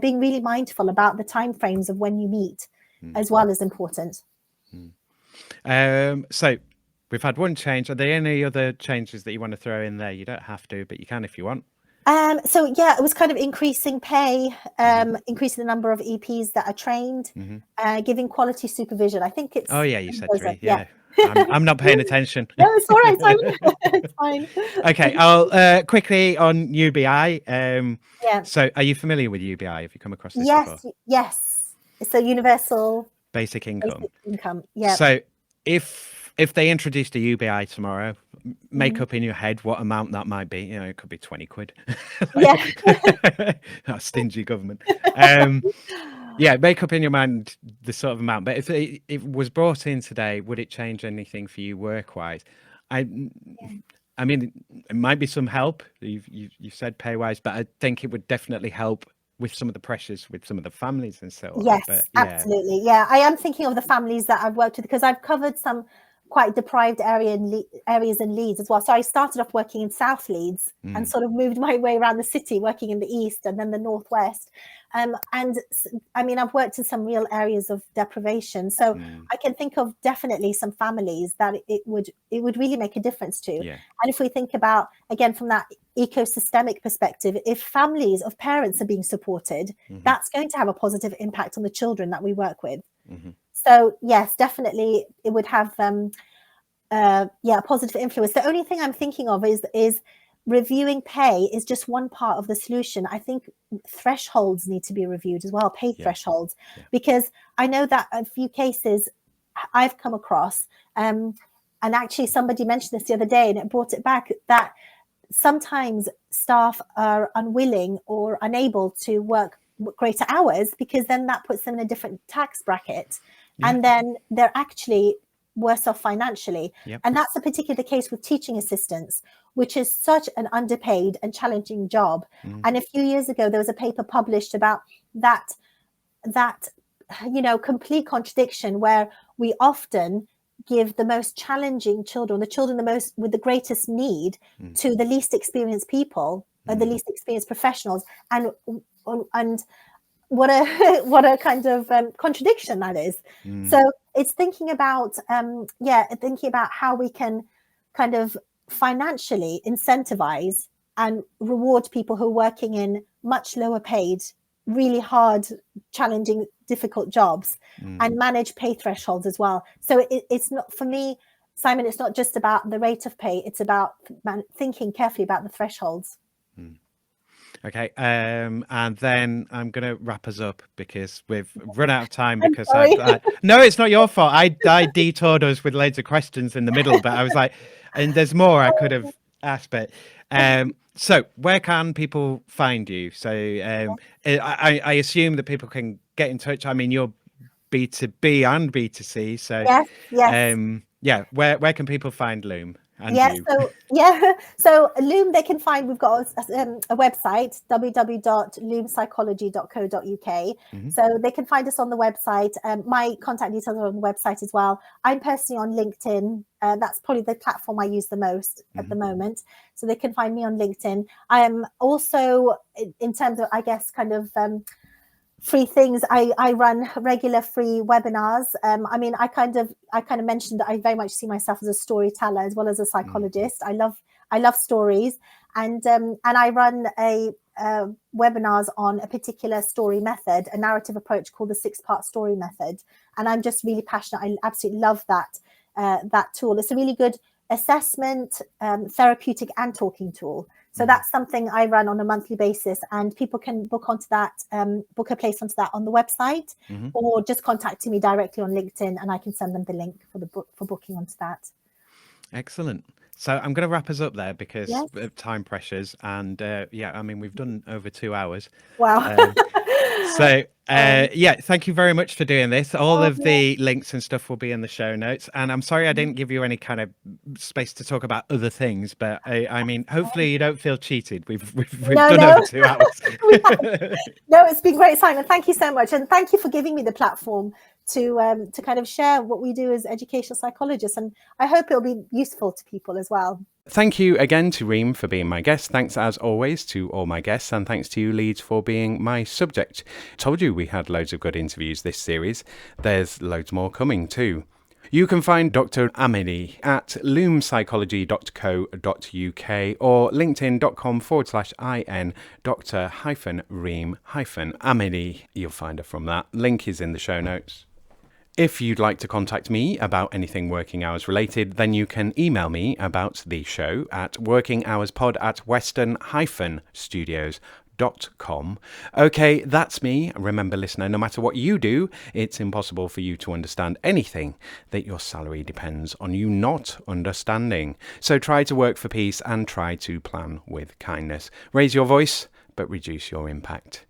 being really mindful about the timeframes of when you meet as well is important. So we've had one change. Are there any other changes that you want to throw in there? You don't have to, but you can if you want. So it was kind of increasing pay, increasing the number of EPs that are trained, giving quality supervision. I think it's. Oh yeah, you said 3. Yeah. I'm not paying attention. No, it's all right, Simon. It's fine. Okay, I'll quickly on UBI. Yeah. So are you familiar with UBI? Have you come across this before? Yes. It's a universal basic income. Yeah. So if they introduced a UBI tomorrow, make up in your head what amount that might be. You know, it could be 20 quid. Yeah. That stingy government. Yeah, make up in your mind the sort of amount. But if it was brought in today, would it change anything for you work-wise? I mean, it might be some help. You've said pay-wise, but I think it would definitely help with some of the pressures with some of the families and so on. Yes, but, absolutely. Yeah, I am thinking of the families that I've worked with, because I've covered some quite deprived areas in Leeds as well. So I started off working in South Leeds and sort of moved my way around the city, working in the East and then the Northwest. And I mean, I've worked in some real areas of deprivation. So I can think of definitely some families that it would really make a difference to. Yeah. And if we think about, again, from that ecosystemic perspective, if families of parents are being supported, that's going to have a positive impact on the children that we work with. So yes, definitely it would have a positive influence. The only thing I'm thinking of is reviewing pay is just one part of the solution. I think thresholds need to be reviewed as well, pay thresholds, because I know that a few cases I've come across, and actually somebody mentioned this the other day and it brought it back, that sometimes staff are unwilling or unable to work greater hours, because then that puts them in a different tax bracket. And then they're actually worse off financially. And that's a particular case with teaching assistants, which is such an underpaid and challenging job. And a few years ago, there was a paper published about that complete contradiction, where we often give the most challenging children, the children with the greatest need, to the least experienced people, or the least experienced professionals. And what a kind of contradiction that is. So it's thinking about how we can kind of financially incentivize and reward people who are working in much lower paid, really hard, challenging, difficult jobs, and manage pay thresholds as well. So it's not, for me, Simon, it's not just about the rate of pay, it's about thinking carefully about the thresholds. Okay, and then I'm going to wrap us up because we've run out of time. Because no, it's not your fault. I detoured us with loads of questions in the middle, but I was like, and there's more I could have asked. But so where can people find you? So I assume that people can get in touch. I mean, you're B2B and B2C. So yes. Where can people find Loom? So Loom, they can find, we've got a website, www.loompsychology.co.uk. So they can find us on the website. My contact details are on the website as well. I'm personally on LinkedIn. That's probably the platform I use the most at the moment. So they can find me on LinkedIn. I am also, in terms of, I guess, kind of free things, I run regular free webinars. I mean, I kind of mentioned that I very much see myself as a storyteller as well as a psychologist. I love stories, and I run webinars on a particular story method, a narrative approach called the 6-part story method. And I'm just really passionate. I absolutely love that tool. It's a really good assessment, therapeutic and talking tool. So that's something I run on a monthly basis, and people can book onto that, book a place onto that on the website, or just contact me directly on LinkedIn, and I can send them the link for booking onto that. Excellent. So I'm going to wrap us up there because of time pressures, and I mean, we've done over 2 hours. Wow. So Thank you very much for doing this. All of yeah. the links and stuff will be in the show notes. And I'm sorry I didn't give you any kind of space to talk about other things, but I mean, hopefully you don't feel cheated. We've done over 2 hours. No, it's been great, Simon. Thank you so much, and thank you for giving me the platform to kind of share what we do as educational psychologists. And I hope it'll be useful to people as well. Thank you again to Reem for being my guest. Thanks as always to all my guests, and thanks to you, Leeds, for being my subject. Told you we had loads of good interviews this series. There's loads more coming too. You can find Dr Ameri at loompsychology.co.uk or linkedin.com/in Dr-Reem-Ameri. You'll find her from that. Link is in the show notes. If you'd like to contact me about anything working hours related, then you can email me about the show at workinghourspod@western-studios.com. Okay, that's me. Remember, listener, no matter what you do, it's impossible for you to understand anything that your salary depends on you not understanding. So try to work for peace and try to plan with kindness. Raise your voice, but reduce your impact.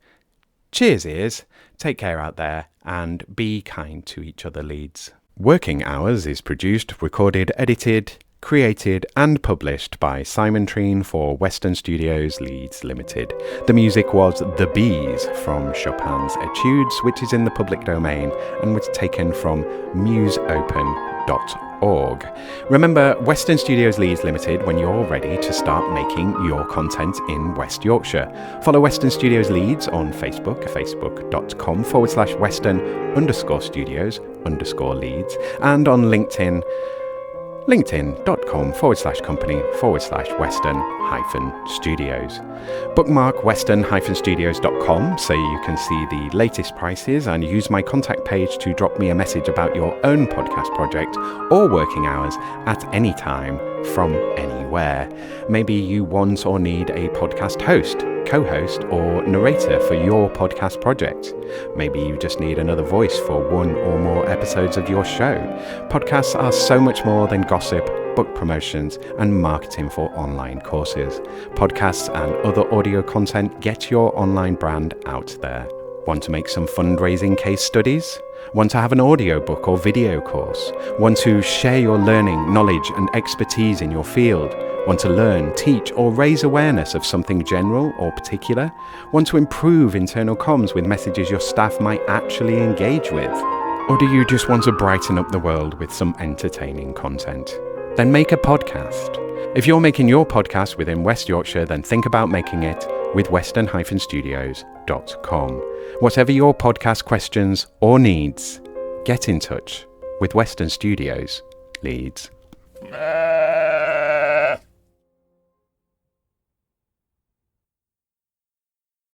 Cheers, ears. Take care out there and be kind to each other, Leeds. Working Hours is produced, recorded, edited, created and published by Simon Treen for Western Studios Leeds Limited. The music was The Bees from Chopin's Etudes, which is in the public domain and was taken from museopen.org. Remember, Western Studios Leeds Limited when you're ready to start making your content in West Yorkshire. Follow Western Studios Leeds on Facebook, facebook.com/Western_Studios_Leeds, and on LinkedIn, linkedin.com/company/Western-Studios. Bookmark western-studios.com so you can see the latest prices and use my contact page to drop me a message about your own podcast project or working hours at any time from anywhere. Maybe you want or need a podcast host, co-host or narrator for your podcast project. Maybe you just need another voice for one or more episodes of your show. Podcasts are so much more than gossip, book promotions and marketing for online courses. Podcasts and other audio content get your online brand out there. Want to make some fundraising case studies? Want to have an audiobook or video course? Want to share your learning, knowledge and expertise in your field? Want to learn, teach or raise awareness of something general or particular? Want to improve internal comms with messages your staff might actually engage with? Or do you just want to brighten up the world with some entertaining content? Then make a podcast. If you're making your podcast within West Yorkshire, then think about making it with western-studios.com. Whatever your podcast questions or needs, get in touch with Western Studios Leeds.